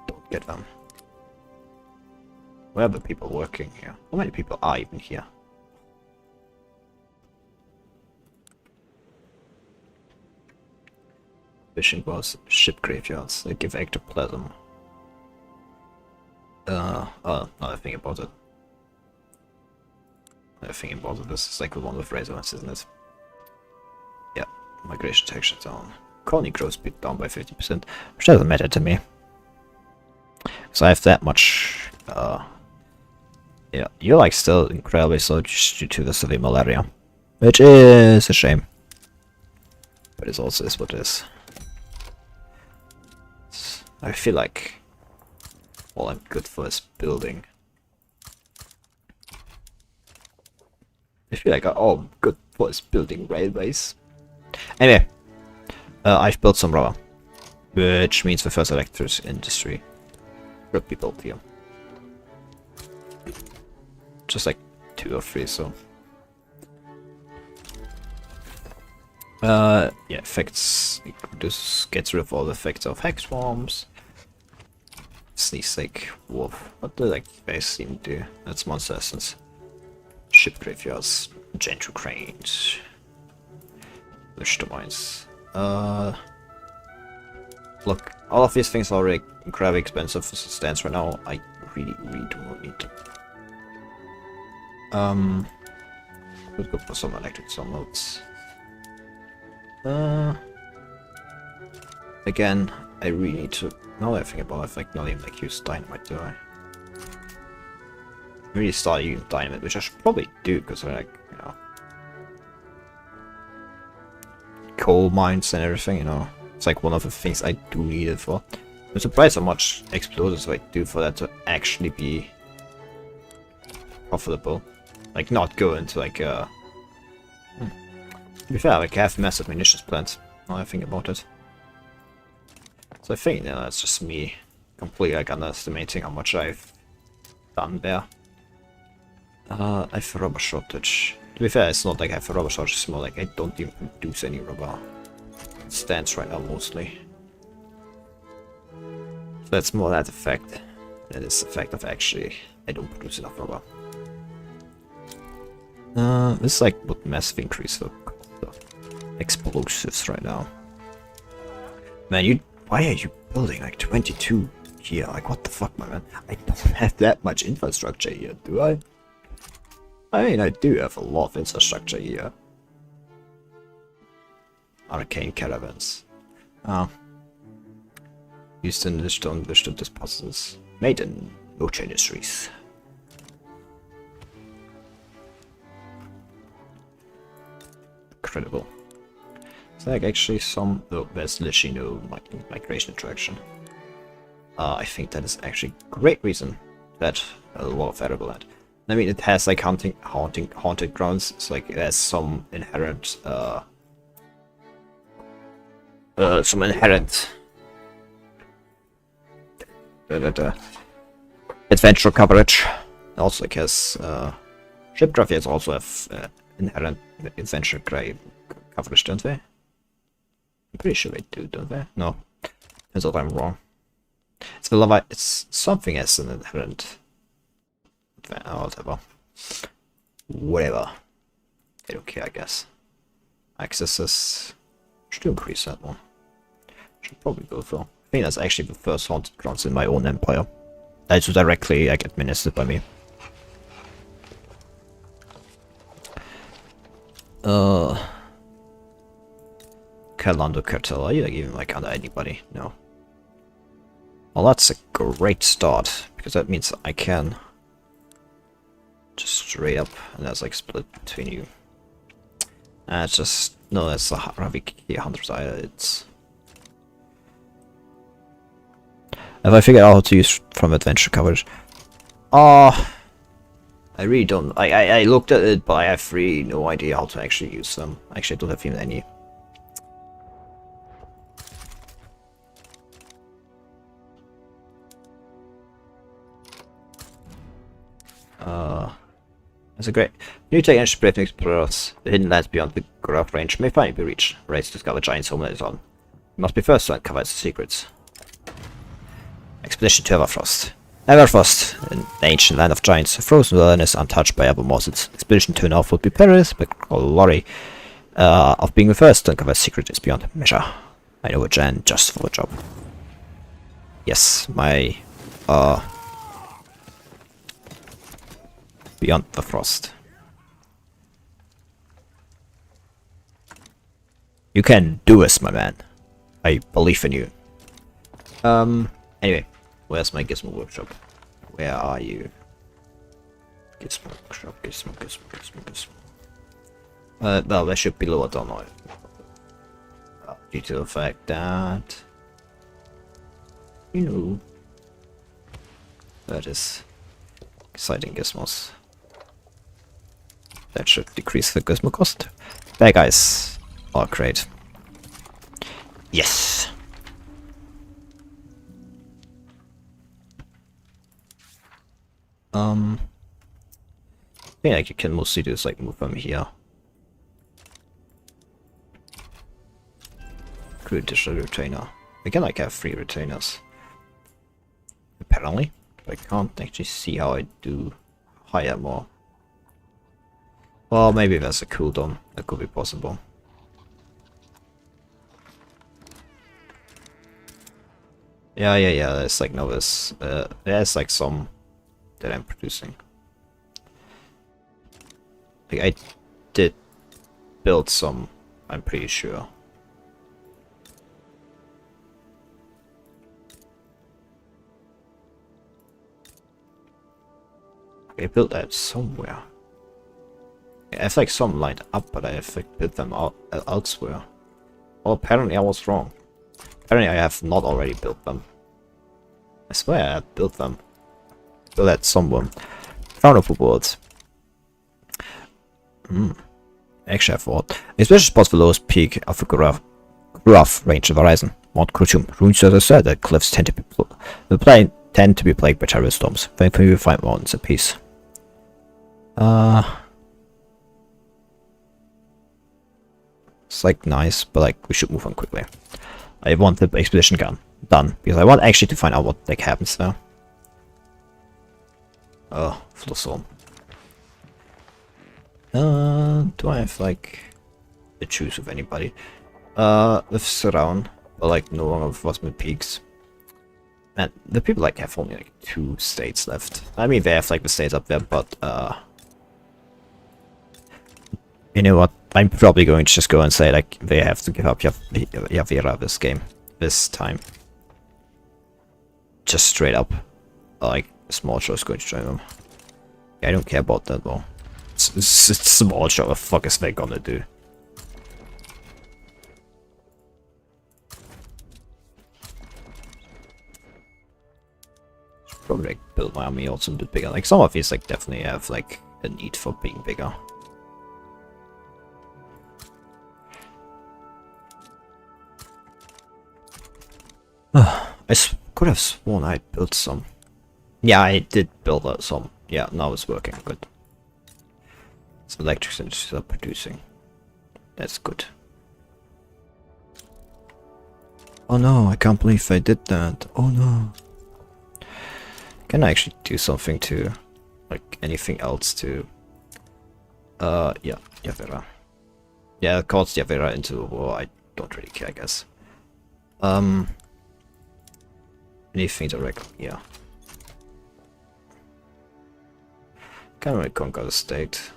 don't get them. Where are the people working here? How many people are even here? Fishing boats, ship graveyards, they give ectoplasm. Now I think about it. This is like the one with razor, isn't it? Yeah, migration texture down. Colony growth speed down by 50%, which doesn't matter to me. So I have that much, yeah, you're like still incredibly slow just due to the severe malaria. Which is a shame. But it also is what it is. I feel like all I'm good for is building. I feel like all I'm good for is building railways. Anyway, I've built some rubber, which means the first electric industry will be built here. Just like 2 or 3, so. Yeah, effects. This gets rid of all the effects of hex swarms. Sneeze like wolf. What do like guys seem to do? That's monster essence. Ship graveyards, gentry cranes, wish turbines. Look, all of these things are already incredibly expensive as it stands right now. I really do not need them. Let's go for some electric sawmills. Again, I really need to. Now that I think about it, like not even like use dynamite, do I? Really start using dynamite, which I should probably do because I like, you know, coal mines and everything. You know, it's like one of the things I do need it for. I'm surprised how much explosives I do for that to actually be profitable. Like not go into like to be fair, like I have massive munitions plants. Now I think about it. So I think, you know, that's just me completely like underestimating how much I've done there. I have a rubber shortage. To be fair, it's not like I have a rubber shortage, it's more like I don't even produce any rubber. It stands right now mostly. So that's more that effect. That is the effect of actually I don't produce enough rubber. This is like what massive increase the explosives right now. Man, why are you building like 22 here? Like what the fuck, my man? I don't have that much infrastructure here, do I? I mean, I do have a lot of infrastructure here. Arcane caravans. Used in Lichtstone bestimmtes Passes. Made in Loach Industries. Incredible. It's like actually some. Oh, there's literally no migration attraction. I think that is actually a great reason that a lot of Arable Land. I mean, it has like haunted grounds. It's like it has some inherent adventure coverage. Also, like has ship graveyards also have inherent adventure coverage, don't they? I'm pretty sure they do, don't they? No, turns out I'm wrong. It's the lava. It's something as an inherent. Whatever. I don't care, I guess. Accesses. Should increase that one. Should probably go for. I think that's actually the first haunted grounds in my own empire. That's directly like administered by me. Calando Cartel, are you like even like under anybody? No. Well, that's a great start, because that means I can just straight up, and that's like split between you. It's just, no, that's the Raviki Hunter's Eye. It's... Have I figured out how to use from adventure coverage? I really don't. I looked at it, but I have really no idea how to actually use them. Actually, I don't have even any. That's a great. New tech and brave explorers. The hidden lands beyond the graph range may finally be reached. Race to discover giant homelands on. You must be first to uncover its secrets. Expedition to Everfrost. Everfrost, an ancient land of giants, frozen wilderness untouched by ever morsels. Expedition to North would be perilous, but glory of being the first to uncover its secret is beyond measure. I know a Jan just for the job. Yes, my beyond the frost. You can do this, my man. I believe in you. Anyway, where's my Gizmo workshop? Where are you? Gizmo workshop, Gizmo. Well, they should be lower down now. Due to the fact that, you know, that is exciting gizmos. That should decrease the gizmo cost. Bad guys are great. Yes. I think like you can mostly do is like move them here. Create additional retainer. I can like have 3 retainers. Apparently. I can't actually see how I do hire more. Well, maybe there's a cooldown. That could be possible. Yeah. There's like no this. There's like some that I'm producing. Like I did build some. I'm pretty sure. I built that somewhere. I have like some lined up, but I have like built them out elsewhere. Well, apparently I was wrong. Apparently I have not already built them. I swear I had built them. Built that somewhere. Crown of the Worlds. Actually I thought. Especially spots the lowest peak of the graph range of horizon. Mount Krutum. Runes as I said, the cliffs tend to be plagued by terrible storms. Thankfully we find mountains at peace. It's like nice, but like we should move on quickly. I want the expedition done because I want actually to find out what like happens there. Oh, Flossol. Do I have like the choose of anybody? With Surround, but like no longer with Vosmid Peaks. And the people like have only like 2 states left. I mean they have like the states up there, but you know what? I'm probably going to just go and say like they have to give up Yavira this time. Just straight up. Like small show is going to join them. I don't care about that though. It's small show, what the fuck is they gonna do? Probably like build my army also a bit bigger. Like some of these like definitely have like a need for being bigger. I could have sworn I built some. Yeah, I did build some. Yeah, now it's working. Good. So electric centers are producing. That's good. Oh no, I can't believe I did that. Oh no. Can I actually do something to, like, anything else to... yeah, Yavira. Yeah, it calls Yavira into a war. I don't really care, I guess. Anything directly, yeah. Can't really conquer the state.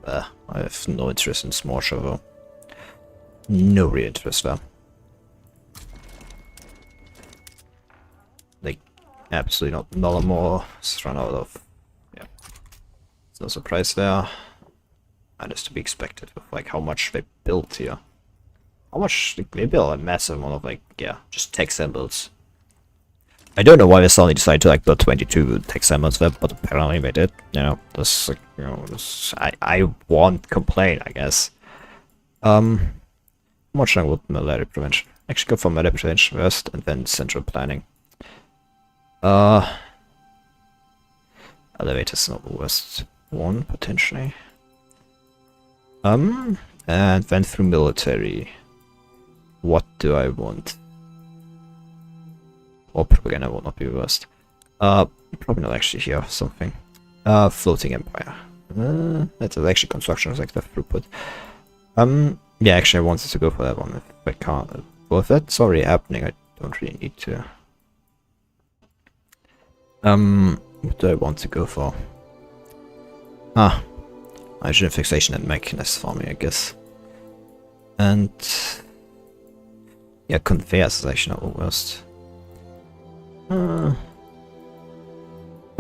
I have no interest in small shovel. No real interest there. Like, absolutely not more run out of. Yeah. There's no surprise there. And it's to be expected with like how much they built here. How much like, they built a massive amount of like, yeah, just tech samples. I don't know why they suddenly decided to like build 22 tech samples there, but apparently they did. You know, this like, you know, this I won't complain, I guess. How much I would malaria prevention? Actually go for malaria prevention first and then central planning. Elevators not the worst one, potentially. And then through military. What do I want? Or propaganda will not be worst. Probably not actually here, something. Floating Empire. That's actually construction sector throughput. Yeah, actually I wanted to go for that one if I can't. Well, if that's already happening, I don't really need to. What do I want to go for? Hydrogen fixation and mechanist farming, I guess. And yeah, conveyors is actually not the worst. I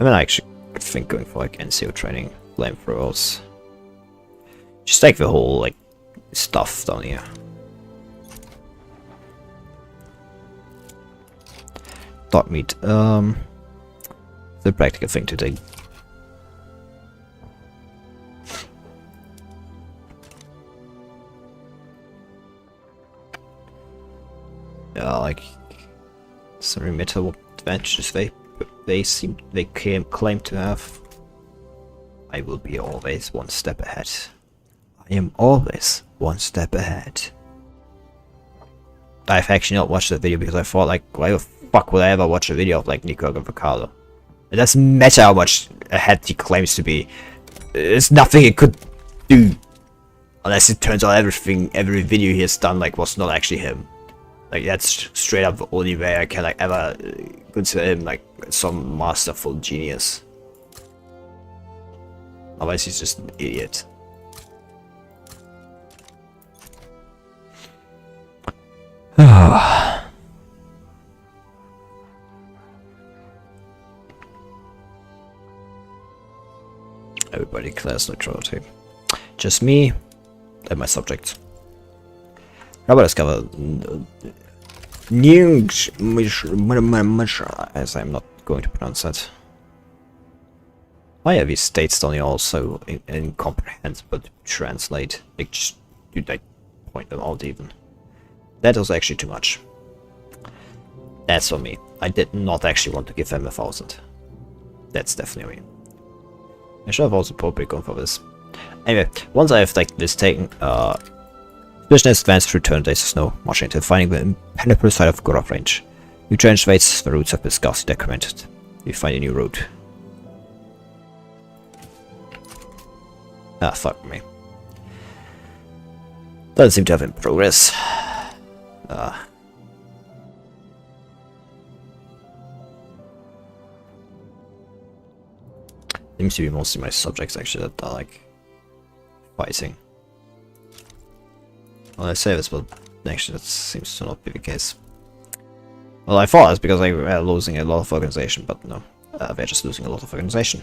mean, I actually think going for like NCO training, flamethrowers. Just take the whole like stuff down here. Dog meat. The practical thing to do. Yeah, like some remitter advantages they claim to have. I will be always one step ahead. I am always one step ahead. I've actually not watched that video because I thought like, why the fuck would I ever watch a video of like Nico Avocado? It doesn't matter how much ahead he claims to be. There's nothing it could do. Unless it turns out every video he has done like was not actually him. Like that's straight up the only way I can like ever consider him like some masterful genius. Otherwise he's just an idiot. Everybody declares neutrality. Just me and my subjects. How about discover new as I'm not going to pronounce that. Why are these states don't also incomprehensible to translate? Like just you like point them out even. That was actually too much. That's for me. I did not actually want to give them 1,000. That's definitely me. I should have also probably gone for this. Anyway, once I have like this taken, Mission advanced through turn days of snow, marching until finding the impenetrable side of Gorov range. New trench waits, the routes have been scarcely documented. We find a new route. Ah, fuck me. Doesn't seem to have in progress. Seems to be mostly my subjects actually that are like fighting. Well, I say this, but actually that seems to not be the case. Well, I thought it's because they were losing a lot of organization, but no, they're just losing a lot of organization.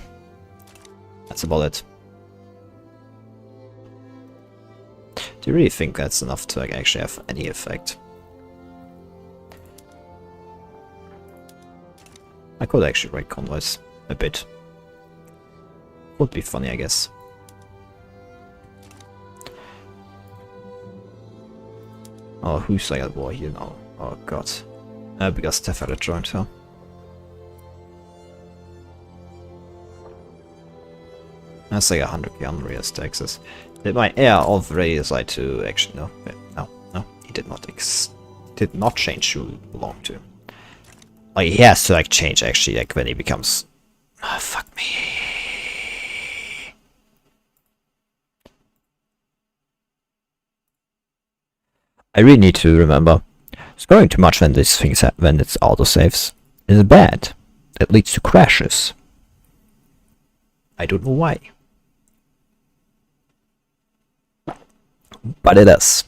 That's about it. Do you really think that's enough to like, actually have any effect? I could actually write convoys a bit. Would be funny, I guess. Oh, who's like at war here now? Oh god. Because Tefera joined her. That's like 100 gun rears Texas. Did my heir already decide to actually no, he did not change who he belonged to. Like he has to like change actually like when he becomes fuck me. I really need to remember, scoring too much when these things when it's autosaves is bad. It leads to crashes. I don't know why. But it is.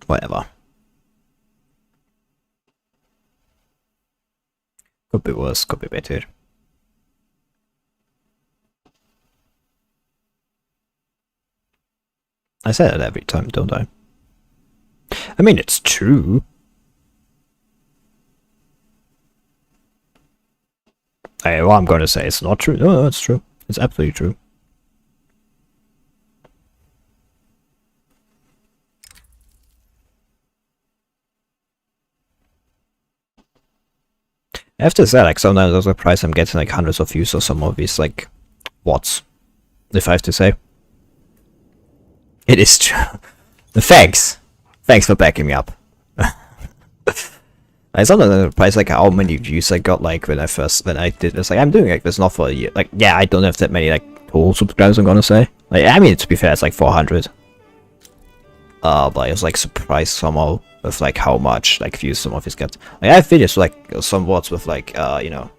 Whatever. Could be worse, could be better. I say that every time, don't I? I mean, it's true. Hey, well, I'm going to say it's not true. No, it's true. It's absolutely true. I have to say, like, sometimes there's a price I'm getting like hundreds of views or some of these, like, watts. If I have to say. It is true. Thanks. Thanks for backing me up. I sometimes the price like how many views I got like when I did this. Like I'm doing like this not for a year. Like yeah, I don't have that many like total subscribers. I'm gonna say. Like I mean, to be fair, it's like 400. But I was like surprised somehow with like how much like views some of these get. Like I have videos like some watts with like you know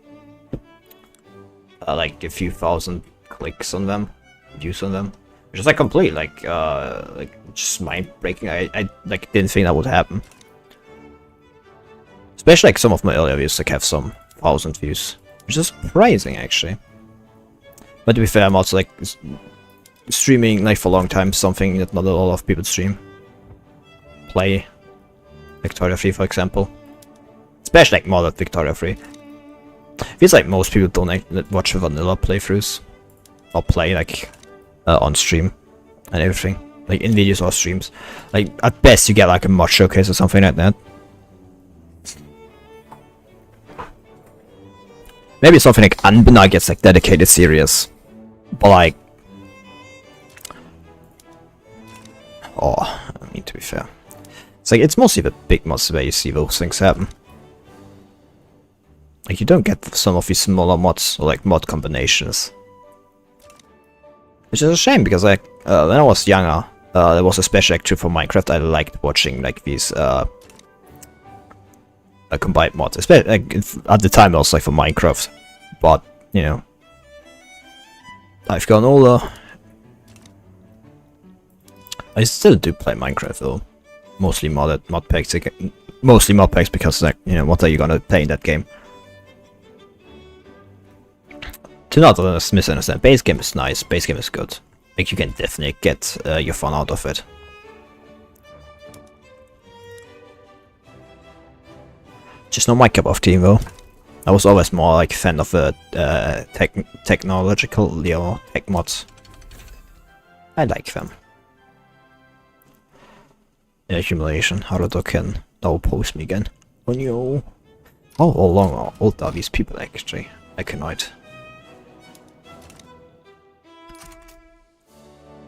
like a few thousand clicks on them, views on them. Which is like complete, like just mind breaking. I like didn't think that would happen. Especially like some of my earlier videos like have some 1,000 views, which is surprising actually. But to be fair, I'm also like streaming like for a long time something that not a lot of people stream. Play Victoria 3, for example. Especially like modded Victoria 3. Feels like most people don't like, watch vanilla playthroughs or play like on stream and everything, like in videos or streams. Like at best you get like a mod showcase or something like that. Maybe something like Unbina gets like dedicated series, but like, oh, I mean to be fair, it's like it's mostly the big mods where you see those things happen. Like, you don't get some of these smaller mods, or like mod combinations. Which is a shame, because like, when I was younger, there was especially actually for Minecraft, I liked watching like these, combined mods. Especially, like, at the time it was like for Minecraft. But, you know, I've gotten older. I still do play Minecraft though. Mostly mod packs, mostly mod packs, because like, you know, what are you gonna play in that game? Do not misunderstand, base game is nice, base game is good. Like, you can definitely get your fun out of it. Just not my cup of tea though. I was always more like fan of technological tech mods. I like them. Accumulation, Haruto can now oppose me again. Oh no. Oh, how long old are these people actually? I cannot.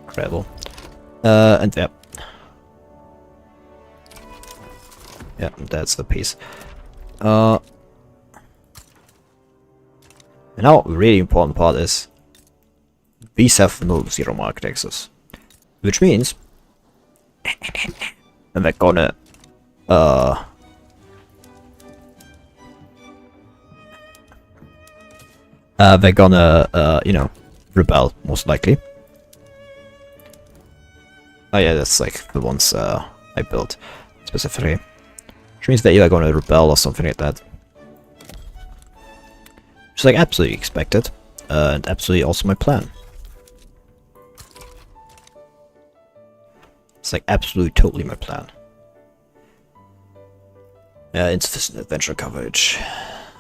Incredible. And yeah. Yeah, that's the piece. And now, really important part is these have no zero market access, which means and they're gonna you know, rebel most likely. Oh yeah, that's like the ones I built specifically, which means they're either gonna rebel or something like that. Which is like absolutely expected, and absolutely also my plan. It's like absolutely totally my plan. Insufficient adventure coverage.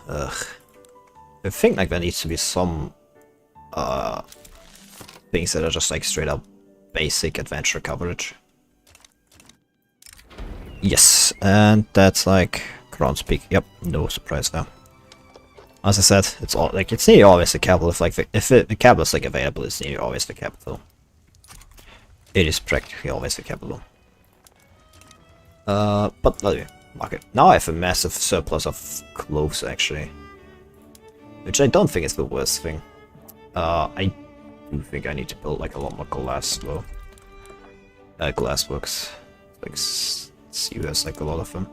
Ugh. I think like there needs to be some things that are just like straight up basic adventure coverage. Yes, and that's like ground speak. Yep, no surprise there. As I said, it's all like it's nearly always the capital. If the capital is like available, it's nearly always the capital. It is practically always the capital. But anyway, market. Now I have a massive surplus of clothes actually, which I don't think is the worst thing. I do think I need to build like a lot more glass though. Glass works. Like CU has like a lot of them.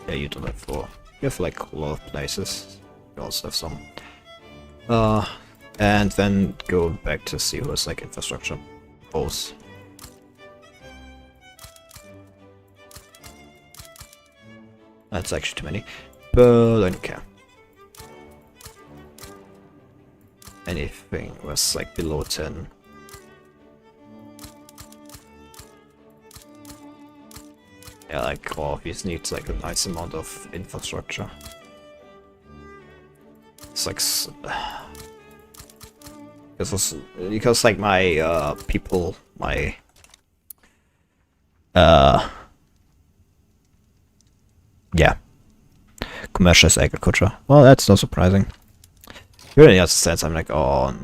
Yeah, you don't have four. You have like a lot of places. You also have some. And then go back to see who has like infrastructure. Both. That's actually too many, but I don't care. Anything was like below 10. Yeah, like all of these needs like a nice amount of infrastructure. It's like because like my people, my yeah, commercialized agriculture. Well, that's not surprising. Really, in sense, I'm like, oh,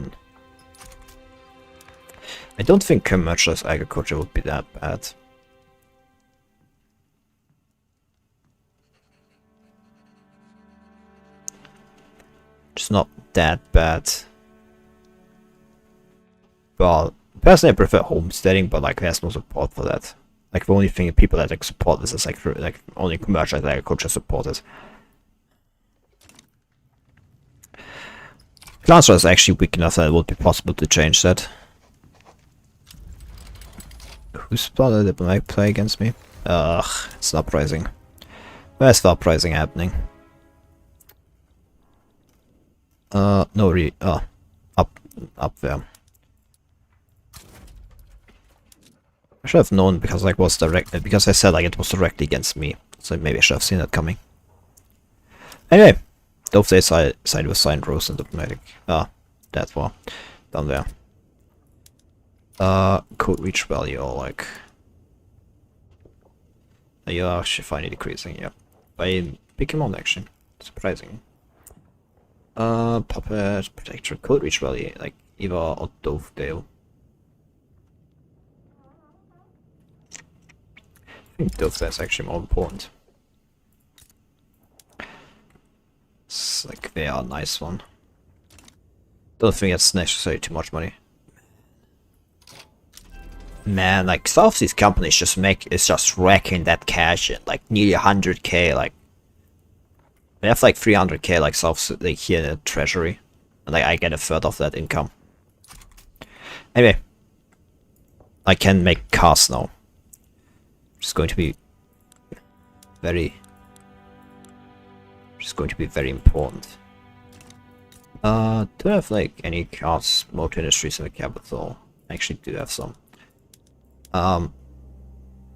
I don't think commercialized agriculture would be that bad. It's not that bad. Well, personally, I prefer homesteading, but like, there's no support for that. Like, the only thing people that like support this is like only commercialized agriculture supported. Lancer is actually weak enough that it would be possible to change that. Whose spotted it might play against me? Ugh, it's the uprising. Where's the uprising happening? No up there. I should have known because like was direct because I said like it was directly against me, so maybe I should have seen that coming. Anyway, Dove Day side with signed Rose and Diplomatic. That war down there. Code reach value or like you're actually finally decreasing, yeah. By big amount actually. Surprising. Puppet Protector code reach value, like Eva or Dovedale. I think Dovedale is actually more important. It's like they are a nice one. Don't think it's necessarily too much money. Man, like some of these companies is just wrecking that cash in like nearly 100k. Like they have like 300k like like here in the treasury, and like I get a third of that income. Anyway, I can make cars now. It's going to be very important. Do I have like any cars, motor industries in the capital? I actually do have some. I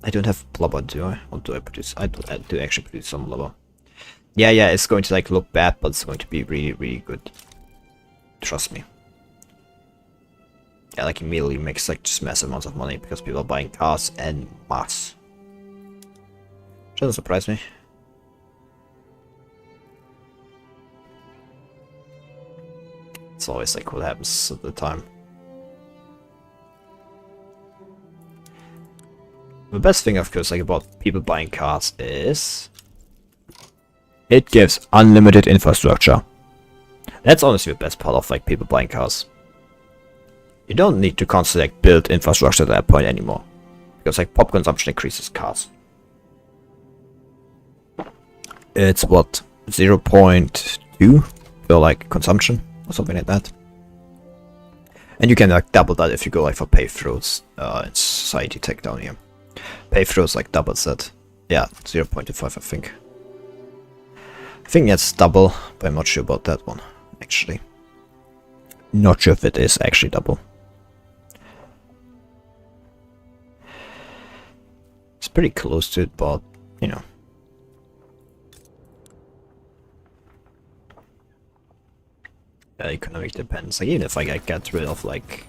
don't have blubber, do I? Or do I produce? I do actually produce some blubber. Yeah, it's going to like look bad, but it's going to be really good. Trust me. Yeah, like immediately makes like just massive amounts of money because people are buying cars en masse. Doesn't surprise me. It's always like what happens at the time. The best thing, of course, like about people buying cars is it gives unlimited infrastructure. That's honestly the best part of like people buying cars. You don't need to constantly like build infrastructure at that point anymore, because like pop consumption increases cars. It's what 0.2 for like consumption or something like that, and you can like double that if you go like for paved roads. In society tech down here, paved roads like doubles that. Yeah, 0.25 I think. I think that's double, but I'm not sure about that one actually. Not sure if it is actually double. It's pretty close to it, but you know. Economic depends. Like even if like, I get rid of like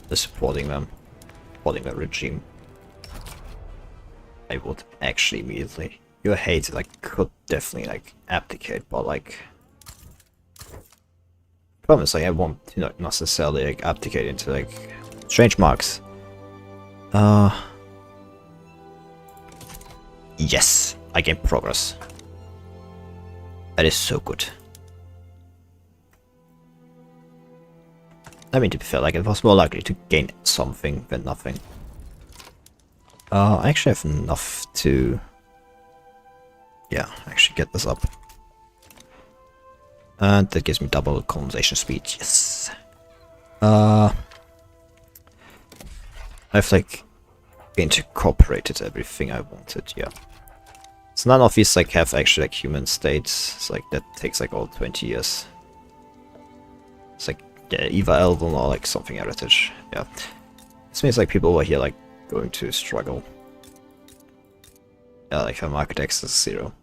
the supporting that regime, I would actually immediately. Your hate like could definitely like abdicate, but like problem is like I won't not necessarily like abdicate into like strange marks. Yes, I gain progress. That is so good. I mean, to be fair, like it was more likely to gain something than nothing. I actually have enough to, yeah, actually get this up. And that gives me double colonization speed, yes. I've like incorporated everything I wanted, yeah. So none of these like have actually like human states. It's like that takes like all 20 years. It's like yeah, either elven or like something heritage, yeah. This means like people over here like going to struggle. Yeah, like her market access is 0.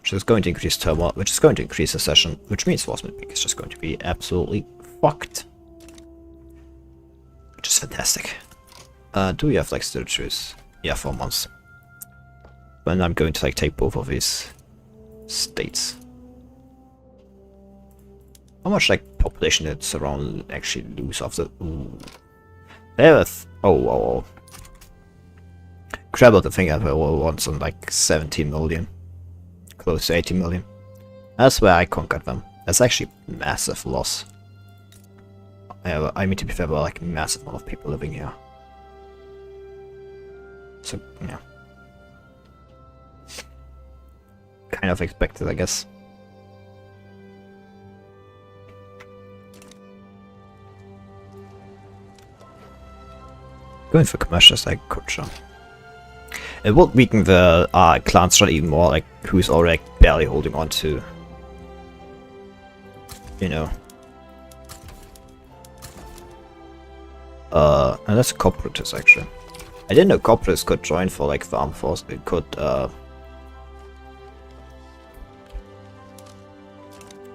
Which is going to increase turmoil, which is going to increase secession, which means Forceman Peak is just going to be absolutely fucked. Which is fantastic. Do we have like still choose? Yeah, 4 months. Then I'm going to like take both of these states. How much like population did Surround actually lose after? Ooh. They have oh. Crabble the thing I want some like 17 million. Close to 80 million. That's where I conquered them. That's actually massive loss. I mean to be fair, there are like massive amount of people living here. So yeah. Kind of expected, I guess. Going for commercials like culture. It would weaken the clan strat even more, like who's already like, barely holding on to, you know. And that's cooperatives actually. I didn't know cooperatives could join for like the armed force. It could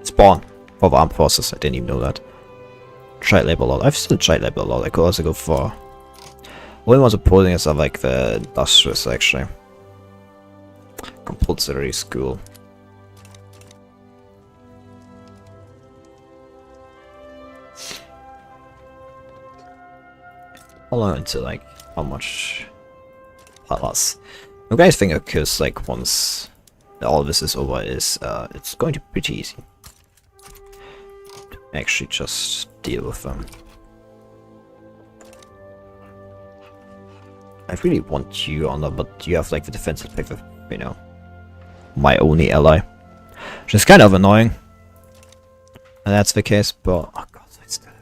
spawn for the armed forces. I didn't even know that. Child labor law. I've still child labor law. I could also go for. One was opposing us of like the industrialists actually. Compulsory school. Hold on to like how much plus. The guys think of course like once all of this is over is it's going to be pretty easy. actually just deal with them. I really want you on that, but you have like the defensive pick of, you know, my only ally. Which is kind of annoying. And that's the case, but oh god, it's good.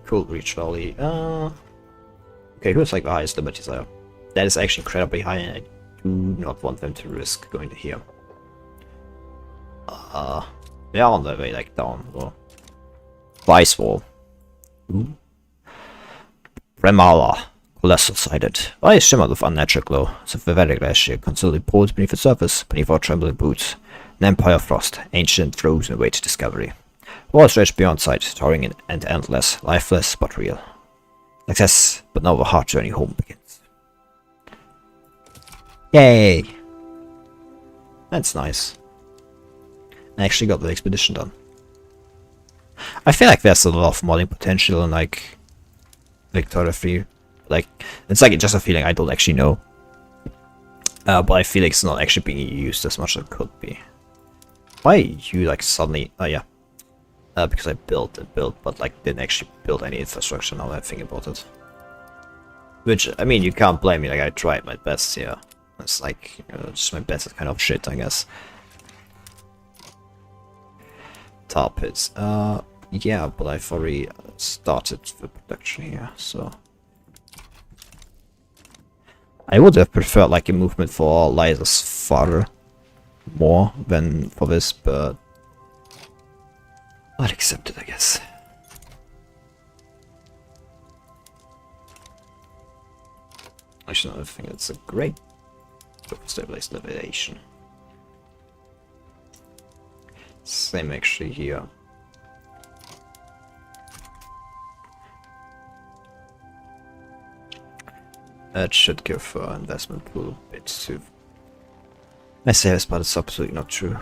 Cool reach valley. Okay, who's like the highest limit desire? That is actually incredibly high, and I do not want them to risk going to here. They are on their way like down. Or Vice Wall. Ooh. Remala. Lesser-sided. Eyes shimmered with unnatural glow, as if a very glacier concealed pores beneath its surface, beneath our trembling boots. An empire of frost, ancient, frozen, awaited discovery. Walls stretched beyond sight, towering and endless, lifeless but real. Success, but now the hard journey home begins. Yay! That's nice. I actually got the expedition done. I feel like there's a lot of modding potential in like Victoria 3. Like, it's like just a feeling, I don't actually know. But I feel like it's not actually being used as much as it could be. Why you like suddenly... Oh yeah. Because I built and built, but like didn't actually build any infrastructure now that I think about it. Which, I mean, you can't blame me, like I tried my best here. It's like, you know, just my best is kind of shit, I guess. Tar pits. Yeah, but I've already started the production here, so... I would have preferred like a movement for lasers far more than for this, but I'll accept it, I guess. Actually, I think it's a great stabilized levitation. Same actually here. That should give investment pool bits too. I say this, but it's absolutely not true.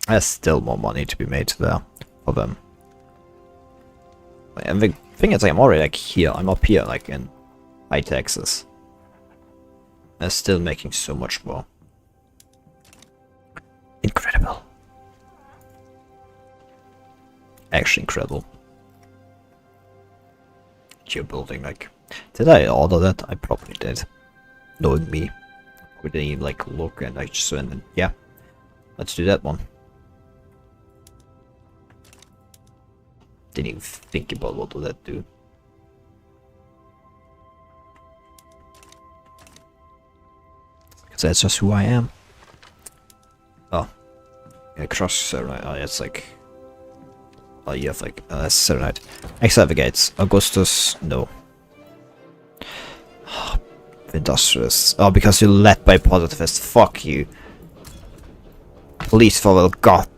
There's still more money to be made there for them. And the thing is, like, I'm already like here. I'm up here, like in high taxes. They're still making so much more. Incredible. Actually incredible. You're building, like, did I order that? I probably did. Knowing me, we didn't even like look, and I just went and yeah, let's do that one. Didn't even think about what would that do. Because that's just who I am. Oh, yeah, cross Serenite. Oh, yeah, it's like. Oh, you have like Serenite. Exether gates. Augustus, no. Industrialists. Oh, because you're led by positivists. Fuck you. Please follow God.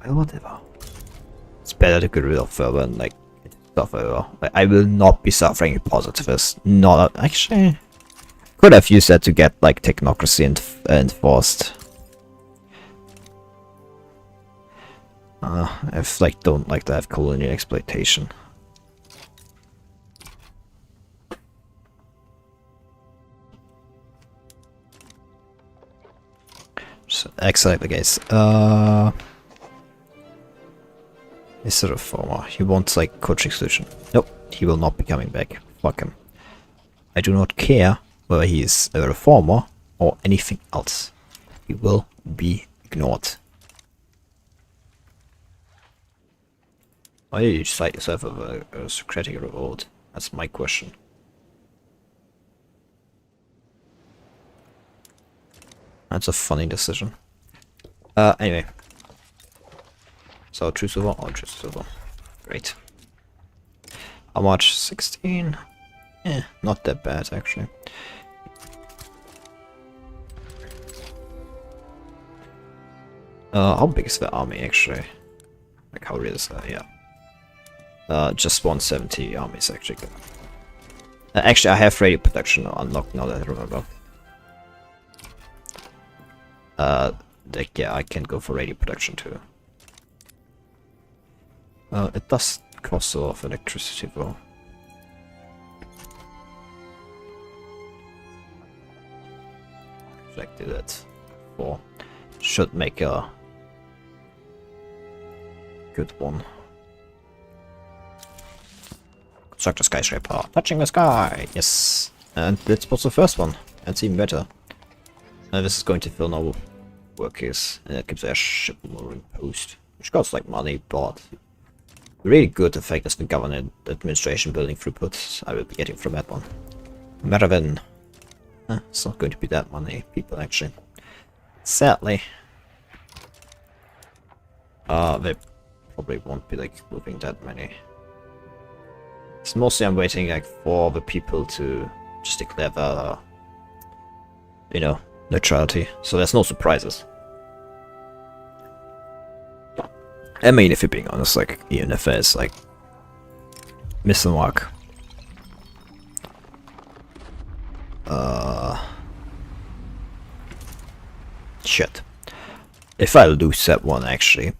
Well, whatever. It's better to get rid of further and like stuff over. Like, I will not be suffering a positivist. Not actually. Could have used that to get like technocracy enforced. I like don't like to have colonial exploitation. So, excellent, guys. Is a reformer. He wants like coach exclusion. Nope, he will not be coming back. Fuck him. I do not care whether he is a reformer or anything else. He will be ignored. Why did you cite yourself of a Socratic revolt? That's my question. That's a funny decision. Anyway. So, true silver or true silver. Great. How much? 16? Eh, not that bad, actually. How big is the army, actually? Like, how real is that? Yeah. Just 170 armies, actually. Actually, I have radio production unlocked now that I remember. Like, yeah, I can go for radio production too. It does cost a lot of electricity though. expected it for. Should make a good one. Construct a skyscraper. Touching the sky! Yes! And this was the first one. That's even better. And this is going to fill now workers. And that gives a ship mooring post. Which costs like money, but really good effect as the government administration building throughput I will be getting from that one. Maraven. It's not going to be that many people actually. Sadly. They probably won't be like moving that many. It's mostly I'm waiting like for the people to just declare the, you know, neutrality. So there's no surprises. I mean, if you're being honest, like, even if it's like miss the mark. Shit. If I lose that one, actually.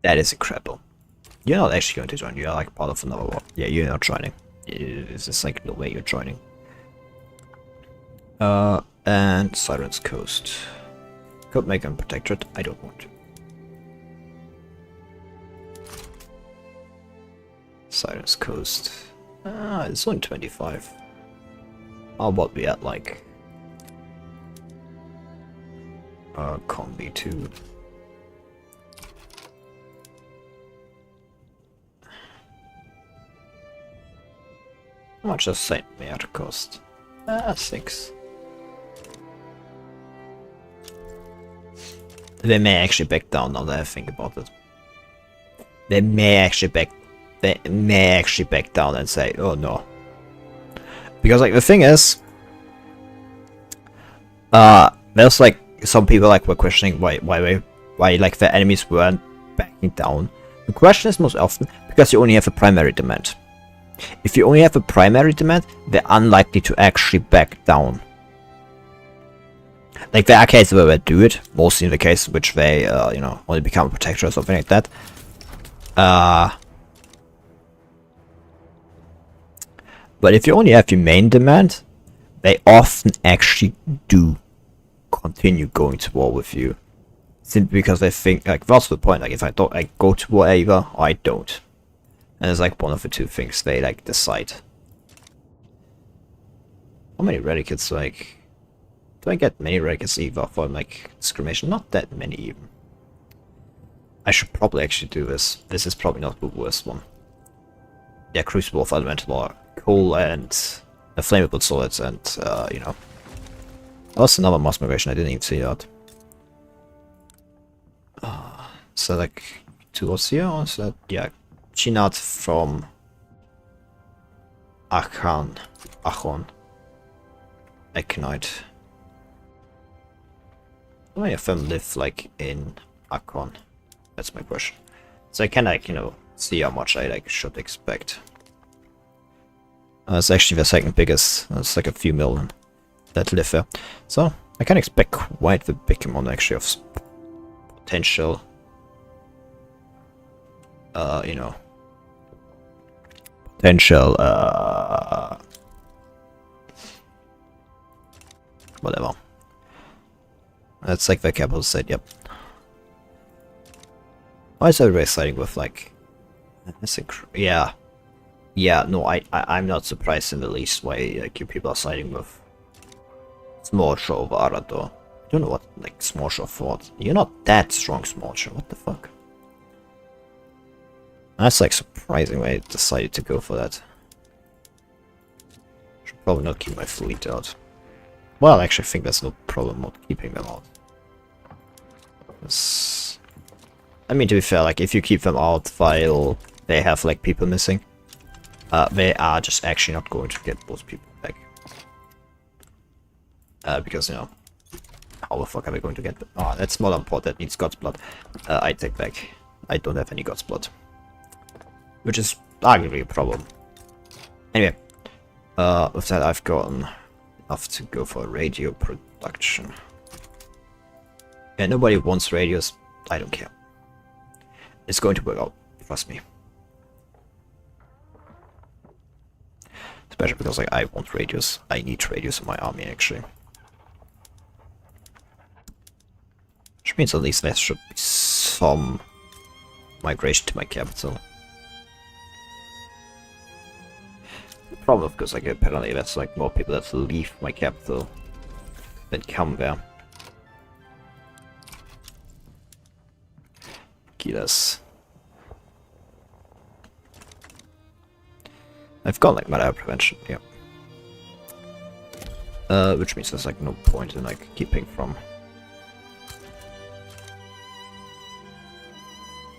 That is incredible. You're not actually going to join, you're like part of another war. Yeah, you're not joining. It's just like no way you're joining. And Siren's Coast. Could make them protectorate, I don't want to. Siren's Coast. It's only 25. How about we at like Combi 2. How much does Saint Mayor cost? 6. They may actually back down now that I think about it. They may actually back down and say, oh no. Because like the thing is, there's like some people like were questioning why like the enemies weren't backing down. The question is most often because you only have a primary demand. If you only have a primary demand, they're unlikely to actually back down. Like there are cases where they do it, mostly in the case in which they, you know, only become a protector or something like that. But if you only have your main demand, they often actually do continue going to war with you. Simply because they think, like, what's the point? Like, if I don't, I go to war either, or I don't. And it's like one of the two things they, like, decide. How many redicates, like... Do I get many redicates either for, like, discrimination? Not that many, even. I should probably actually do this. This is probably not the worst one. Yeah, Crucible of Elemental Law. Coal and... flammable solids and, you know... That was another mass migration, I didn't even see that. So, like, towards here, or is that... Yeah. Chinat from Achon. Econite. How many of them live like in Achon? That's my question. So I can like, you know, see how much I like should expect. It's actually the second biggest. It's like a few million that live there. So I can expect quite the big amount actually of potential. You know. Potential, whatever. That's like the capital said, yep. Why is everybody siding with, like... Yeah. Yeah, no, I'm not surprised in the least why, like, you people are siding with... Small Show of Arador. I don't know what, like, Small Show thought. You're not that strong, Small Show, what the fuck? That's like surprising why I decided to go for that. Should probably not keep my fleet out. Well, I actually think there's no problem not keeping them out. I mean, to be fair, like if you keep them out while they have like people missing, they are just actually not going to get those people back. Because, you know, how the fuck are they going to get them? Oh, that small port that needs God's blood. I take back. I don't have any God's blood. Which is arguably a problem. Anyway, with that I've gotten enough to go for radio production. Yeah, nobody wants radios. I don't care. It's going to work out, trust me. Especially because like I want radius. I need radius in my army actually. Which means at least there should be some migration to my capital. The problem of course like apparently that's like more people that leave my capital than come there. Kilas. I've got like malaria prevention, yeah. Which means there's like no point in like keeping from.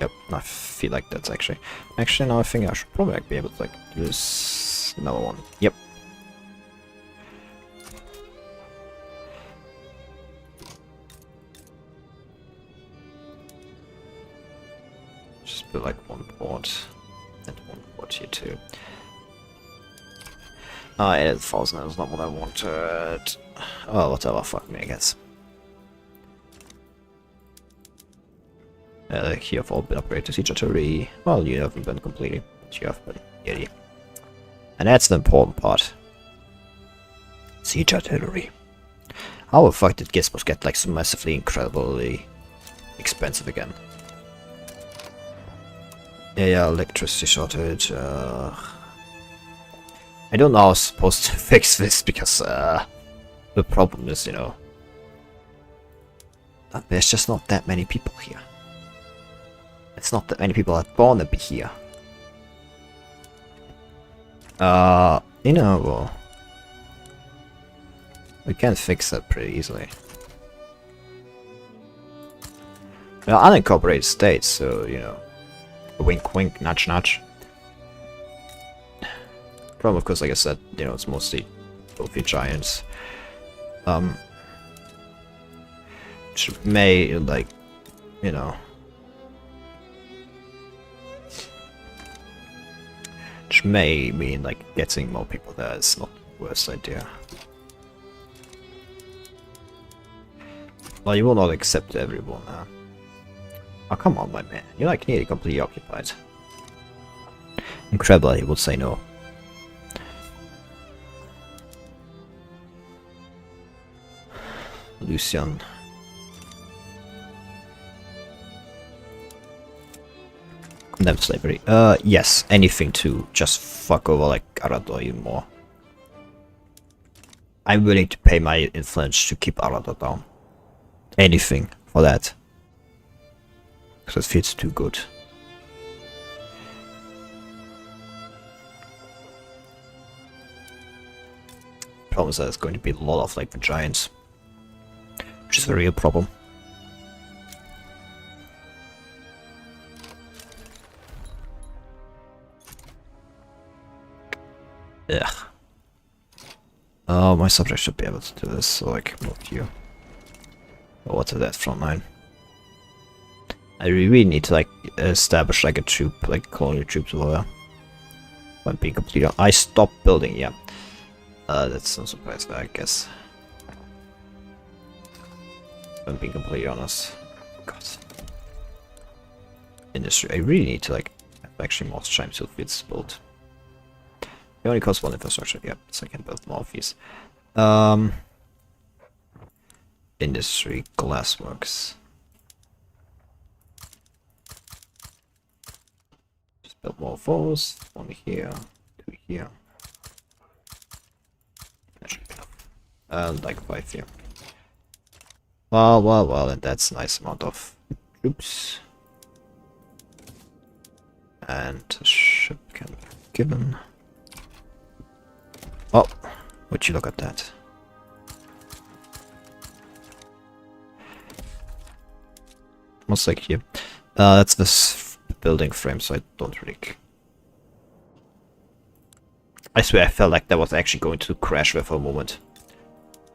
Yep, I feel like that's actually now I think I should probably like be able to like do this another one. Yep. Just put like one port and one port here too. Oh, 8,000 is not what I wanted. Oh, whatever, fuck me, I guess. You have all been upgraded to siege artillery. Well, you haven't been completely, but you have been. Yeah. And that's the important part. Siege artillery. How the fuck did Gizmos get like so massively incredibly expensive again? Yeah, electricity shortage. I don't know how I'm supposed to fix this because the problem is, you know, there's just not that many people here. It's not that many people that born to be here. You know, well, we can fix that pretty easily. We're unincorporated states, so, you know, wink wink, nudge nudge. Problem, of course, like I said, you know, it's mostly trophy giants. Which may, like, you know, which may mean, like, getting more people there is not the worst idea. Well, you will not accept everyone, huh? Oh, come on, my man. You're, like, nearly completely occupied. Incredible, he would say no. Lucian. Condemn slavery. Yes, anything to just fuck over like Arador even more. I'm willing to pay my influence to keep Arador down. Anything for that. Because it feels too good. Problem is that there's going to be a lot of like the giants. Which is a real problem. Ugh. Oh, my subject should be able to do this, so I can move you. Oh, what's that front line? I really need to like establish like a troop, like colonial troops over there. I'm being completely honest. I stopped building, yeah. That's no surprise there, I guess. I'm being completely honest. God. Industry. I really need to like have actually more giant fields built. It only costs one infrastructure, yeah, so I can build more of these. Industry, glassworks. Just build more of those. One here, two here. That should be enough. Like 5 here. Well, and that's a nice amount of troops. And a ship can be given. Oh, would you look at that? What's like here? That's this building frame, so I don't really. I swear I felt like that was actually going to crash there for a moment.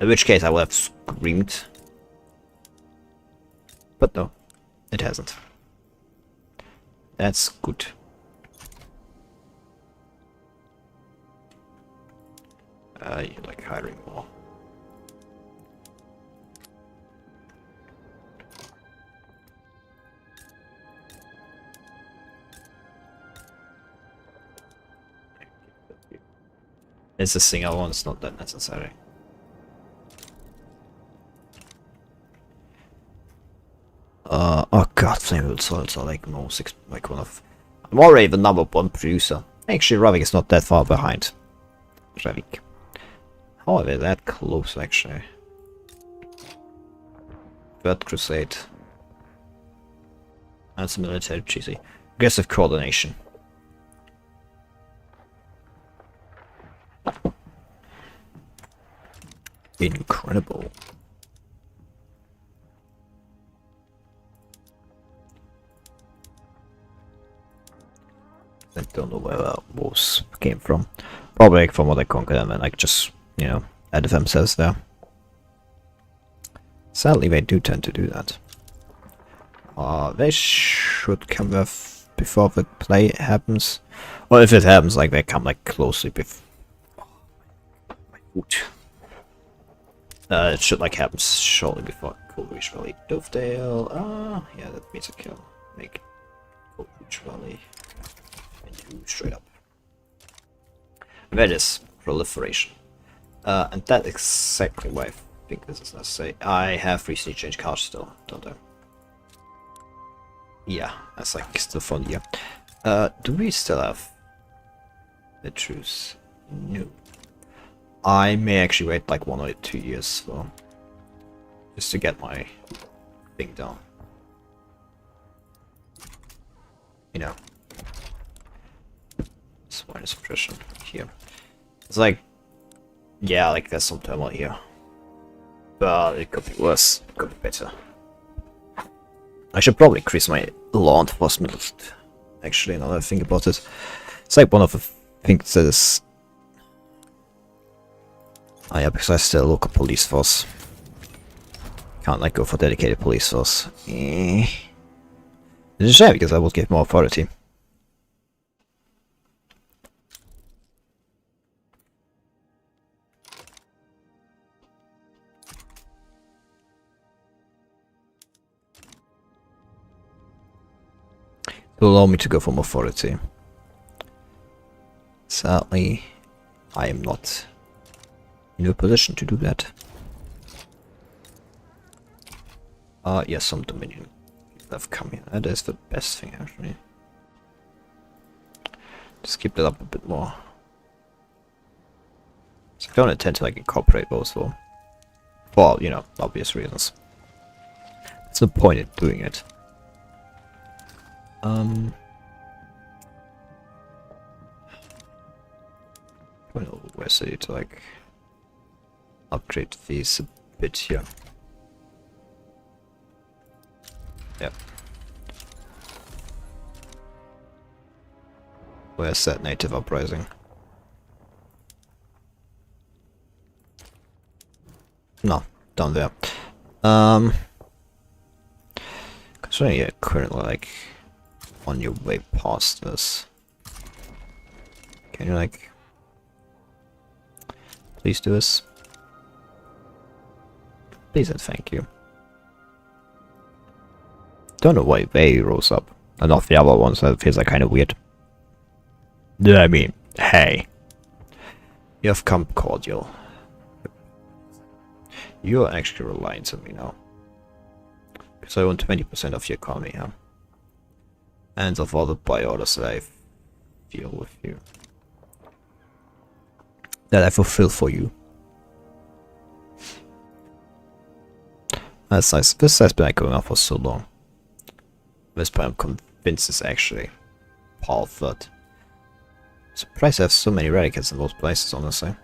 In which case I would have screamed. But no, it hasn't. That's good. You like hiring more. It's a single one, it's not that necessary. Oh god, flammable soils are like most like one of. I'm already the #1 producer. Actually, Ravik is not that far behind. Ravik. However, that close actually. Third Crusade. That's military cheesy. Aggressive coordination. Incredible. I don't know where that was came from. Probably like from what I conquered them and like just, you know, added themselves there. Sadly, they do tend to do that. They should come with before the play happens. Or if it happens, like they come like closely before. My foot. It should like happen shortly before Coolridge Valley. Dovedale. Yeah, that means I can make Coolridge Valley. Straight up. That is proliferation. And that's exactly why I think this is necessary. I have recently changed cards still, don't I? Yeah, that's like still fun, yeah. Do we still have the truce? No. I may actually wait like 1 or 2 years for just to get my thing down. You know. Minus suppression here. It's like, yeah, like there's some turmoil here, but it could be worse. It could be better. I should probably increase my law enforcement. Actually, now that I think about it, it's like one of the things that is. Oh yeah, because I still local police force. Can't like go for dedicated police force. It's a shame because I would give more authority. To allow me to go from authority. Sadly, I am not in a position to do that. Yes, some Dominion have come here. That is the best thing actually. Just keep that up a bit more. So I don't intend to like incorporate those though. For, you know, obvious reasons. There's no point in doing it. Well, where's it to like upgrade these a bit here? Yeah. Where's that native uprising? No, down there. Considering you're currently like on your way past this, can you like please do this? Please and thank you. Don't know why they rose up and not the other ones. That feels like kind of weird. I mean, hey, you have come cordial. You're actually reliant on me now. Because I own 20% of your economy, huh? And of all the buy orders that I deal with you. That I fulfill for you. That's nice. This has been like going on for so long. This point I'm convinced is actually Paul third. Surprised I have so many radicals in those places, honestly.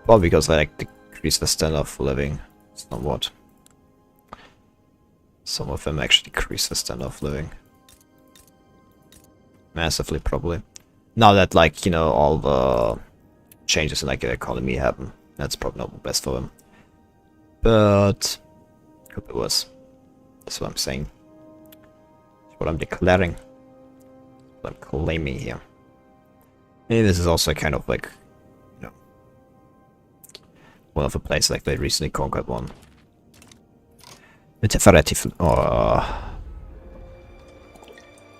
Probably because I like decrease the standard of living somewhat. Some of them actually decrease the standard of living. Massively, probably. Now that, like, you know, all the changes in, like, the economy happen. That's probably not the best for them. But could be worse. That's what I'm saying. That's what I'm declaring. What I'm claiming here. Maybe this is also kind of like, you know, one of the places like they recently conquered one.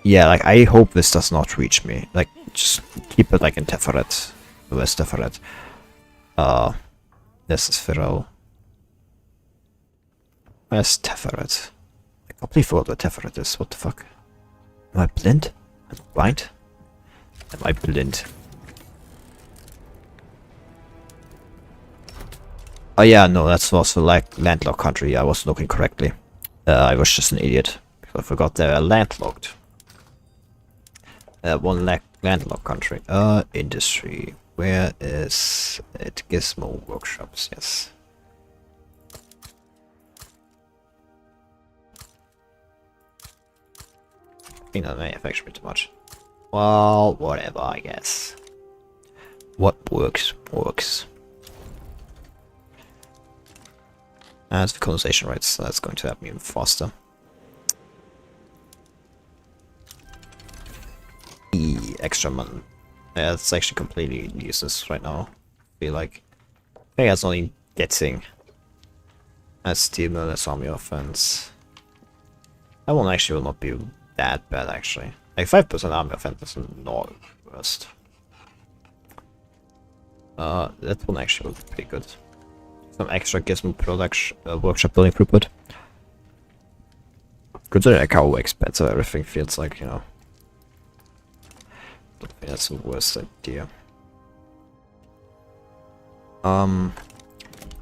Yeah, like I hope this does not reach me. Like, just keep it like in Teferet Where's Teferet? This is Pharaoh. Where's Teferet? I completely forgot what Teferet is. What the fuck? Am I blind? Am I blind? Am I blind? Oh yeah, no, that was the landlocked country. I was looking correctly. I was just an idiot. I forgot they're landlocked. One landlocked country. Industry. Where is it? Gizmo workshops, yes. I think that may affect me too much. Well, whatever, I guess. What works, works. As the colonization rates, that's going to happen even faster. Extra money. Yeah, it's actually completely useless right now. I feel like. I think that's only getting. That's steel mill, that's army offense. That one actually will not be that bad actually. Like 5% army offense is not the worst. That one actually will be pretty good. Some extra gizmo production, workshop building throughput. Considering like how expensive everything feels like, you know. I don't think that's the worst idea.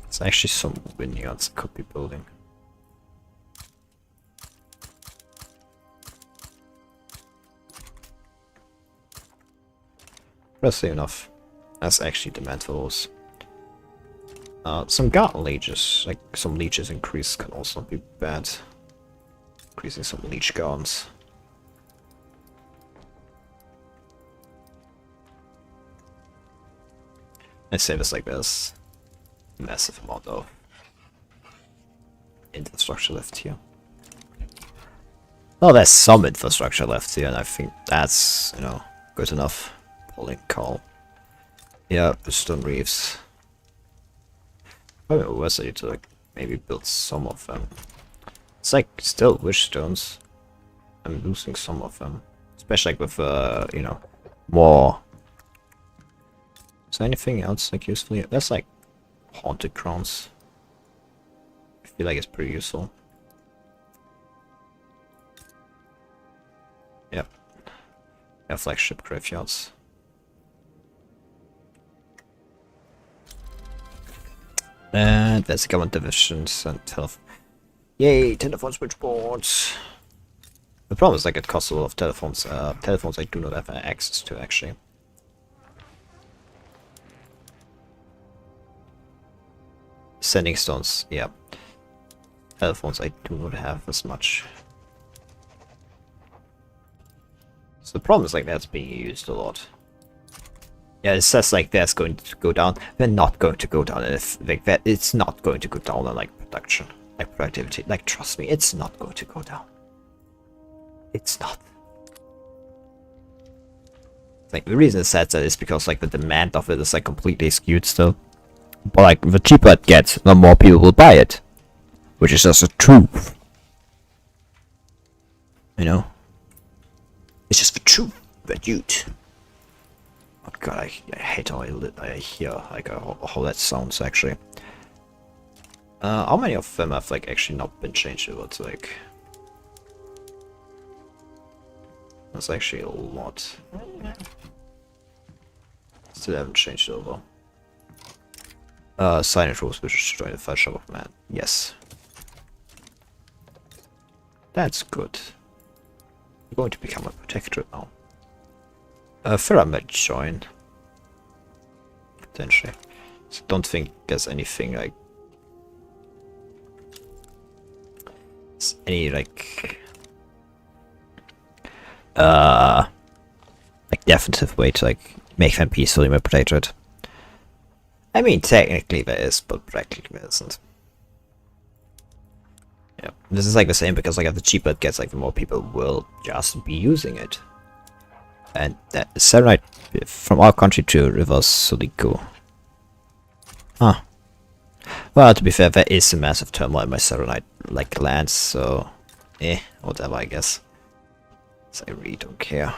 It's actually some vineyards could be building. That's enough. That's actually demand for those. Some garden leeches, like some leeches increase can also be bad. Increasing some leech gardens. I say this like there's massive amount of infrastructure left here. Well, there's some infrastructure left here, and I think that's, you know, good enough. Pulling coal. Yeah, the stone reefs. Probably worth it to like maybe build some of them. It's like still wish stones. I'm losing some of them, especially like with you know, more. Is there anything else like useful here? That's like haunted crowns. I feel like it's pretty useful. Yep. Yeah, flagship graveyards. And there's the government divisions and health. Yay, telephone switchboards. The problem is like it costs a lot of telephones. Telephones I do not have access to actually. Sending stones, yeah. Telephones I do not have as much. So the problem is like that's being used a lot. Yeah, it says like that's going to go down. They're not going to go down if like that. It's not going to go down on like production, like productivity. Like trust me, it's not going to go down. It's not. Like the reason it says that is because like the demand of it is like completely skewed still. But like the cheaper it gets, the more people will buy it, which is just the truth. You know, it's just the truth, the dude. Oh god, I hate how I hear like how that sounds actually. How many of them have like actually not been changed over to like? That's actually a lot. Still haven't changed it over. Signage rules which destroy the fight shop of man. Yes. That's good. I'm going to become a protectorate now. Farah might join. Potentially. So don't think there's anything like any like definitive way to like make them peacefully my protectorate. I mean technically there is, but practically there isn't. Yeah. This is like the same because like the cheaper it gets, like the more people will just be using it. And that is right from our country to Rivers Solico. Huh. Well, to be fair, there is a massive turmoil in my Serenite like lands, so whatever I guess. So I really don't care.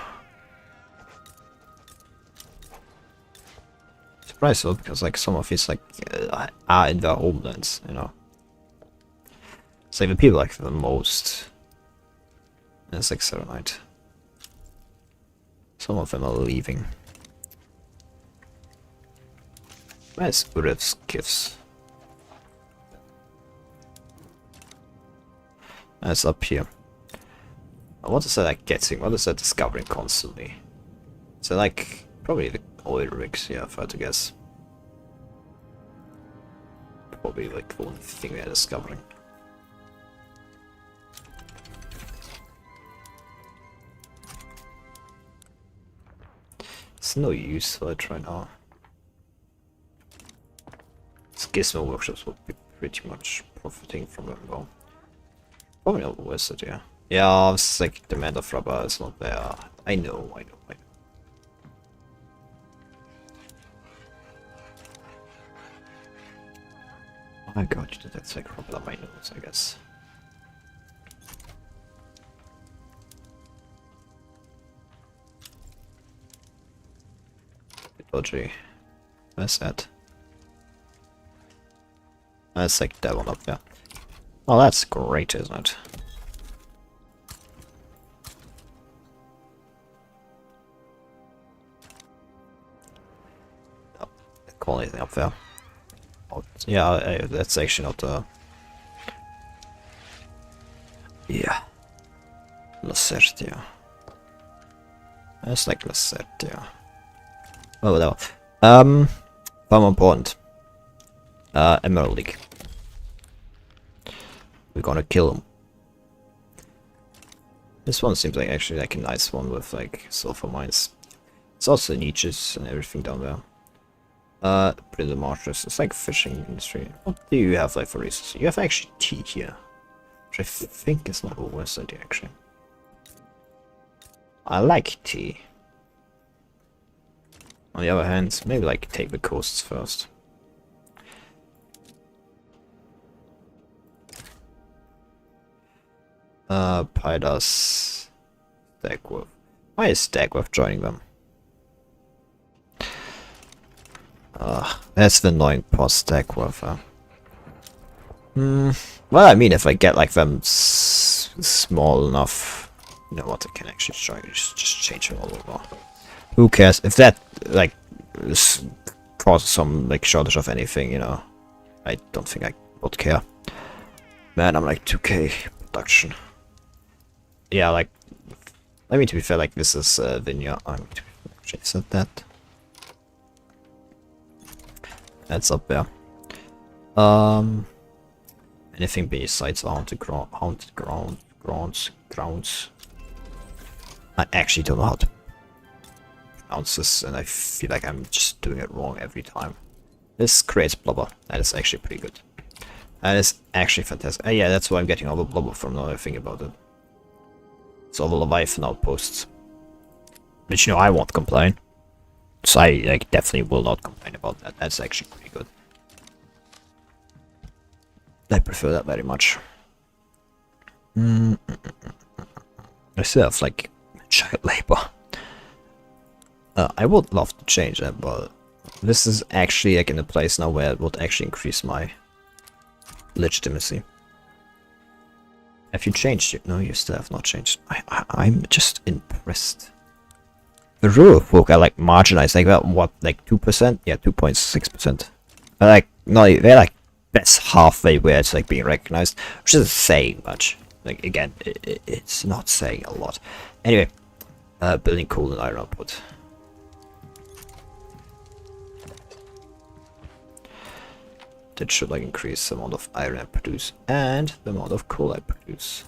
surprised though, because like some of these like are in their homelands, you know. It's like the people like the most. And it's like Serenite. Some of them are leaving. Where's Urev's gifts? That's up here. What is that like getting? What is that discovering constantly? So like probably the oil rigs, yeah, if I had to guess. Probably like the only thing they're discovering. It's no use for it right now. Gizmo workshops will be pretty much profiting from them though. Probably not worth it, yeah. Yeah, it's like demand of rubber is not there. I know. Oh my god, that's like rubber on my nose, I guess. Dodgy. Where's that? That's like that one up there. Oh, that's great, isn't it? Oh, call anything up there. Oh, yeah, that's actually not the. Yeah. Lacertia. That's like Lacertia. Oh, whatever. Far more important. Emerald League. We're gonna kill him. This one seems like actually like a nice one with like sulfur mines. It's also niches and everything down there. Pretty marshes. It's like fishing industry. What do you have like for resources? You have actually tea here, which I think is not a worst idea actually. I like tea. On the other hand, maybe like take the coasts first. Pydas Stagworth. Why is Stagworth joining them? That's the annoying post Stagworth. Well, I mean, if I get like them small enough, you know what? I can actually try just change them all over. Who cares if that like causes some like shortage of anything? You know, I don't think I would care. Man, I'm like 2k production. Yeah, like, I mean, to be fair, like, this is Vineyard. I'm actually said that. That's up there. Anything besides haunted grounds. I actually don't know how to pronounce this, and I feel like I'm just doing it wrong every time. This creates blubber. That is actually pretty good. That is actually fantastic. Yeah, that's why I'm getting all the blubber from now I think about it. It's all the Leviathan outposts. Which, you know, I won't complain. So I like, definitely will not complain about that. That's actually pretty good. I prefer that very much. I still have, like, child labor. I would love to change that, but this is actually, like, in a place now where it would actually increase my legitimacy. Have you changed it? No, you still have not changed. I'm just impressed. The rural folk are like marginalized, like about what, like 2%? Yeah, 2.6%. They're like, no, they're like that's halfway where it's like being recognized, which isn't saying much. Like again, it's not saying a lot. Anyway, building coal and iron output. That should like increase the amount of iron I produce and the amount of coal I produce.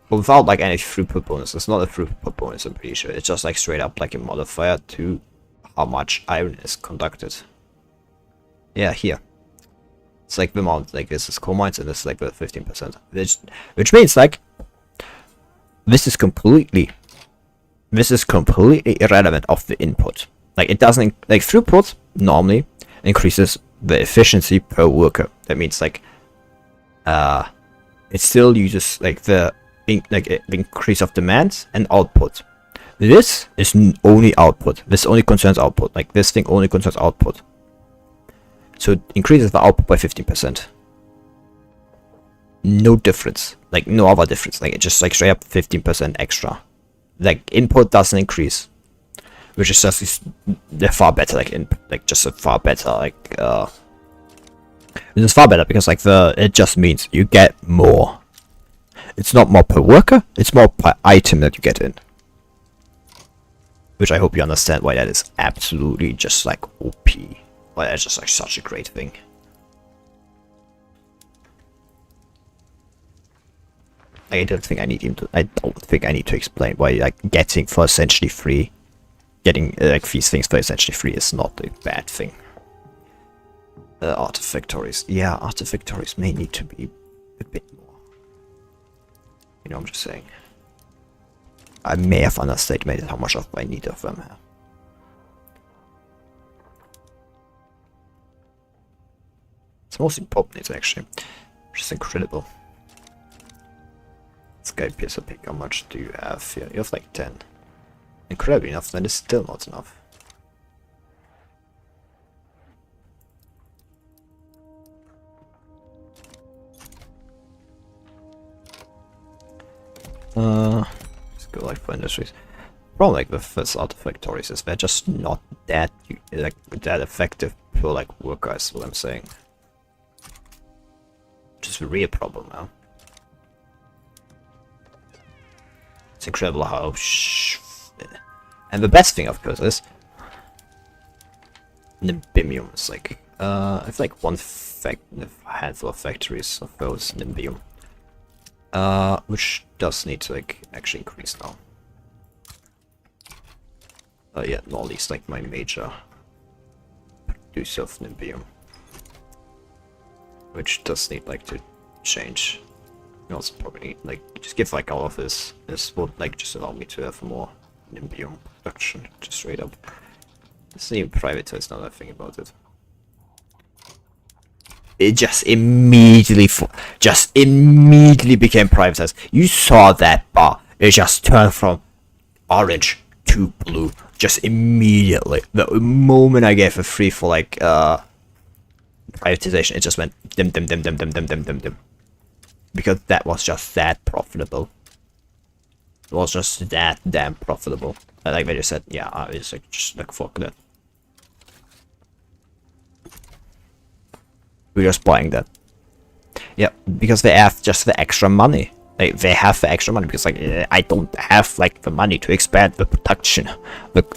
But without like any throughput bonus. It's not a throughput bonus, I'm pretty sure. It's just like straight up like a modifier to how much iron is conducted. Yeah, here. It's like the amount, like this is coal mines and this is like the 15%. Which means like this is completely irrelevant of the input. Like it doesn't, like throughput normally increases the efficiency per worker. That means like it still uses like the increase of demand and output. This is only output. This only concerns output. Like this thing only concerns output. So it increases the output by 15%. No difference, like no other difference, like it's just like straight up 15% extra. Like input doesn't increase, which is just they're far better, like just a far better, like it's far better because like it just means you get more. It's not more per worker, it's more per item that you get in. Which I hope you understand why that is absolutely just like OP. Why that's just like such a great thing. I don't think I need to explain why like getting for essentially free, getting like these things for essentially free is not a bad thing. Artifactories, yeah, artifactories may need to be a bit more. You know, I'm just saying. I may have underestimated how much of I need of them here. It's most important, it's actually, which is incredible. This guy appears to pick. How much do you have here? You have like 10. Incredibly enough, that is still not enough. Let's go like for industries. Problem like with this artifactories is they're just not that like that effective for like workers. What I'm saying. Just a real problem now. It's incredible how and the best thing of course is Nimbium is like I have like a handful of factories of those Nimbium. Which does need to like actually increase now. Yeah, not least like my major producer of Nimbium. Which does need like to change. You also probably need like just give like all of this would like just allow me to have more Nimbium production, just straight up. It's even privatize another thing about it. It just immediately became privatized. You saw that bar. It just turned from orange to blue. Just immediately. The moment I gave it free for like privatization, it just went dim. Because that was just that profitable. It was just that damn profitable. Like they just said, yeah, it's like just like fuck that. We're just buying that. Yeah, because they have just the extra money. They have the extra money because like I don't have like the money to expand the production. Look,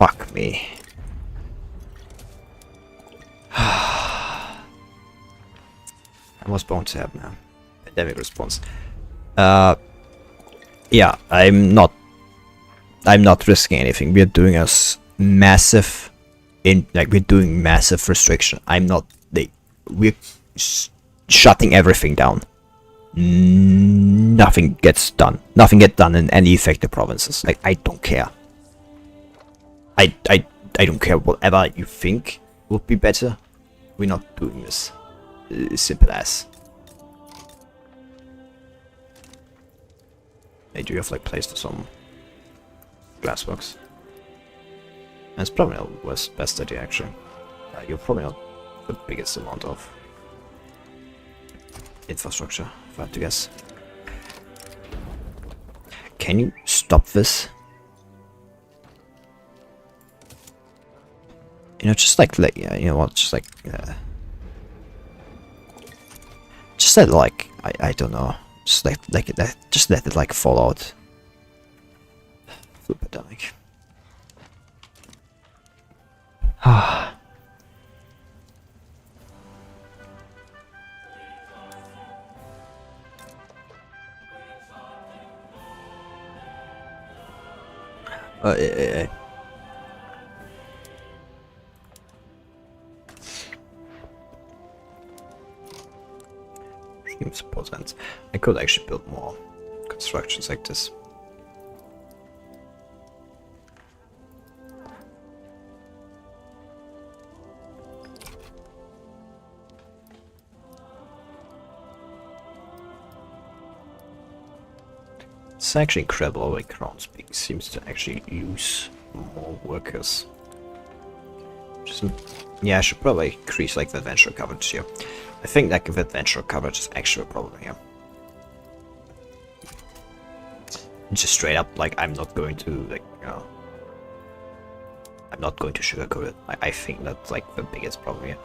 fuck me. I was born to have now. Pandemic response. Yeah, I'm not risking anything. We're doing us massive we're doing massive restriction. We're shutting everything down. Nothing gets done. Nothing gets done in any affected provinces. Like I don't care. I don't care whatever you think would be better. We're not doing this. Simple as. Hey, do you have like place for some glassworks? It's probably not the best idea actually. You're probably not the biggest amount of infrastructure, if I had to guess. Can you stop this? You know, just like you know what, just like just let like I don't know, just just let it like fall out. Super pandemic. Ah. Yeah. Support ends. I could actually build more construction sectors. It's actually incredible how Groundspeak seems to actually use more workers. Just, yeah, I should probably increase like the adventure coverage here. I think like the adventure coverage is actually a problem here. Just straight up, like I'm not going to like, I'm not going to sugarcoat it. I think that's like the biggest problem here.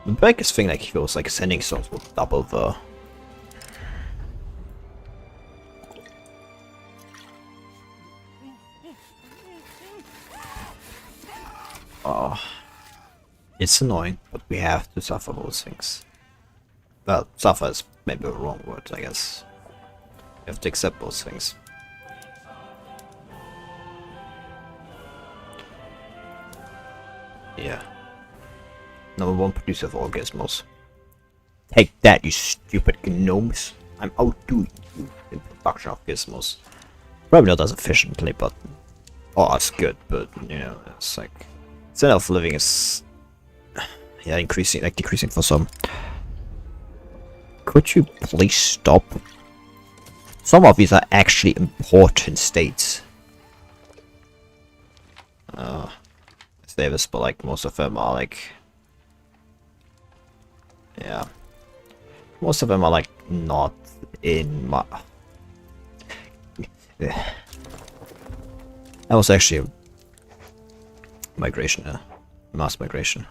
The biggest thing like feels like sending stones will double the. Oh, it's annoying, but we have to suffer those things. Well, suffer is maybe a wrong word, I guess. We have to accept those things. Yeah. Number one producer of all gizmos. Take that, you stupid gnomes. I'm outdoing you in production of gizmos. Probably not as efficiently, but... Oh, it's good, but, you know, it's like... Standard of living is... Yeah, increasing, like decreasing for some. Could you please stop? Some of these are actually important states. Davis, but like most of them are like, yeah, most of them are like not in my. That was actually a migration, mass migration,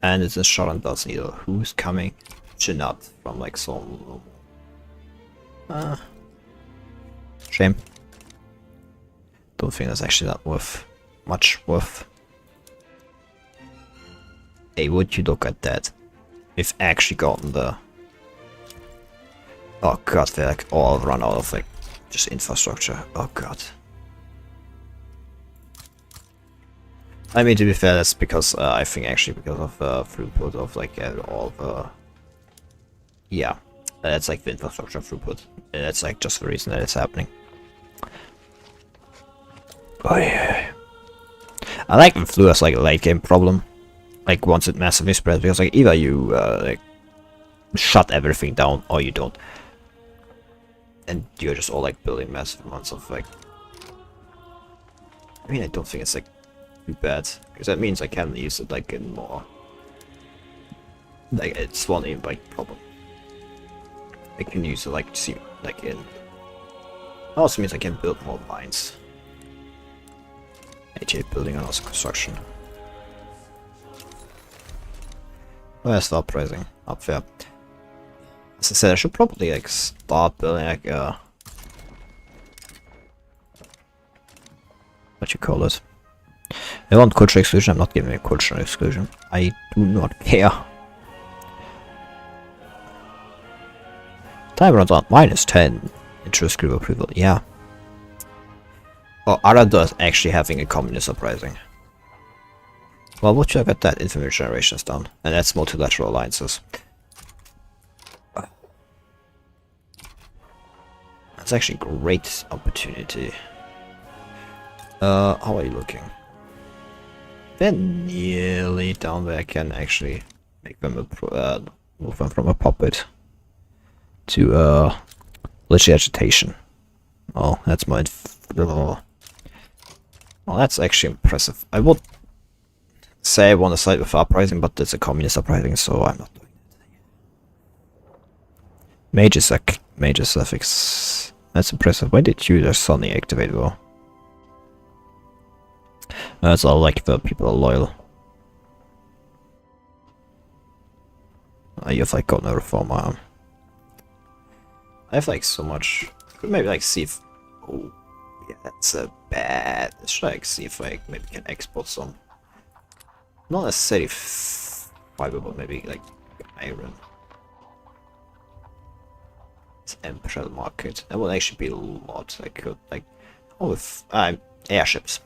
and it's a shot and does neither. Who's coming? Chinat from like some. Shame. Don't think that's actually that much worth. Hey, would you look at that? We've actually gotten the... Oh god, they're like all run out of like just infrastructure. Oh god. I mean, to be fair, that's because I think actually because of throughput of like all the... Yeah, that's like the infrastructure throughput. That's like just the reason that it's happening. Oh yeah. I like the flu as like a late game problem. Like once it massively spreads, because like either you like shut everything down or you don't, and you're just all like building massive amounts of like. I mean, I don't think it's like too bad because that means I can use it like in more. Like it's one invite problem. I can use it like see like in. Also means I can build more mines. AJ building and also construction. Where's the uprising? Up there. As I said, I should probably like start building like what you call it? I want cultural exclusion. I'm not giving a cultural exclusion. I do not care. Time runs out. -10. Interest group approval. Yeah. Oh, Arada is actually having a communist uprising. Well, would you look at that? Infamy generation is done. And that's multilateral alliances. That's actually a great opportunity. How are you looking? They're nearly down where I can actually make them move them from a puppet to legit agitation. Oh, that's my. Well, that's actually impressive. I would say I want to side with uprising, but it's a communist uprising, so I'm not doing it. Major suffix. That's impressive. When did you just suddenly activate though? That's all like the people are loyal. You have like got no reform arm. I have like so much. Could maybe like see if. Oh, yeah, that's a bad. Should I like see if I maybe can export some? Not necessarily fiber, but maybe like iron. It's Imperial market. That would actually be a lot. I could like. Oh, with airships.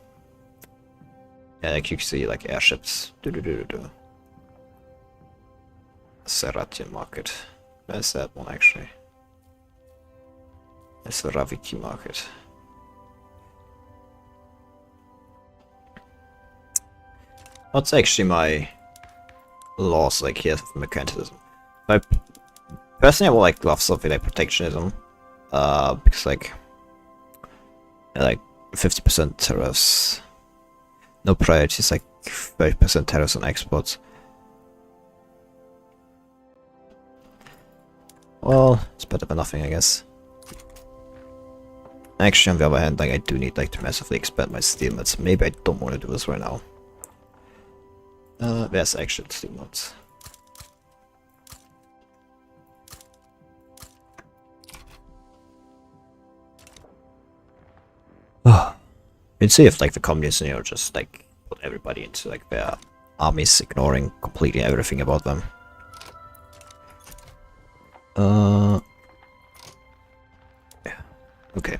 Yeah, like you can see like airships. Seratian market. Where's that one actually? It's the Raviki market. What's actually my loss like here for mercantilism? Personally, I would like love something like protectionism, because like 50% tariffs. No priorities, like 30% tariffs on exports. Well, it's better than nothing, I guess. Actually, on the other hand, like I do need like to massively expand my steel mills. Maybe I don't want to do this right now. There's actual steel mills. You'd see if like the communists, you know, just like put everybody into like their armies, ignoring completely everything about them. Yeah. Okay.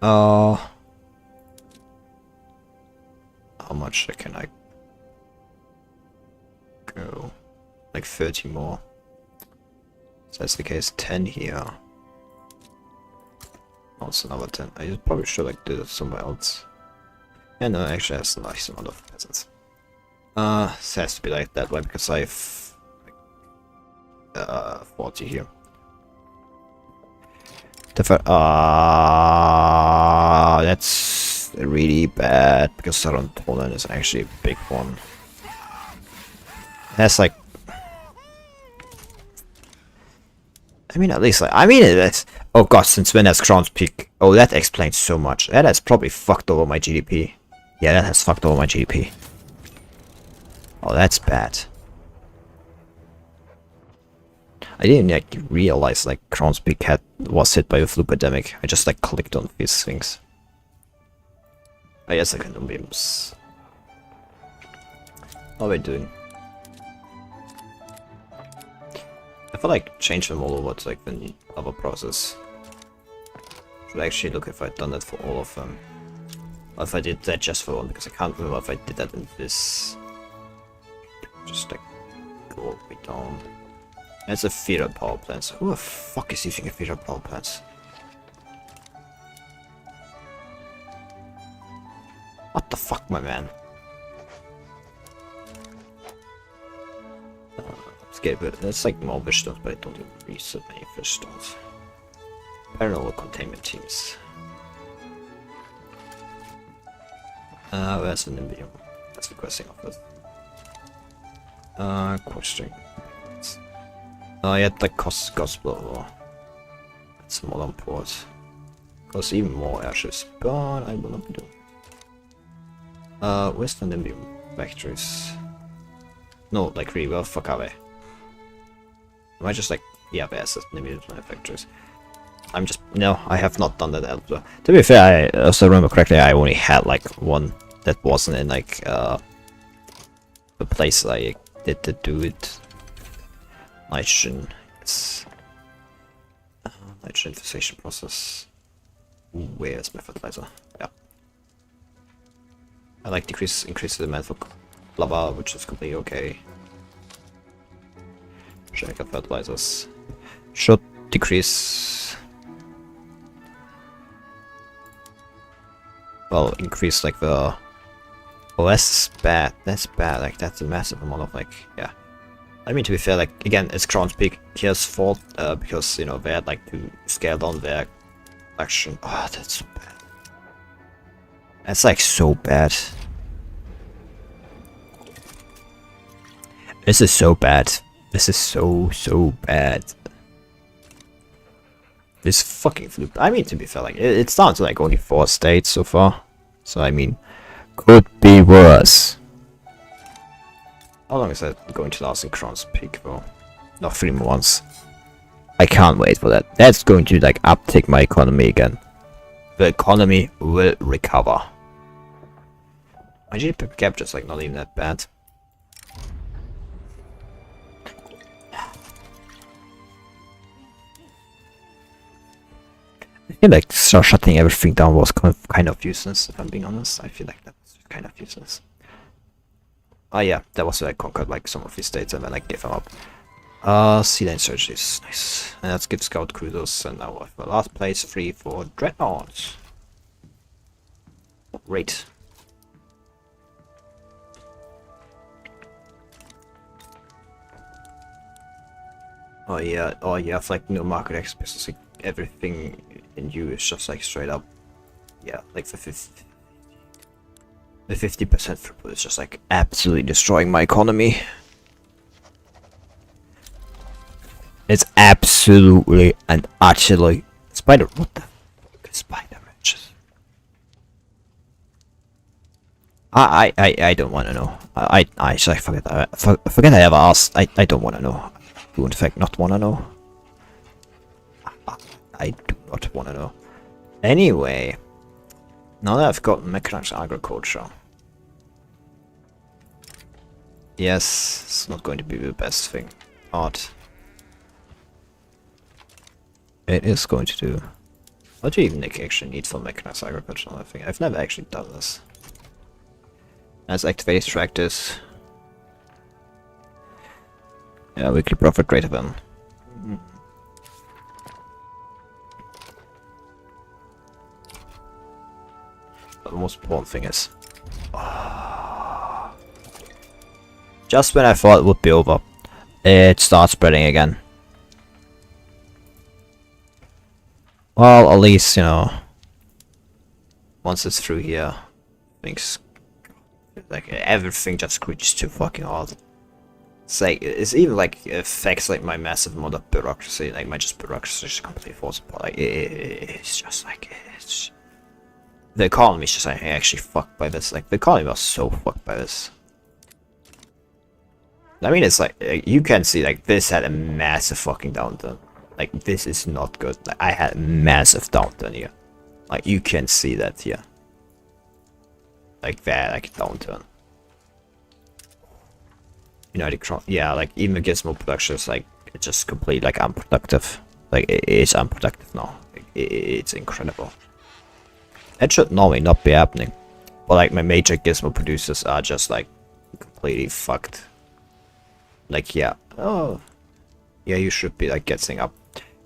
How much can I go? Like 30 more. So that's the case, 10 here. Also another 10. I probably should like do that somewhere else. And no, actually has a nice amount of peasants. It has to be like that way because I have like, 40 here. That's really bad because Southern Poland is actually a big one. That's like, I mean, at least like, I mean, it's, oh god, since when has Crown's Peak? Oh, that explains so much. That has probably fucked over my GDP. Yeah, that has fucked over my GDP. Oh, that's bad. I didn't like realize like Crown's Peak was hit by a flu pandemic. I just like clicked on these things. I guess I can do beams. How are we doing? I feel like change them all over to like the other process. Should I actually look if I'd done that for all of them. Or if I did that just for one, because I can't remember if I did that in this. Just like go all the way down. That's a feeder power plant. So who the fuck is using a feeder power plant? What the fuck, my man? That's like more fish stones, but I don't really so many fish stones. Parallel containment teams. Where's the Nimbium? That's the questing of it. Questing. Yeah, the gospel. It's modern port. There's even more airships, but I will not be doing. Where's the Nimbium factories? No, like really, well, fuck away. Am I just like, yeah, there's the Nimbium factories. I'm just, no, I have not done that elsewhere. To be fair, I also remember correctly, I only had like one that wasn't in like the place I did to do it. Nitrogen, it's nitrogen fixation process. Where's my fertilizer? Yeah. I like increase the demand for lava, which is completely okay. Check out fertilizers. Should decrease. Well, increase like the. Oh, that's bad. That's bad. Like that's a massive amount of like, yeah. I mean, to be fair, like again, it's Crown's Peak here's fault because you know they had like to scale down their action. Oh, that's so bad. That's like so bad. This is so bad. This is so bad. This fucking fluke. I mean, to be fair, like it's down to like only 4 states so far. So I mean, could be worse. How long is that going to last in Crown's Peak though? Not 3 more months. I can't wait for that. That's going to like uptick my economy again. The economy will recover. My GDP per capita is like not even that bad. I feel like shutting everything down was kind of useless, if I'm being honest. I feel like that was kind of useless. Oh yeah, that was where I conquered like some of these states and then I gave them up. Sea lane search is nice. And let's give scout cruisers and now the last place free for dreadnoughts. Great. Oh yeah, it's like no market access, like everything in you is just like straight up. Yeah, like for 50. The 50% throughput is just like absolutely destroying my economy. It's absolutely and utterly spider. What the fuck is spider wrenches? I don't want to know. I forget. Forget I ever asked. I don't want to know. I do in fact not want to know. I do not want to know. Anyway, now that I've got mechanized agriculture, yes, it's not going to be the best thing. But it is going to do. What do you even actually need for mechanized agriculture? I think I've never actually done this. Let's activate tractors. Yeah, weekly profit greater than. But the most important thing is, just when I thought it would be over, it starts spreading again. Well, at least, you know, once it's through here, things, like, everything just screeches too fucking hard. It's like, it's even like, affects like my massive amount of bureaucracy, like my just bureaucracy is completely falls apart. Like, it's just like, it's... The economy is just like, actually fucked by this. Like, the economy was so fucked by this. I mean, it's like, you can see, like, this had a massive fucking downturn. Like, this is not good. Like, I had a massive downturn here. Like, you can see that here. Like that, like, downturn. United Crown, yeah, like, even the Gizmo production is, like, it's just completely, like, unproductive. Like, it is unproductive now. It's incredible. That should normally not be happening. But, like, my major Gizmo producers are just, like, completely fucked. Like, yeah. Oh. Yeah, you should be, like, getting up.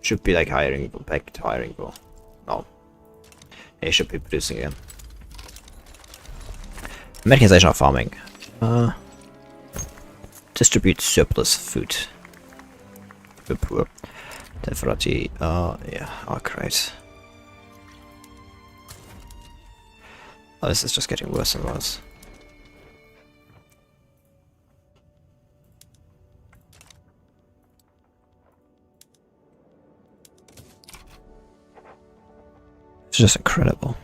Should be, like, hiring, back to hiring, bro. No. They should be producing again. Mechanization of farming. Distribute surplus food to the poor. Definitely, yeah, oh great. Oh, this is just getting worse and worse. It's just incredible.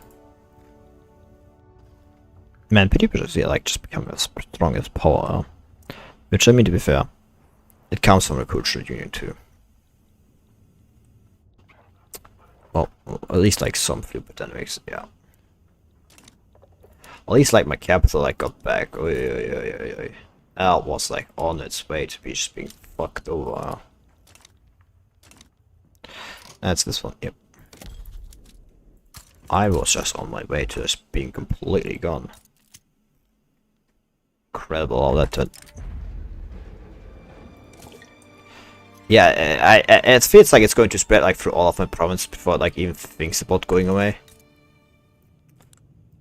Man, pretty much, yeah, like, just becoming as strong as power. Which, I mean, to be fair, it comes from the cultural union too. Well, at least like some fluid dynamics, yeah. At least like my capital like got back. That was like on its way to be just being fucked over. That's this one, yep. I was just on my way to just being completely gone. Incredible all that did. Yeah, it feels like it's going to spread like through all of my province before it like even thinks about going away.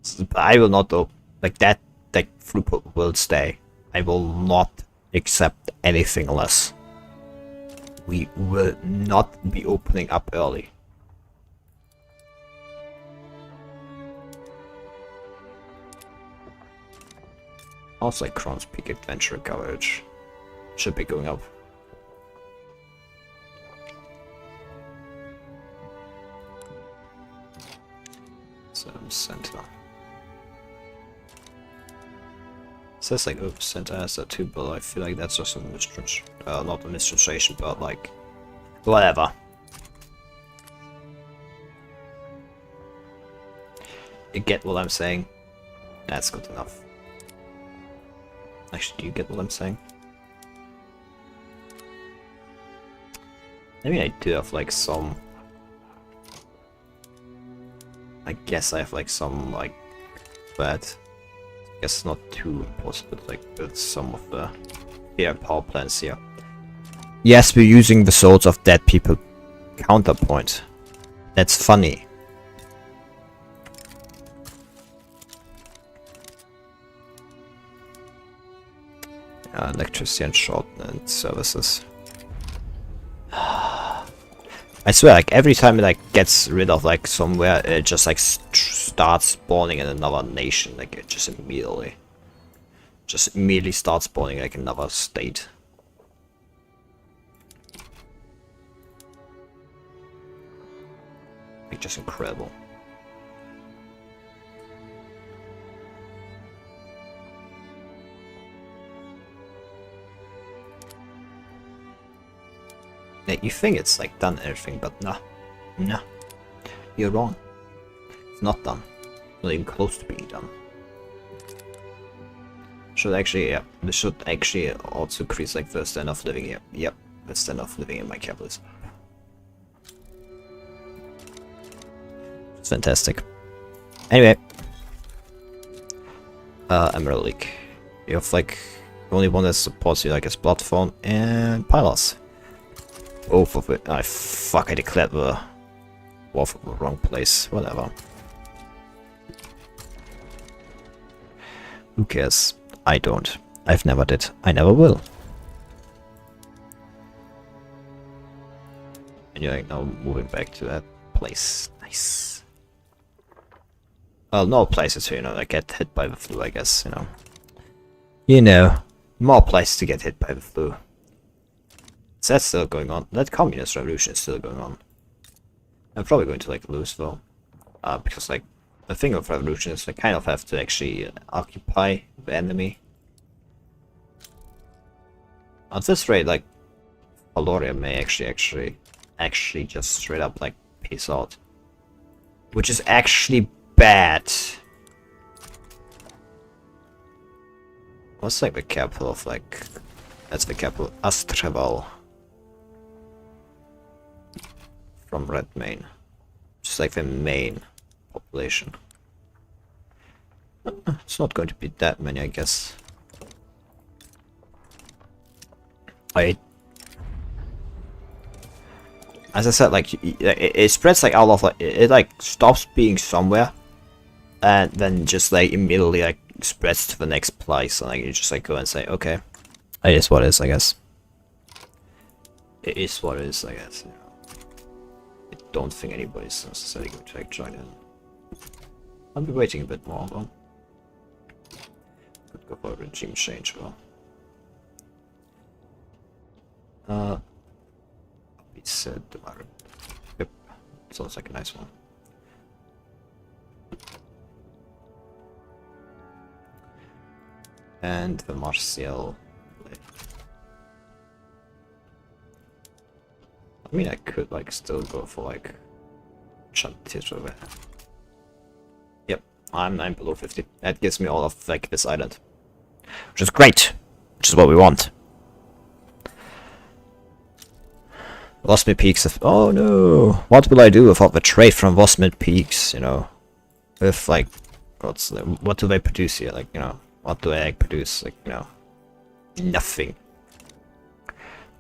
So, I will not though. Like that throughput will stay. I will not accept anything less. We will not be opening up early. Also, like Crown's Peak Adventure coverage should be going up. Center. It says like Open Center has that too, but I feel like that's just a mistranslation. Not a mistranslation, but like whatever. You get what I'm saying? That's good enough. Actually, do you get what I'm saying? Maybe I do have like some. I guess I have like some like that. I guess not too important, but like build some of the power plants here. Yes, we're using the souls of dead people counterpoint. That's funny. Electricity and shortened services. I swear, like every time it like gets rid of like somewhere, it just like start spawning in another nation, like it just immediately start spawning like another state. Like just incredible. Yeah, you think it's like done everything, but nah. Nah. You're wrong. It's not done. Not even close to being done. Should actually, yeah, this should actually also increase like the standard of living here. Yep, the standard of living in my capitalism. It's fantastic. Anyway. Emerald League. You have like only one that supports you like as platform and pillars. Both of it. I declared the war for the wrong place. Whatever. Who cares? I don't. I've never did. I never will. And you're like now moving back to that place. Nice. Well, no places here, you know, that get hit by the flu, I guess, you know. You know, more places to get hit by the flu. So that's still going on. That communist revolution is still going on. I'm probably going to like lose though. Because like the thing of revolution is I kind of have to actually occupy the enemy. At this rate, like Valoria may actually just straight up like peace out. Which is actually bad. What's like the capital of like, that's the capital, Astreval. From Red Main. Just like the main population. It's not going to be that many, I guess. As I said, like it spreads like all of like it like stops being somewhere, and then just like immediately like spreads to the next place, and like you just like go and say, okay, it is what it is, I guess. It is what it is, I guess. You know. I don't think anybody's necessarily going to like join in. I'll be waiting a bit more, though. Could go for a regime change, well. It said the matter. Yep, sounds like a nice one. And the Martial. I mean, I could like still go for like Chantier over. Yep, I'm 9 below 50. That gives me all of like this island, which is great, which is what we want. Vosmid Peaks of, oh no, what will I do without the trade from Vosmid Peaks, you know? With like, what do they produce here, like, you know, what do I produce, like, you know? Nothing.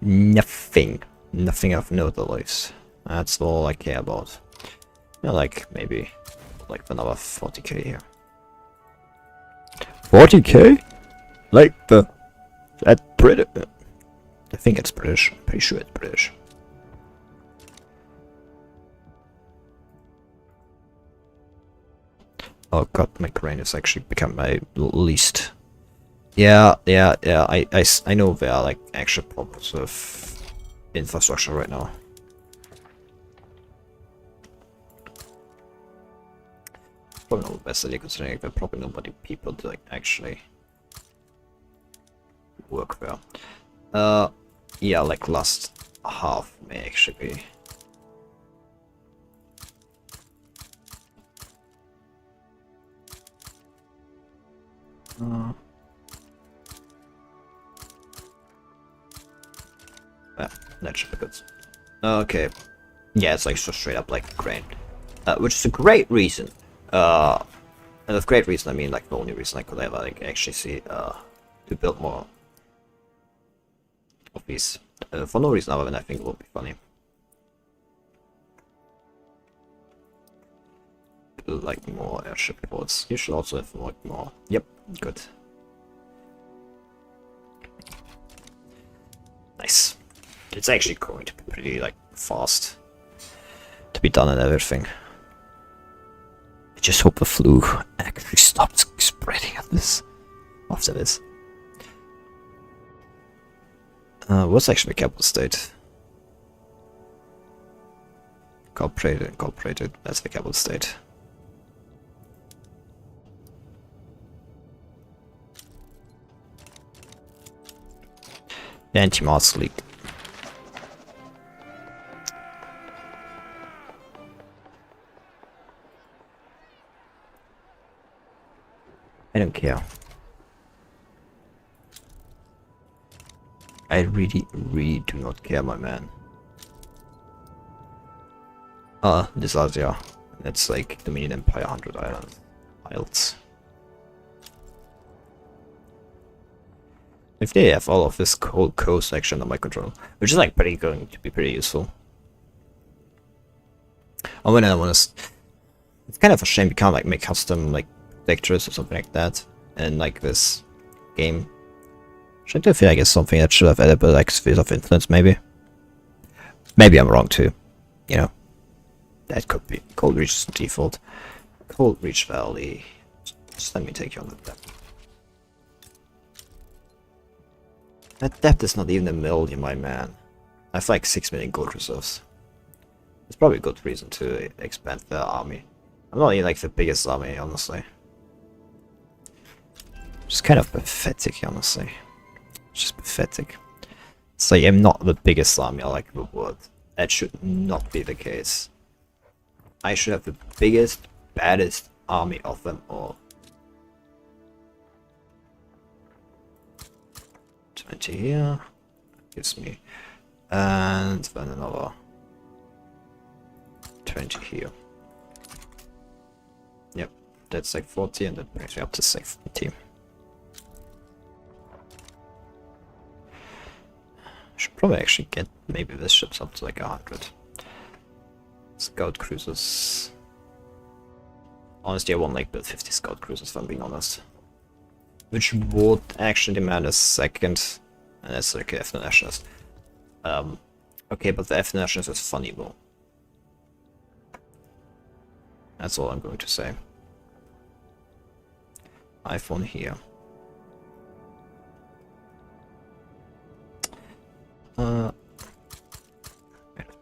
Nothing. Nothing of note at least. That's all I care about. You know, like, maybe, like another 40k here. 40k? Like that British, I think it's British, I'm pretty sure it's British. Oh god, my grain has actually become my least. Yeah, I know there are like actual problems with infrastructure right now. Probably not the best idea considering there are probably nobody people to like actually work there. Yeah, like last half may actually be. Yeah, that should be good. Okay. Yeah, it's like so straight up like grain. Which is a great reason. And with great reason I mean like the only reason I could ever like actually see to build more of these. For no reason other than I think it will be funny. Build like more airship ports. You should also have like more. Yep, good. Nice. It's actually going to be pretty like fast to be done and everything. I just hope the flu actually stops spreading at this after this. What's actually the capital state? Incorporated, that's the capital state. The Anti-Mars League. I don't care. I really do not care, my man. This Asia. That's like Dumonian Empire, 100 isles. If they have all of this whole coast section under my control, which is like going to be pretty useful. Oh, when I want to, it's kind of a shame you can't like make custom like pictures or something like that in like this game. Should I feel like it's something that should have added like spheres of influence, maybe? Maybe I'm wrong too. You know, that could be. Cold Reach is default. Cold Reach Valley. Just let me take you on the depth. That depth is not even a million, my man. I have like 6 million gold reserves. It's probably a good reason to expand the army. I'm not even like the biggest army, honestly. Just kind of pathetic, honestly. Just pathetic. It's like I'm not the biggest army I like the world. That should not be the case. I should have the biggest, baddest army of them all. 20 here. Gives me. And then another 20 here. Yep, that's like 40 and that brings me up to 70. Should probably actually get maybe this ships up to like 100. Scout cruisers. Honestly, I won't like build 50 scout cruisers if I'm being honest. Which would actually demand a second. And that's like F nationalist. Okay, but the F nationalist is funny though. That's all I'm going to say. iPhone here. I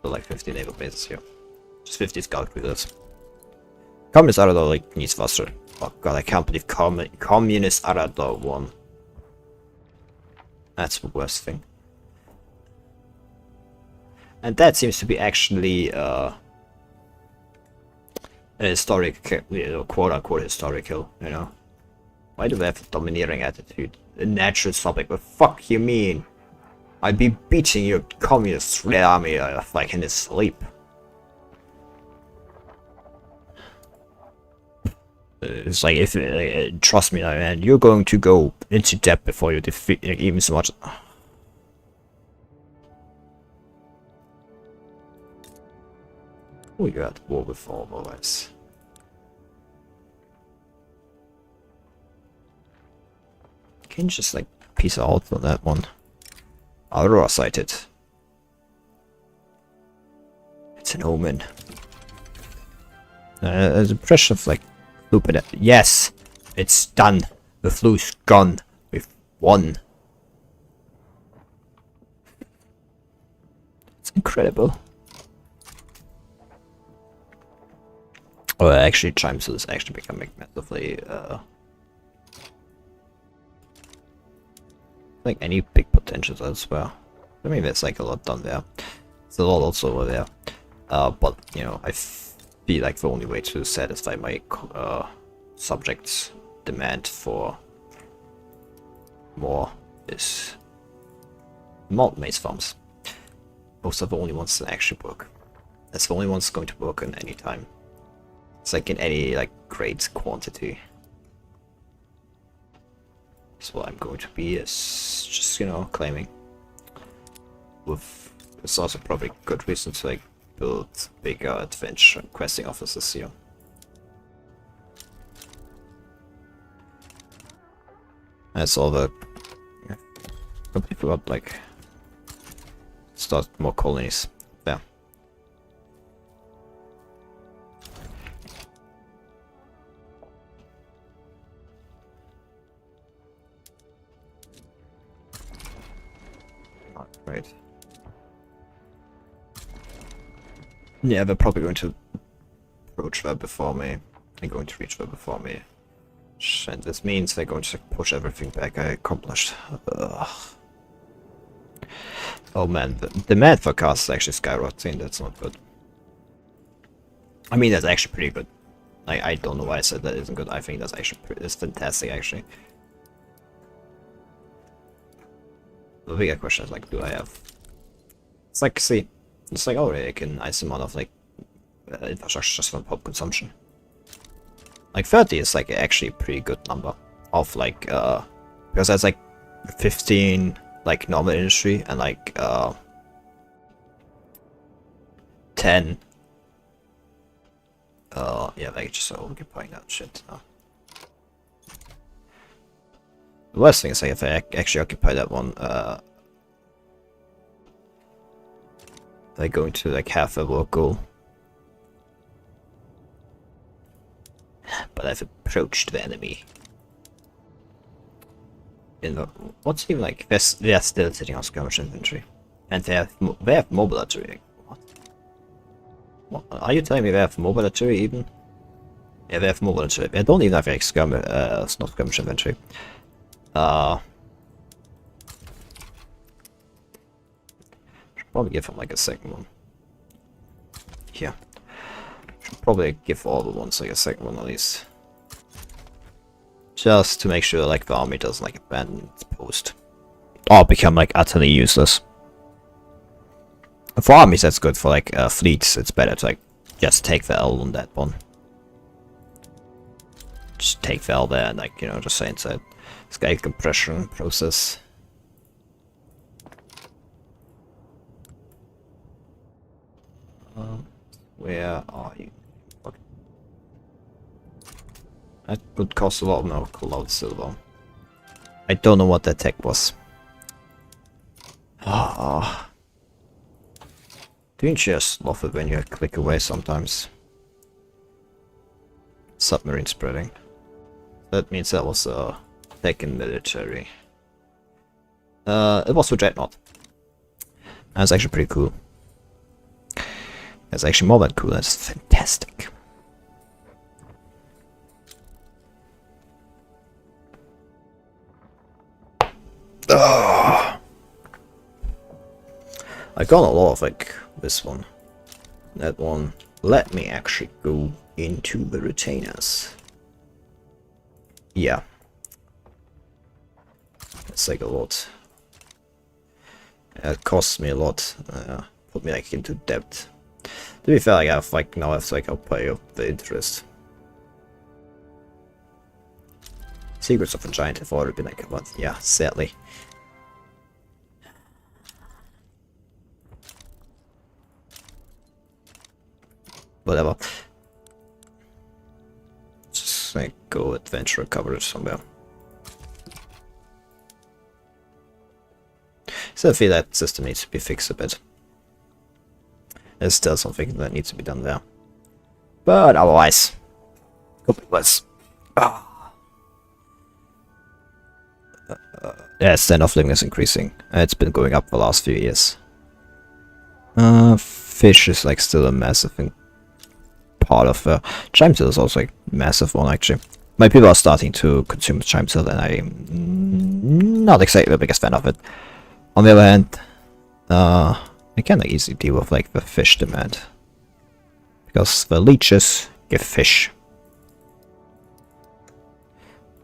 build like 50 naval bases here. Just 50 scout cruisers. Communist Arador like needs faster. Oh god, I can't believe Communist Arador won. That's the worst thing. And that seems to be actually a historic, you know, quote-unquote historical, you know. Why do they have a domineering attitude? A natural topic, but fuck you mean? I'd be beating your communist army like in his sleep. It's like, if trust me, man, you're going to go into depth before you defeat even so much. Oh, you're at war with all of us. Can you just like peace out on that one? Aurora sighted. It's an omen. There's a pressure of like loop it. Yes, it's done. The flu's gone. We've won. It's incredible. Oh, actually, chimes is actually becoming massively. Like any big potentials elsewhere. I mean, there's like a lot done there. There's a lot also over there. But you know, I feel like the only way to satisfy my subjects' demand for more is malt maize farms. Those are the only ones that actually work. That's the only ones going to work in any time. It's like in any like great quantity. That's what I'm going to be is just, you know, claiming. With it's also probably good reason to like build bigger adventure questing offices here. That's all the completely forgot like start more colonies. Yeah. Great. Yeah, they're probably going to approach there before me. They're going to reach there before me. And this means they're going to push everything back I accomplished. Ugh. Oh man, the demand for cars is actually skyrocketing, that's not good. I mean, that's actually pretty good. I don't know why I said that isn't good. I think that's actually it's fantastic, actually. The bigger question is like, do I have... It's like, see, it's like already like a nice amount of like infrastructure just from pop consumption. Like 30 is like actually a pretty good number of like because that's like 15 like normal industry and like 10 yeah, they just occupying that shit. The worst thing is like if I actually occupy that one, they're going to like have a work goal. But I've approached the enemy. In the what's even like they're still sitting on skirmish infantry, and they have mobile artillery. What are you telling me they have mobile artillery even? Yeah, they have mobile artillery. They don't even have like skirmish, not skirmish infantry. Should probably give them like a second one. Here. Should probably give all the ones like a second one at least. Just to make sure like the army doesn't like abandon its post. Or become like utterly useless. For armies that's good, for like fleets it's better to like just take the L on that one. Just take the L there and like, you know, just say inside sky compression process. Where are you? Okay. That would cost a lot more cloud silver. I don't know what that tech was. Ah. Don't you just love it when you click away sometimes? Submarine spreading. That means that was tech in military. It was for Dreadnought. That's actually pretty cool. That's actually more than cool, that's fantastic. I got a lot of like this one, that one. Let me actually go into the retainers. Yeah, it's like a lot. It costs me a lot. Put me like into debt. To be fair, I have like now I have to like outpay of the interest. Secrets of a Giant have already been like, but yeah, sadly. Whatever. Just like go adventure coverage somewhere. So I feel that system needs to be fixed a bit. There's still something that needs to be done there. But otherwise, could be worse. Yeah, standard of living is increasing. It's been going up the last few years. Fish is like still a massive part of chime seal is also like massive one actually. My people are starting to consume chime seal and I'm not exactly the biggest fan of it. On the other hand, I can like easily deal with like the fish demand. Because the leeches give fish.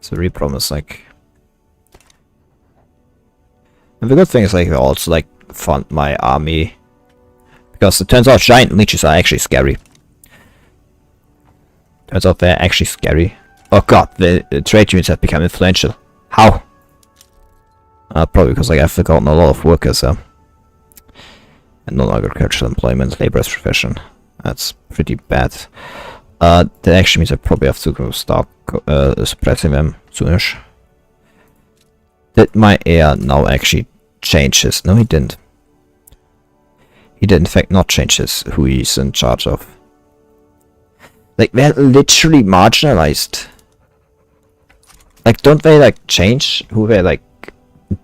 So the real problem is like... And the good thing is like they also like fund my army. Because it turns out giant leeches are actually scary. Turns out they're actually scary. Oh god, the trade units have become influential. How? Probably because like I've forgotten a lot of workers and no agricultural employment, laborers profession. That's pretty bad. That actually means I probably have to go start suppressing them soonish. Did my heir now actually change his? No, he didn't. He did in fact not change his who he's in charge of. Like they're literally marginalized. Like don't they like change who they like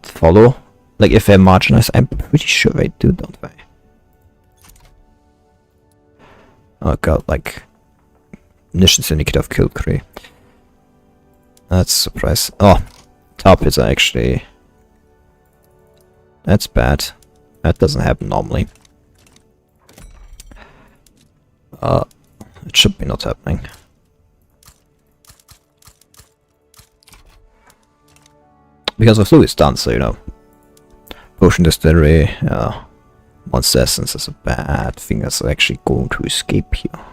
follow? Like, if they're marginalized, I'm pretty sure they do, don't they? Oh god, like... Mission Syndicate of Kilcree. That's a surprise. Oh, top is actually... That's bad. That doesn't happen normally. It should be not happening. Because the flu is done, so you know. Potion Distillery, Monster Essence is a bad thing that's actually going to escape here.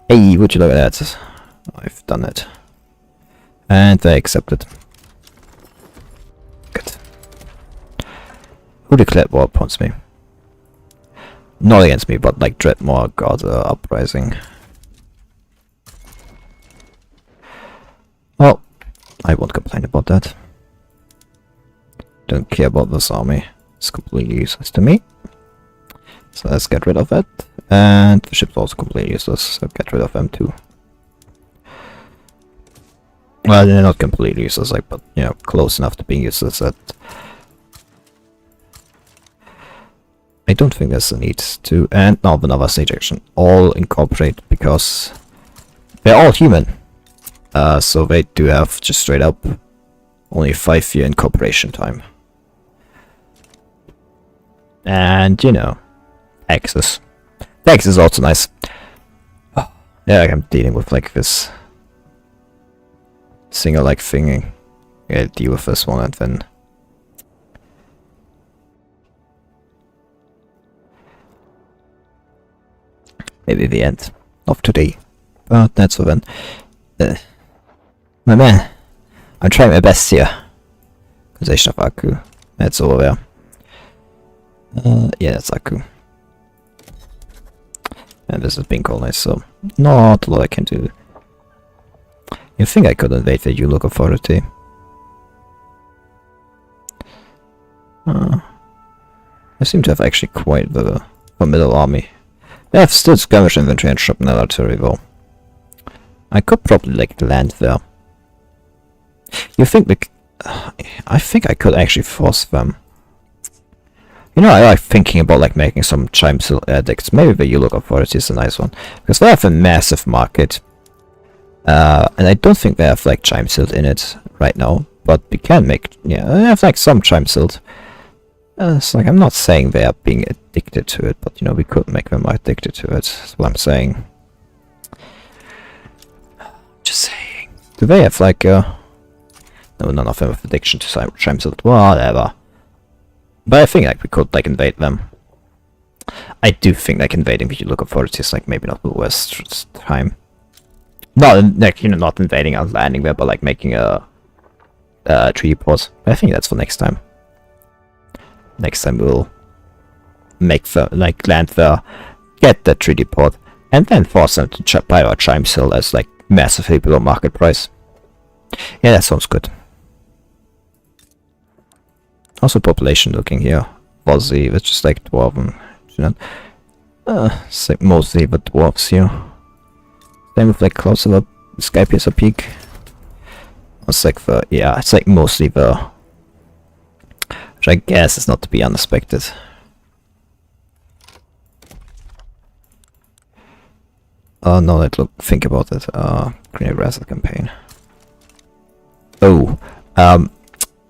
Hey, would you look at that? I've done it. And they accept it. Good. Who declared war upon me? Not against me, but like Dreadmore got uprising. Well, I won't complain about that. Don't care about this army. It's completely useless to me. So let's get rid of it. And the ship's also completely useless, so get rid of them too. Well, they're not completely useless, like, but you know, close enough to being useless that I don't think there's a need to. And now another siege action. All incorporate because they're all human. So they do have just straight up only 5-year incorporation time. And you know, taxes. Taxes is also nice. Oh, yeah, like I'm dealing with like this single like thingy. I gotta deal with this one and then maybe the end of today. But that's for then. My man, I'm trying my best here. Consolidation of Aku. That's over there. Yeah, that's Aku. And this is being colonized, so not a lot I can do. You think I could invade the Yulok Authority? I seem to have actually quite the middle army. They have still skirmish infantry and shrapnel artillery though. I could probably like land there. You think the... I think I could actually force them. You know, I like thinking about like making some chime seal edicts. Maybe the Yulok Authority is a nice one. Because they have a massive market. And I don't think they have like chime sealed in it right now. But we can make... Yeah, they have like some chime sealed. It's like, I'm not saying they are being addicted to it. But you know, we could make them addicted to it. That's what I'm saying. Just saying. Do they have like a... No, none of them have addiction to chime sealed. Whatever. But I think like we could like invade them. I do think like invading the Yulok Authority is like maybe not the worst time. Not like, you know, not invading and landing there, but like making a treaty port. I think that's for next time. Next time we'll make the like land there, get the treaty port, and then force them to buy our chime seal as like massively below market price. Yeah, that sounds good. Also population looking here. Fuzzy, it's just like dwarven. You know, it's like mostly the dwarves here. Same with like closer to the Skypiercer Peak. It's like the, yeah, it's like mostly the, which I guess is not to be unexpected. Oh no, look, think about it. Green Aggressive campaign. Oh,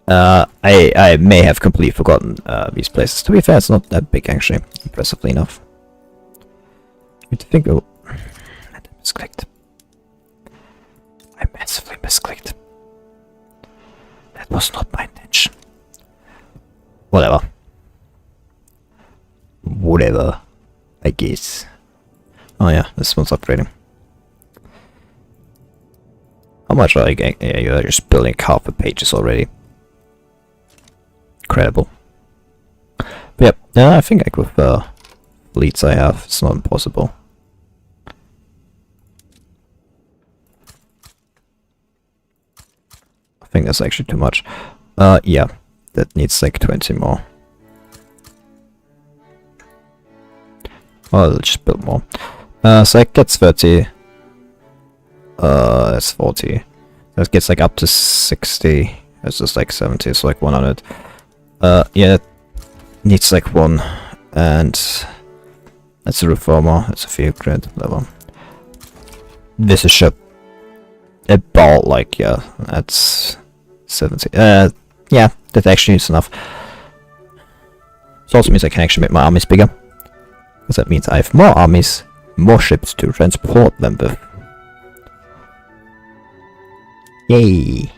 I may have completely forgotten these places. To be fair, it's not that big actually, impressively enough. I think, oh, I misclicked. I massively misclicked. That was not my intention. Whatever. Whatever, I guess. Oh yeah, this one's upgrading. How much are you getting? Yeah, you're just building half the pages already. Incredible. But yep, yeah, I think like with the fleets I have, it's not impossible. I think that's actually too much. Yeah, that needs like 20 more. Well, I'll just build more. So it gets 30. That's 40. That gets like up to 60. It's just like 70, so like 100. Yeah, it needs like one, and that's a reformer. That's a field grade level. This is about like, yeah, that's 70. Yeah, that actually is enough. It also means I can actually make my armies bigger, because that means I have more armies, more ships to transport them with. Yay!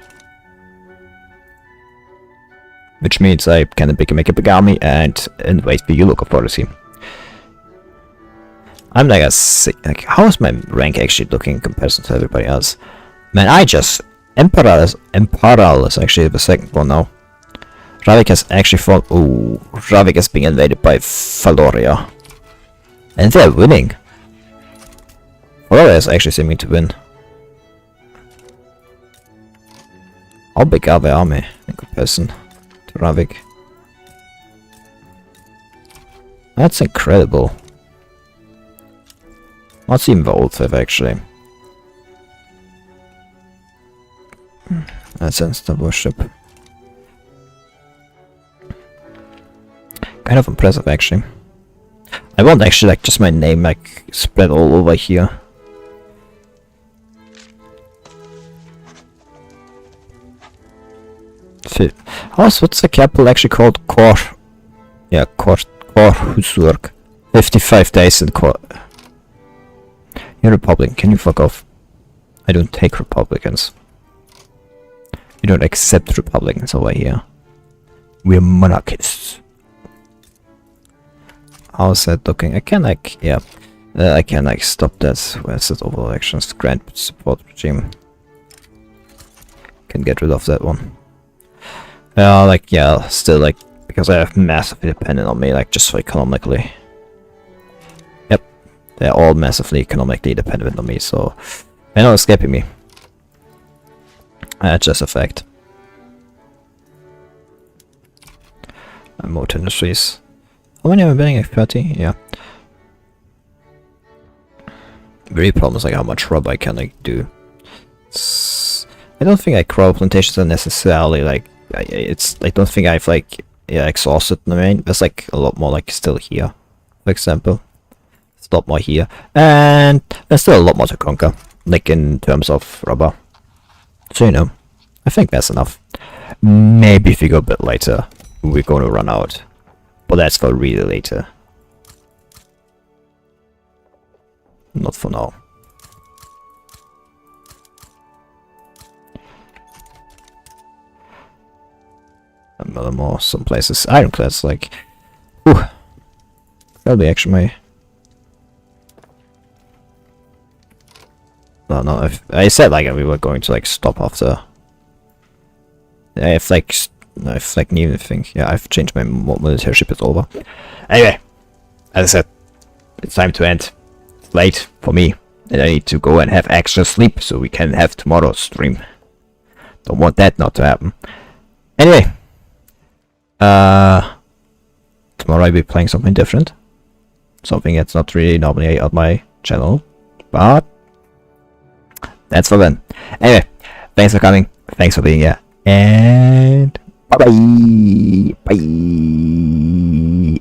Which means I can make a big army and invade the local policy. I'm like like, how is my rank actually looking in comparison to everybody else? Man, Imperial is actually the second one now. Ravik has actually fought. Oh, Ravik is being invaded by Valoria, and they're winning. Valoria is actually seeming to win. How big are their army in comparison to Ravik? That's incredible. What's even the old fifth actually? That's instant worship. Kind of impressive actually. I want actually like just my name like spread all over here. What's the capital actually called? Kor. Yeah, Korhuzurg. 55 days in Kor. You're Republican, can you fuck off? I don't take Republicans. You don't accept Republicans over here. We're monarchists. How's that looking? I can like, yeah. I can like stop that. Where's that over elections? Grant support regime. Can get rid of that one. Like, yeah, still like, because I have massively dependent on me, like just for economically. Yep. They're all massively economically dependent on me, so they're not escaping me. That's just a fact. Motor industries. How many am I building? 30? Yeah. The real problem is like how much rubber I can like do. I don't think like crop plantations are necessarily like I don't think I've like exhausted the main. There's like a lot more like still here, for example. There's a lot more here, and there's still a lot more to conquer, like in terms of rubber. So you know, I think that's enough. Maybe if we go a bit later, we're going to run out, but that's for really later. Not for now. Another more, some places. Ironclads, like, whew. That'll be actually my. No, if I said like we were going to like stop after. If like, new thing, yeah, I've changed my military ship. It's over. Anyway, as I said, it's time to end. It's late for me, and I need to go and have extra sleep so we can have tomorrow's stream. Don't want that not to happen. Anyway. Tomorrow I'll be playing something different. Something that's not really normally on my channel. But that's for then. Anyway, thanks for coming. Thanks for being here. And bye bye. Bye.